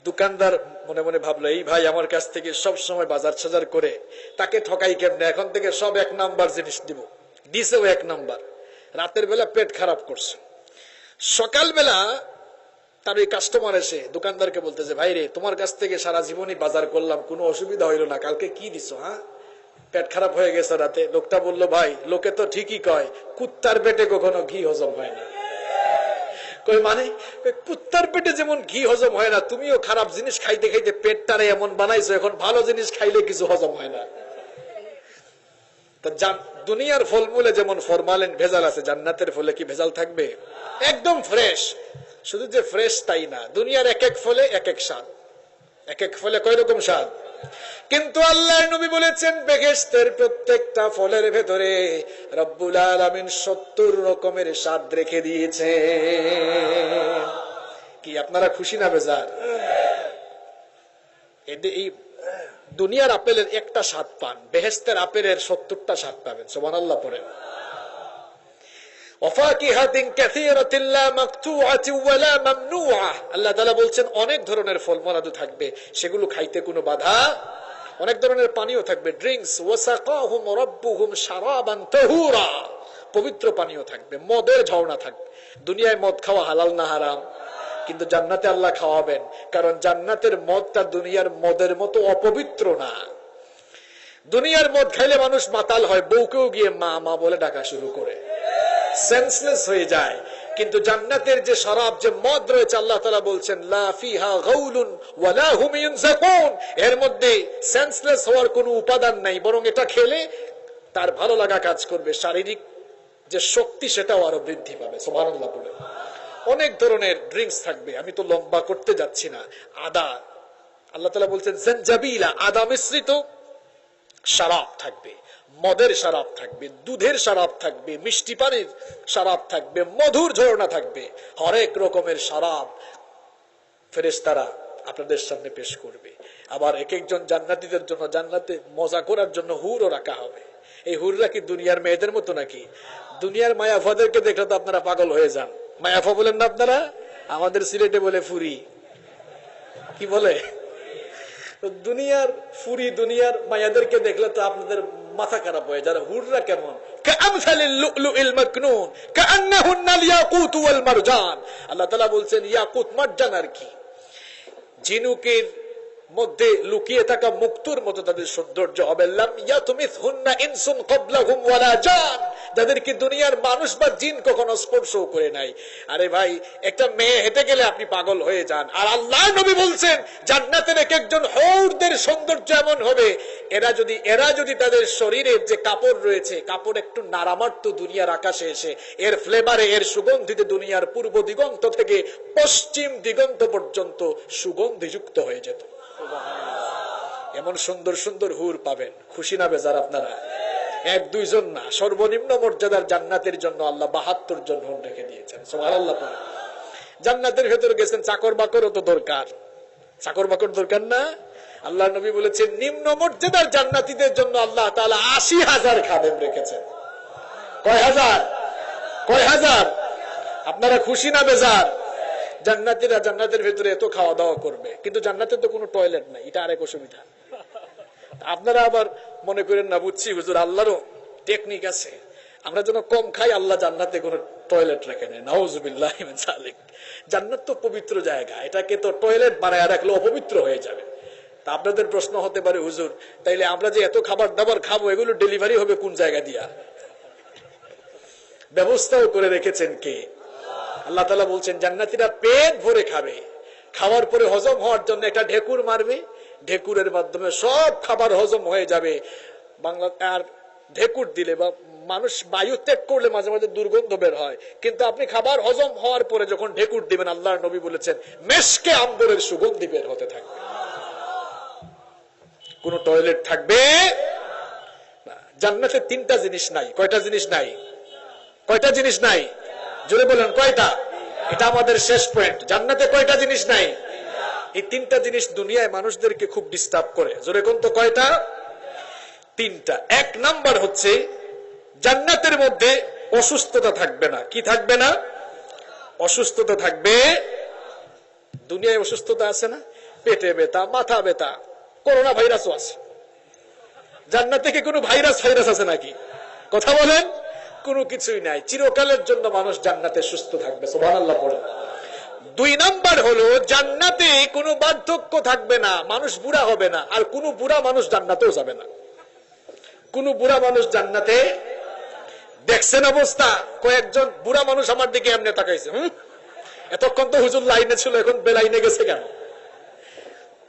দোকানদার মনে মনে ভাবলো, এই ভাই আমার কাছ থেকে সব সময় বাজার সাজার করে, তাকে ঠকাই কেমনে, এখন থেকে সব 1 নাম্বার জিনিস দিব। দিছেও 1 নাম্বার। রাতের বেলা পেট খারাপ করছে, সকালবেলা তার ওই কাস্টমার এসে দোকানদারকে বলতেছে, ভাই রে, তোমার কাছ থেকে সারা জীবনই বাজার করলাম, কোনো অসুবিধা হইলো না, কালকে কি দিছো? হ্যাঁ, পেট খারাপ হয়ে গেছে রাতে। লোকটা বলল, ভাই লোকে তো ঠিকই কয়, কুত্তার পেটে কখনো ঘি হজম হয় না। কই মানে? কুত্তার পেটে যেমন ঘি হজম হয় না, তুমিও খারাপ জিনিস খাইতে খাইতে পেটটারে এমন বানাইছো, এখন ভালো জিনিস খাইলে কিছু হজম হয় না। দুনিয়ার ফলমূলে যেমন ফরমালিন ভেজাল আছে, জান্নাতের ফলে কি ভেজাল থাকবে? একদম ফ্রেশ। শুধু যে ফ্রেশ তাই না, দুনিয়ার এক এক ফলে এক এক স্বাদ, এক এক ফলে কয় রকম স্বাদ। কিন্তু আল্লাহর নবী বলেছেন, বেহেশতের প্রত্যেকটা ফলের ভেতরে রব্বুল আলামিন 70 রকমের স্বাদ রেখে দিয়েছে। কি আপনারা খুশি না বেজার? এই দুনিয়ার আপেলের একটা স্বাদ পান, বেহেশতের আপেলের 70টা স্বাদ পাবেন। সুবহানাল্লাহ পড়েন। ওয়াফাকিহাতিন কাসীরাতিন লা মাকতুআতিন ওয়া লা মামনুআ। আল্লাহ তাআলা বলছেন অনেক ধরনের ফলমূলাদু থাকবে, সেগুলো খাইতে কোনো বাধা। অনেক ধরনের পানীয় থাকবে, ড্রিঙ্কস। ওয়াসাকাহুম রাব্বুহুম শারাবান তাহুরা, পবিত্র পানীয় থাকবে, মদের ঝর্ণা থাকবে। দুনিয়ায় মদ খাওয়া হালাল না হারাম? কিন্তু জান্নাতে আল্লাহ খাওয়াবেন, কারণ জান্নাতের মদটা দুনিয়ার মদের মতো অপবিত্র না। দুনিয়ার মদ খাইলে মানুষ মাতাল হয়, বউকেও গিয়ে মা মা বলে ডাকা শুরু করে, সেন্সলেস হয়ে যায়। কিন্তু জান্নাতের যে শরাব, যে মদ রয়েছে, আল্লাহ তাআলা বলছেন লা ফিহা গাউলুন ওয়া লা হুম ইউনজাকুন, এর মধ্যে সেন্সলেস হওয়ার কোনো উপাদান নাই, বরং এটা খেলে তার ভালো লাগা কাজ করবে, শারীরিক যে শক্তি সেটাও আরো বৃদ্ধি পাবে। সুবহানাল্লাহ বলে। অনেক ধরনের ড্রিঙ্কস থাকবে, আমি তো লম্বা করতে যাচ্ছি না। আদা, আল্লাহ তাআলা বলছেন জানজাবিলা, আদা মিশ্রিত শরাব থাকবে, মদের শরাব থাকবে, দুধের শরাব থাকবে, মিষ্টি পানির শরাব থাকবে, মধুর ঝর্ণা থাকবে, হরেক রকমের শরাব ফেরেশতারা আপনাদের সামনে পেশ করবে। আবার এক একজন জান্নাতীদের জন্য জান্নাতে মজা করার জন্য হুরও রাখা হবে। এই হুররা কি দুনিয়ার মেয়েদের মতো নাকি? দুনিয়ার মায়াফাদেরকে দেখলে তো আপনারা পাগল হয়ে যান। মায়াফা বলেন না আপনারা? আমাদের সিলেটে বলে ফুরি। কি বলে? দুনিয়ার ফুরি, দুনিয়ার মায়াদেরকে দেখলে তো আপনাদের মাথা খারাপ হয়ে যায়। হুররা কেমন? কাআমসালিল লুলুইল মাকনুন কাআন্নাহুন্নাল ইয়াকুত ওয়াল মারজান। আল্লাহ তাআলা বলছেন ইয়াকুত মারজান আর কি, ঝিনুকের মধ্যে লুকিয়ে থাকা মুক্তোর মতো তাদের সৌন্দর্য হবে। লাম ইয়াতমিসহুন্না ইনসুন ক্বাবলাহুম ওয়ালা জান, যাদেরকে দুনিয়ার মানুষ বা জিন কখনো স্পর্শ করে নাই। আরে ভাই, একটা মেয়ে হেঁটে গেলে আপনি পাগল হয়ে যান। আর আল্লাহ নবী বলছেন জান্নাতের এক একজন হৌরদের সৌন্দর্য এমন হবে, এরা যদি তাদের শরীরের যে কাপড় রয়েছে, কাপড় একটু নাড়ামারত দুনিয়ার আকাশে এসে, এর ফ্লেভারে, এর সুগন্ধিতে দুনিয়ার পূর্ব দিগন্ত থেকে পশ্চিম দিগন্ত পর্যন্ত সুগন্ধিযুক্ত হয়ে যেত। এমন সুন্দর সুন্দর হুর পাবেন। খুশি না বেজার আপনারা? 1-2 জন না, সর্বনিম্ন মর্যাদার জান্নাতের জন্য আল্লাহ 72 জন হুর রেখে দিয়েছেন। সুবহানাল্লাহ। জান্নাতের ভেতর গেছেন, চাকর বাকরও তো দরকার। চাকর বাকর দরকার না? আল্লাহ নবী বলেছেন নিম্ন মর্যাদার জান্নাতীদের জন্য আল্লাহ তাআলা 80,000 খাদেম রেখেছেন। কয় হাজার? কয় হাজার? আপনারা খুশি না বেজার? জান্নাতীরা জান্নাতের ভেতরে এত খাওয়া দাওয়া করবে, কিন্তু জান্নাতে তো কোনো টয়লেট নাই, এটা আরেক অসুবিধা। আপনারা আবার মনে করেন না, বুঝছি হুজুর আল্লাহরও টেকনিক আছে, আমরা যেন কম খাই, আল্লাহ জান্নাতে কোনো টয়লেট রাখে না। নাউজুবিল্লাহ মিন যালিক। জান্নাত তো পবিত্র জায়গা, এটাকে তো টয়লেট বানায় রাখলে অপবিত্র হয়ে যাবে। তা আপনাদের প্রশ্ন হতে পারে, হুজুর তাইলে আমরা যে এত খাবার দাবার খাবো, এগুলো ডেলিভারি হবে কোন জায়গা দিয়া? ব্যবস্থাও করে রেখেছেন কে? আল্লাহ তাআলা বলছেন জান্নাতীরা পেট ভরে খাবে, খাওয়ার পরে হজম হওয়ার জন্য একটা ঢেকুর মারবে, ঢেকুরের মাধ্যমে সব খাবার হজম হয়ে যাবে। বাংলা আর ঢেকুর দিলে বা মানুষ বায়ু ত্যাগ করলে মাঝে মাঝে দুর্গন্ধ বের হয়, কিন্তু আপনি খাবার হজম হওয়ার পরে যখন ঢেকুর দিবেন, আল্লাহর নবী বলেছেন মেশকে আম্বরের সুগন্ধি বের হতে থাকবে। কোন টয়লেট থাকবে না। জান্নাতে তিনটা জিনিস নাই। কয়টা জিনিস নাই? কয়টা জিনিস নাই? জোরে বলেন কয়টা? এটা আমাদের শেষ পয়েন্ট। জান্নাতে কয়টা জিনিস নাই? এই তিনটা জিনিস দুনিয়ায় মানুষদেরকে খুব ডিস্টার্ব করে। জোরে কোন তো কয়টা? তিনটা। এক নাম্বার হচ্ছে জান্নাতের মধ্যে অসুস্থতা থাকবে না। কি থাকবে না? অসুস্থতা থাকবে। দুনিয়ায় অসুস্থতা আছে না? পেটে ব্যথা, মাথা ব্যথা, করোনা ভাইরাসও আছে। জান্নাতে কি কোনো ভাইরাস আছে নাকি? কথা বলেন। কোনো কিছুই নাই। চিরকালের জন্য মানুষ জান্নাতে সুস্থ থাকবে। সুবহানাল্লাহ পড়েন। দুই নাম্বার হলো জান্নাতে কোনো বার্ধক্য থাকবে না, মানুষ বুড়া হবে না, আর কোনো বুড়া মানুষ জান্নাতেও যাবে না। কোন বুড়া মানুষ জান্নাতে দেখছেন অবস্থা? কয়েকজন বুড়া মানুষ আমার দিকে এমনি তাকাইছে, এতক্ষণ তো হুজুর লাইনে ছিল, এখন বেলাইনে গেছে কেন?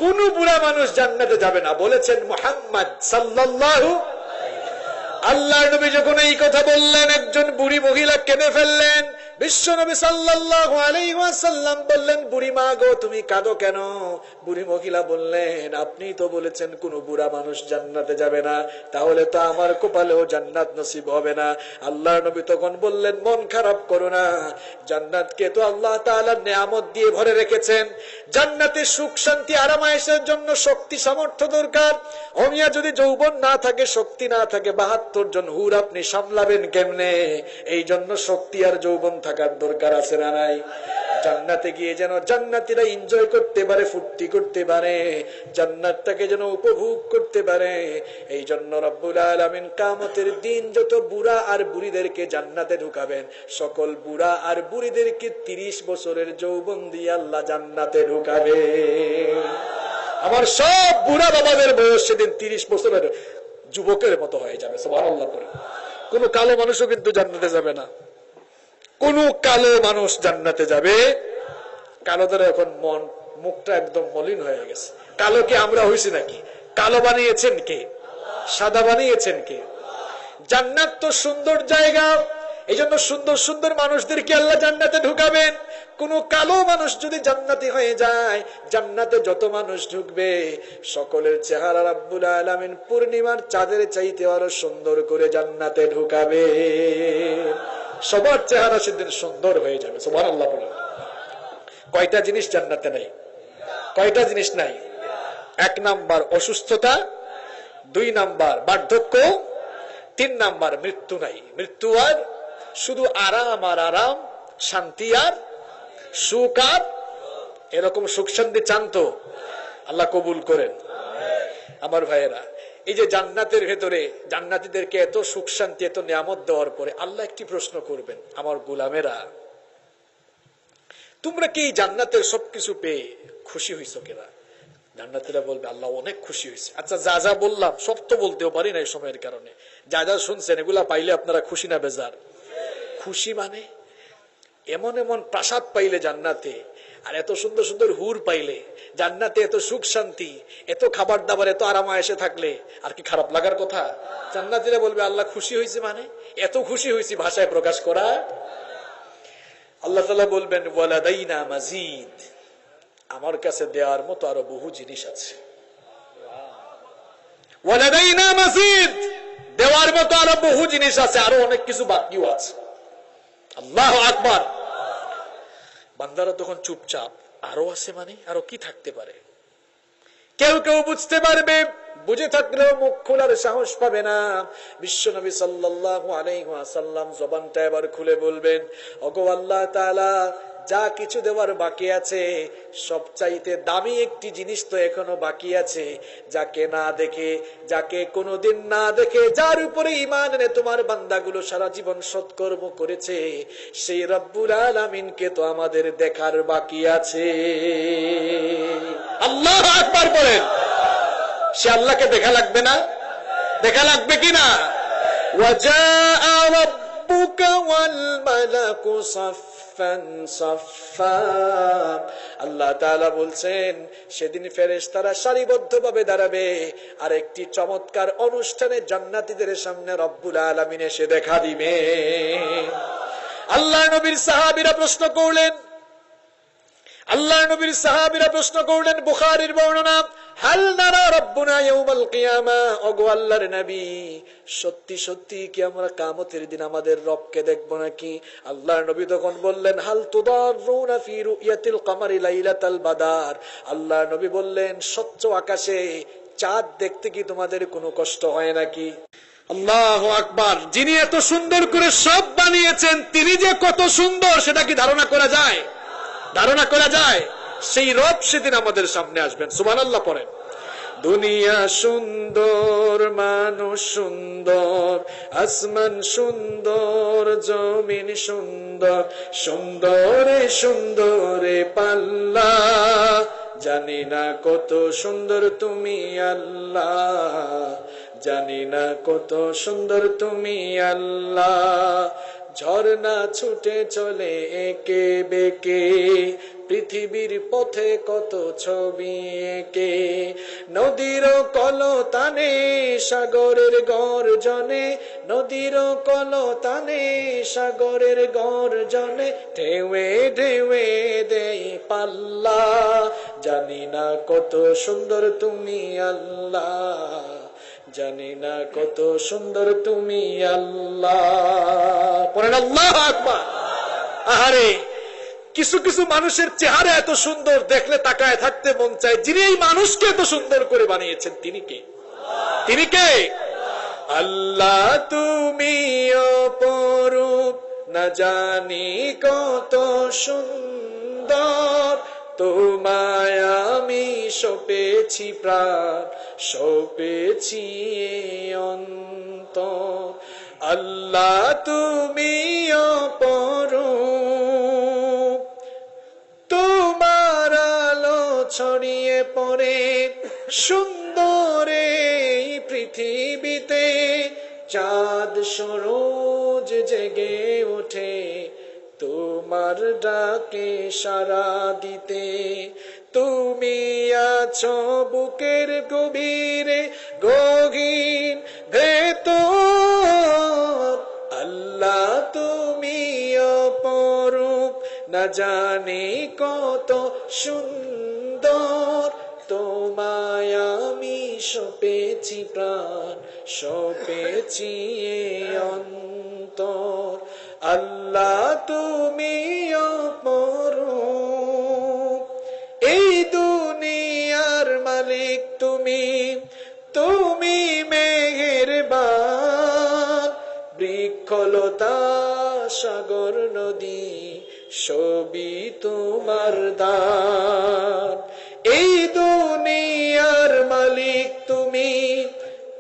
কোন বুড়া মানুষ জান্নাতে যাবে না। বলেছেন মুহাম্মদ সাল্লাল্লাহু। আল্লাহর নবী যখন এই কথা বললেন, একজন বুড়ি মহিলা কেঁদে ফেললেন। বিশ্ব নবী সাল্লাল্লাহু আলাইহি ওয়াসাল্লাম বললেন, বুড়ি মা গো, তুমি কাঁদো কেন? বুড়ি মহিলা বললেন, আপনি তো বলেছেন কোন বুড়া মানুষ জান্নাতে যাবে না, তাহলে তো আমার কপালেও জান্নাত নসিব হবে না। আল্লাহর নবী তখন বললেন, মন খারাপ করো না, জান্নাতকে তো আল্লাহ তাআলা নিয়ামত দিয়ে ভরে রেখেছেন। জান্নাতে সুখ শান্তি আরামায়েশের জন্য শক্তি সামর্থ্য দরকার। অমিয়া যদি যৌবন না থাকে, শক্তি না থাকে, ৭২ জন হুর আপনি সামলাবেন কেমনে? এই জন্য শক্তি আর যৌবন থাকার দরকার আছে না নাই? জান্নাতে গিয়ে যেন জান্নাতীরা এনজয় করতে পারে, ফুর্তি করতে পারে, জান্নাতটাকে যেন উপভোগ করতে পারে। এই জন্য রব্বুল আলামিন কিয়ামতের দিন যত বুড়া আর বুড়িদেরকে জান্নাতে ঢুকাবেন, সকল বুড়া আর বুড়িদেরকে ৩০ বছরের যৌবন দিয়ে আল্লাহ জান্নাতে ঢুকাবে। আমার সব বুড়া বাবাদের বয়স সেদিন ৩০ বছরের যুবকের মতো হয়ে যাবে। সুবহানাল্লাহ করে। কোন কালো মানুষও কিন্তু জান্নাতে যাবে না। কোন কালো মানুষ জান্নাতে যাবে? কালোদের এখন মুখটা একদম মলিন হয়ে গেছে। কালো কি আমরা হইছি নাকি? কালো বানিয়েছেন কে? সাদা বানিয়েছেন কে? জান্নাত তো সুন্দর জায়গা, এই জন্য সুন্দর সুন্দর মানুষদেরকে আল্লাহ জান্নাতে ঢুকাবেন। কোন কালো মানুষ যদি জান্নাতি হয়ে যায়, জান্নাতে যত মানুষ ঢুকবে সকলের চেহারা রব্বুল আলামিন পূর্ণিমার চাঁদের চাইতে আরো সুন্দর করে জান্নাতে ঢুকাবে। সবার চেহারা সেদিন সুন্দর হয়ে যাবে। সুবহানাল্লাহ বলেন। কয়টা জিনিস জান্নাতে নাই? কয়টা জিনিস নাই? এক নাম্বার অসুস্থতা, দুই নাম্বার বার্ধক্য, তিন নাম্বার মৃত্যু নাই। মৃত্যু আর শুধু আরাম আর আরাম, শান্তি আর সুখ। আর এরকম সুখ শান্তি চান তো? আল্লাহ কবুল করেন। আমার ভাইয়েরা, এই যে জান্নাতের ভেতরে জান্নাতীদেরকে এত সুখ শান্তি, এত নিয়ামত দেওয়ার পরে আল্লাহ একটি প্রশ্ন করবেন, আমার গোলামেরা, তোমরা কি জান্নাতের সবকিছু পেয়ে খুশি হইছো কিনা? জান্নাতীরা বলবে, আল্লাহ অনেক খুশি হয়েছে। আচ্ছা, যা যা বললাম সব তো বলতেও পারি না এই সময়ের কারণে, যা যা শুনছেন এগুলা পাইলে আপনারা খুশি না বেজার? খুশি মানে এমন এমন প্রাসাদ পাইলে জান্নাতে, আর এত সুন্দর সুন্দর হুর পাইলে জান্নাতে, এত সুখ শান্তি, এত খাবার দাবার, এত আরামায়েশে থাকলে আর কি খারাপ লাগার কথা? জান্নাতীরা বলবে, আল্লাহ খুশি হয়েছে মানে এত খুশি হয়েছি ভাষায় প্রকাশ করা। আল্লাহ তাআলা বলবেন, ওয়ালাদাইনা মাজিদ, আমার কাছে দেওয়ার মতো আরো বহু জিনিস আছে। ওয়ালাদাইনা মাজিদ, দেওয়ার মতো আরো বহু জিনিস আছে, আরো অনেক কিছু বাকিও আছে। আল্লাহু আকবার। বান্দারা তখন চুপচাপ, আরো আছে মানে আরো কি থাকতে পারে? কেউ কেউ বুঝতে পারবে, বুঝে থাকলেও মুখ খোলার সাহস পাবে না। বিশ্বনবী সাল্লাল্লাহু আলাইহি ওয়াসাল্লাম জবানটা এবার খুলে বলবেন, ওগো আল্লাহ তাআলা, যা কিছু দেওয়ার বাকি আছে, সবচাইতে দামি একটি জিনিস তো এখনো বাকি আছে, যাকে না দেখে, যাকে কোনোদিন না দেখে, যার উপরে ঈমান এনে তোমার বান্দাগুলো সারা জীবন সৎকর্ম করেছে, সেই রব্বুল আলামিনকে তো আমাদের দেখার বাকি আছে। আল্লাহু আকবার বলেন। সে আল্লাহকে দেখা লাগবে না? দেখা লাগবে কিনা? ওয়াজাআ রাব্বুকা ওয়াল মালাকু সাফফান সাফফা। আল্লাহ তাআলা বলছেন, সেদিন ফেরেশতারা সারিবদ্ধভাবে দাঁড়াবে, আর একটি চমৎকার অনুষ্ঠানে জান্নাতীদের সামনে রব্বুল আলামিন এসে দেখা দিবে। আল্লাহ নবীর সাহাবীরা প্রশ্ন করলেন, বুখারীর বর্ণনা, হাল নারা রাব্বুনা ইয়াউমাল কিয়ামা, ওগো আল্লাহর নবী, সত্যি সত্যি কি আমরা কিয়ামতের দিন আমাদের রবকে দেখব নাকি? আল্লাহর নবী তখন বললেন, হাল তুদাররুনা ফি রুয়াতিল কমারি লাইলাতাল বাদার। আল্লাহর নবী বললেন, স্বচ্ছ আকাশে চাঁদ দেখতে কি তোমাদের কোনো কষ্ট হয় নাকি? আল্লাহু আকবার। যিনি এত সুন্দর করে সব বানিয়েছেন, তিনি যে কত সুন্দর সেটা কি ধারণা করা যায়? ধারণা করা যায়? সেই রব সেদিন আমাদের সামনে আসবেন। সুবহানাল্লাহ পড়েন। দুনিয়া সুন্দর, মানুষ সুন্দর, আসমান সুন্দর, জমিন সুন্দর, সুন্দরে সুন্দরে পাল্লা, জানি না কত সুন্দর তুমি আল্লাহ, জানি না কত সুন্দর তুমি আল্লাহ। ঝর্ণা ছুটে চলে একে বেকে, পৃথিবীর পথে কত ছবি এঁকে, নদীর কলতানে সাগরের গর্জনে, নদীর কলতানে সাগরের গর্জনে, ঢেউয়ে ঢেউয়ে দেই পাল্লা, জানি না কত সুন্দর তুমি আল্লাহ, জানি না কত সুন্দর তুমি আল্লাহ। পড়েন আল্লাহু আকবার। আহারে, কিছু কিছু মানুষের চেহারা এত সুন্দর, দেখলে তাকায় থাকতে মন চায়। যিনি এই মানুষকে এত সুন্দর করে বানিয়েছেন, তিনি কে? তিনি কে? আল্লাহ তুমি অপরূপ, না জানি কত সুন্দর, তোমায় আমি সপেছি প্রাণ, সপেছি অন্তর। আল্লাহ তুমি অপরূপ, তোমার আলো ছড়িয়ে পড়ে সুন্দর এই পৃথিবীতে, চাঁদ সরোজ জেগে ওঠে তোমার ডাকে সাড়া দিতে। তুমি আছো বুকের গভীরে, গহীন ভেতর, আল্লাহ তুমি অপরূপ, না জানি কত সুন্দর, তোমায় আমি সপেছি প্রাণ, সপেছি অন্তর। আল্লাহ তুমি অপরূপ, এই দুনিয়ার মালিক তুমি, তুমি মেহেরবান, বৃক্ষলতা সাগর নদী সবই তোমার দান। এই দুনিয়ার মালিক তুমি,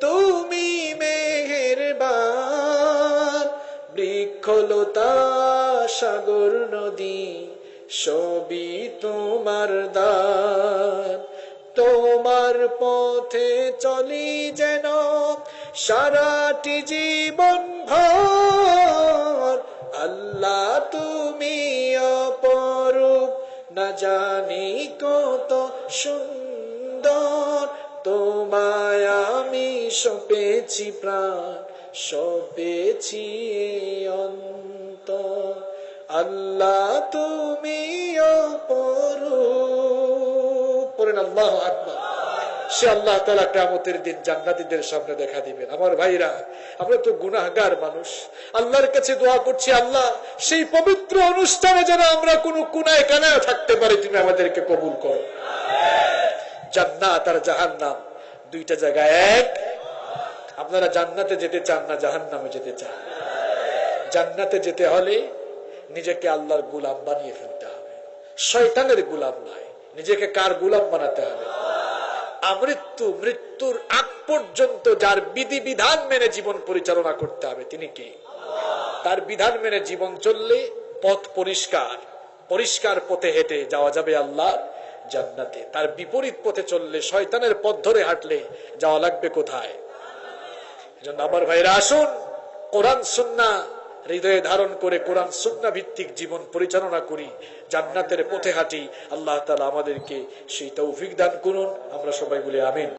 তুমি মেহেরবান, বৃক্ষলতা সাগর নদী সবই তোমার দান। তোমার পথে চলি যেন সারাটি জীবন ভর, আল্লাহ তুমি অপরূপ, না জানি কত সুন্দর, তোমায় আমি সপেছি প্রাণ, সপেছি অন্তর। আল্লাহ তুমি অপরূপ। পড়েন আল্লাহু আকবার। সে আল্লাহ তাআলা কিয়ামতের দিন জান্নাতীদের সামনে দেখা দিবেন। আমার ভাইরা, আমরা তো গুনাহগার মানুষ, আল্লাহর কাছে দোয়া করছি, আল্লাহ সেই পবিত্র অনুষ্ঠানে যেন আমরা কোনো কুনায় কানায় থাকতে পারি, তুমি আমাদেরকে কবুল করো। জান্নাত আর জাহান্নাম দুইটা জায়গা এক। আপনারা জান্নাতে যেতে চান না জাহান্নামে যেতে চান? জান্নাতে যেতে হলে নিজেকে আল্লাহর গোলাম বানিয়ে ফেলতে হবে, শয়তানের গোলাম নয়। নিজেকে কার গোলাম বানাতে হবে? মৃত্যুর আগ পর্যন্ত যার বিধি বিধান মেনে জীবন পরিচালনা করতে হবে তিনি কে? তার বিধান মেনে জীবন চললে পথ পরিষ্কার পথে হেঁটে যাওয়া যাবে আল্লাহ জান্নাতে। তার বিপরীত পথে চললে, শয়তানের পথ ধরে হাঁটলে যাওয়া লাগবে কোথায়? এজন্য আমার ভাইরা, আসুন কোরআন সুন্নাহ হৃদয়ে ধারণ করে কোরআন সুন্নাহ ভিত্তিক জীবন পরিচালনা করি, জান্নাতের পথে হাঁটি। আল্লাহ তাআলা আমাদেরকে সেই তৌফিক দান করুন। আমরা সবাই বলি আমিন।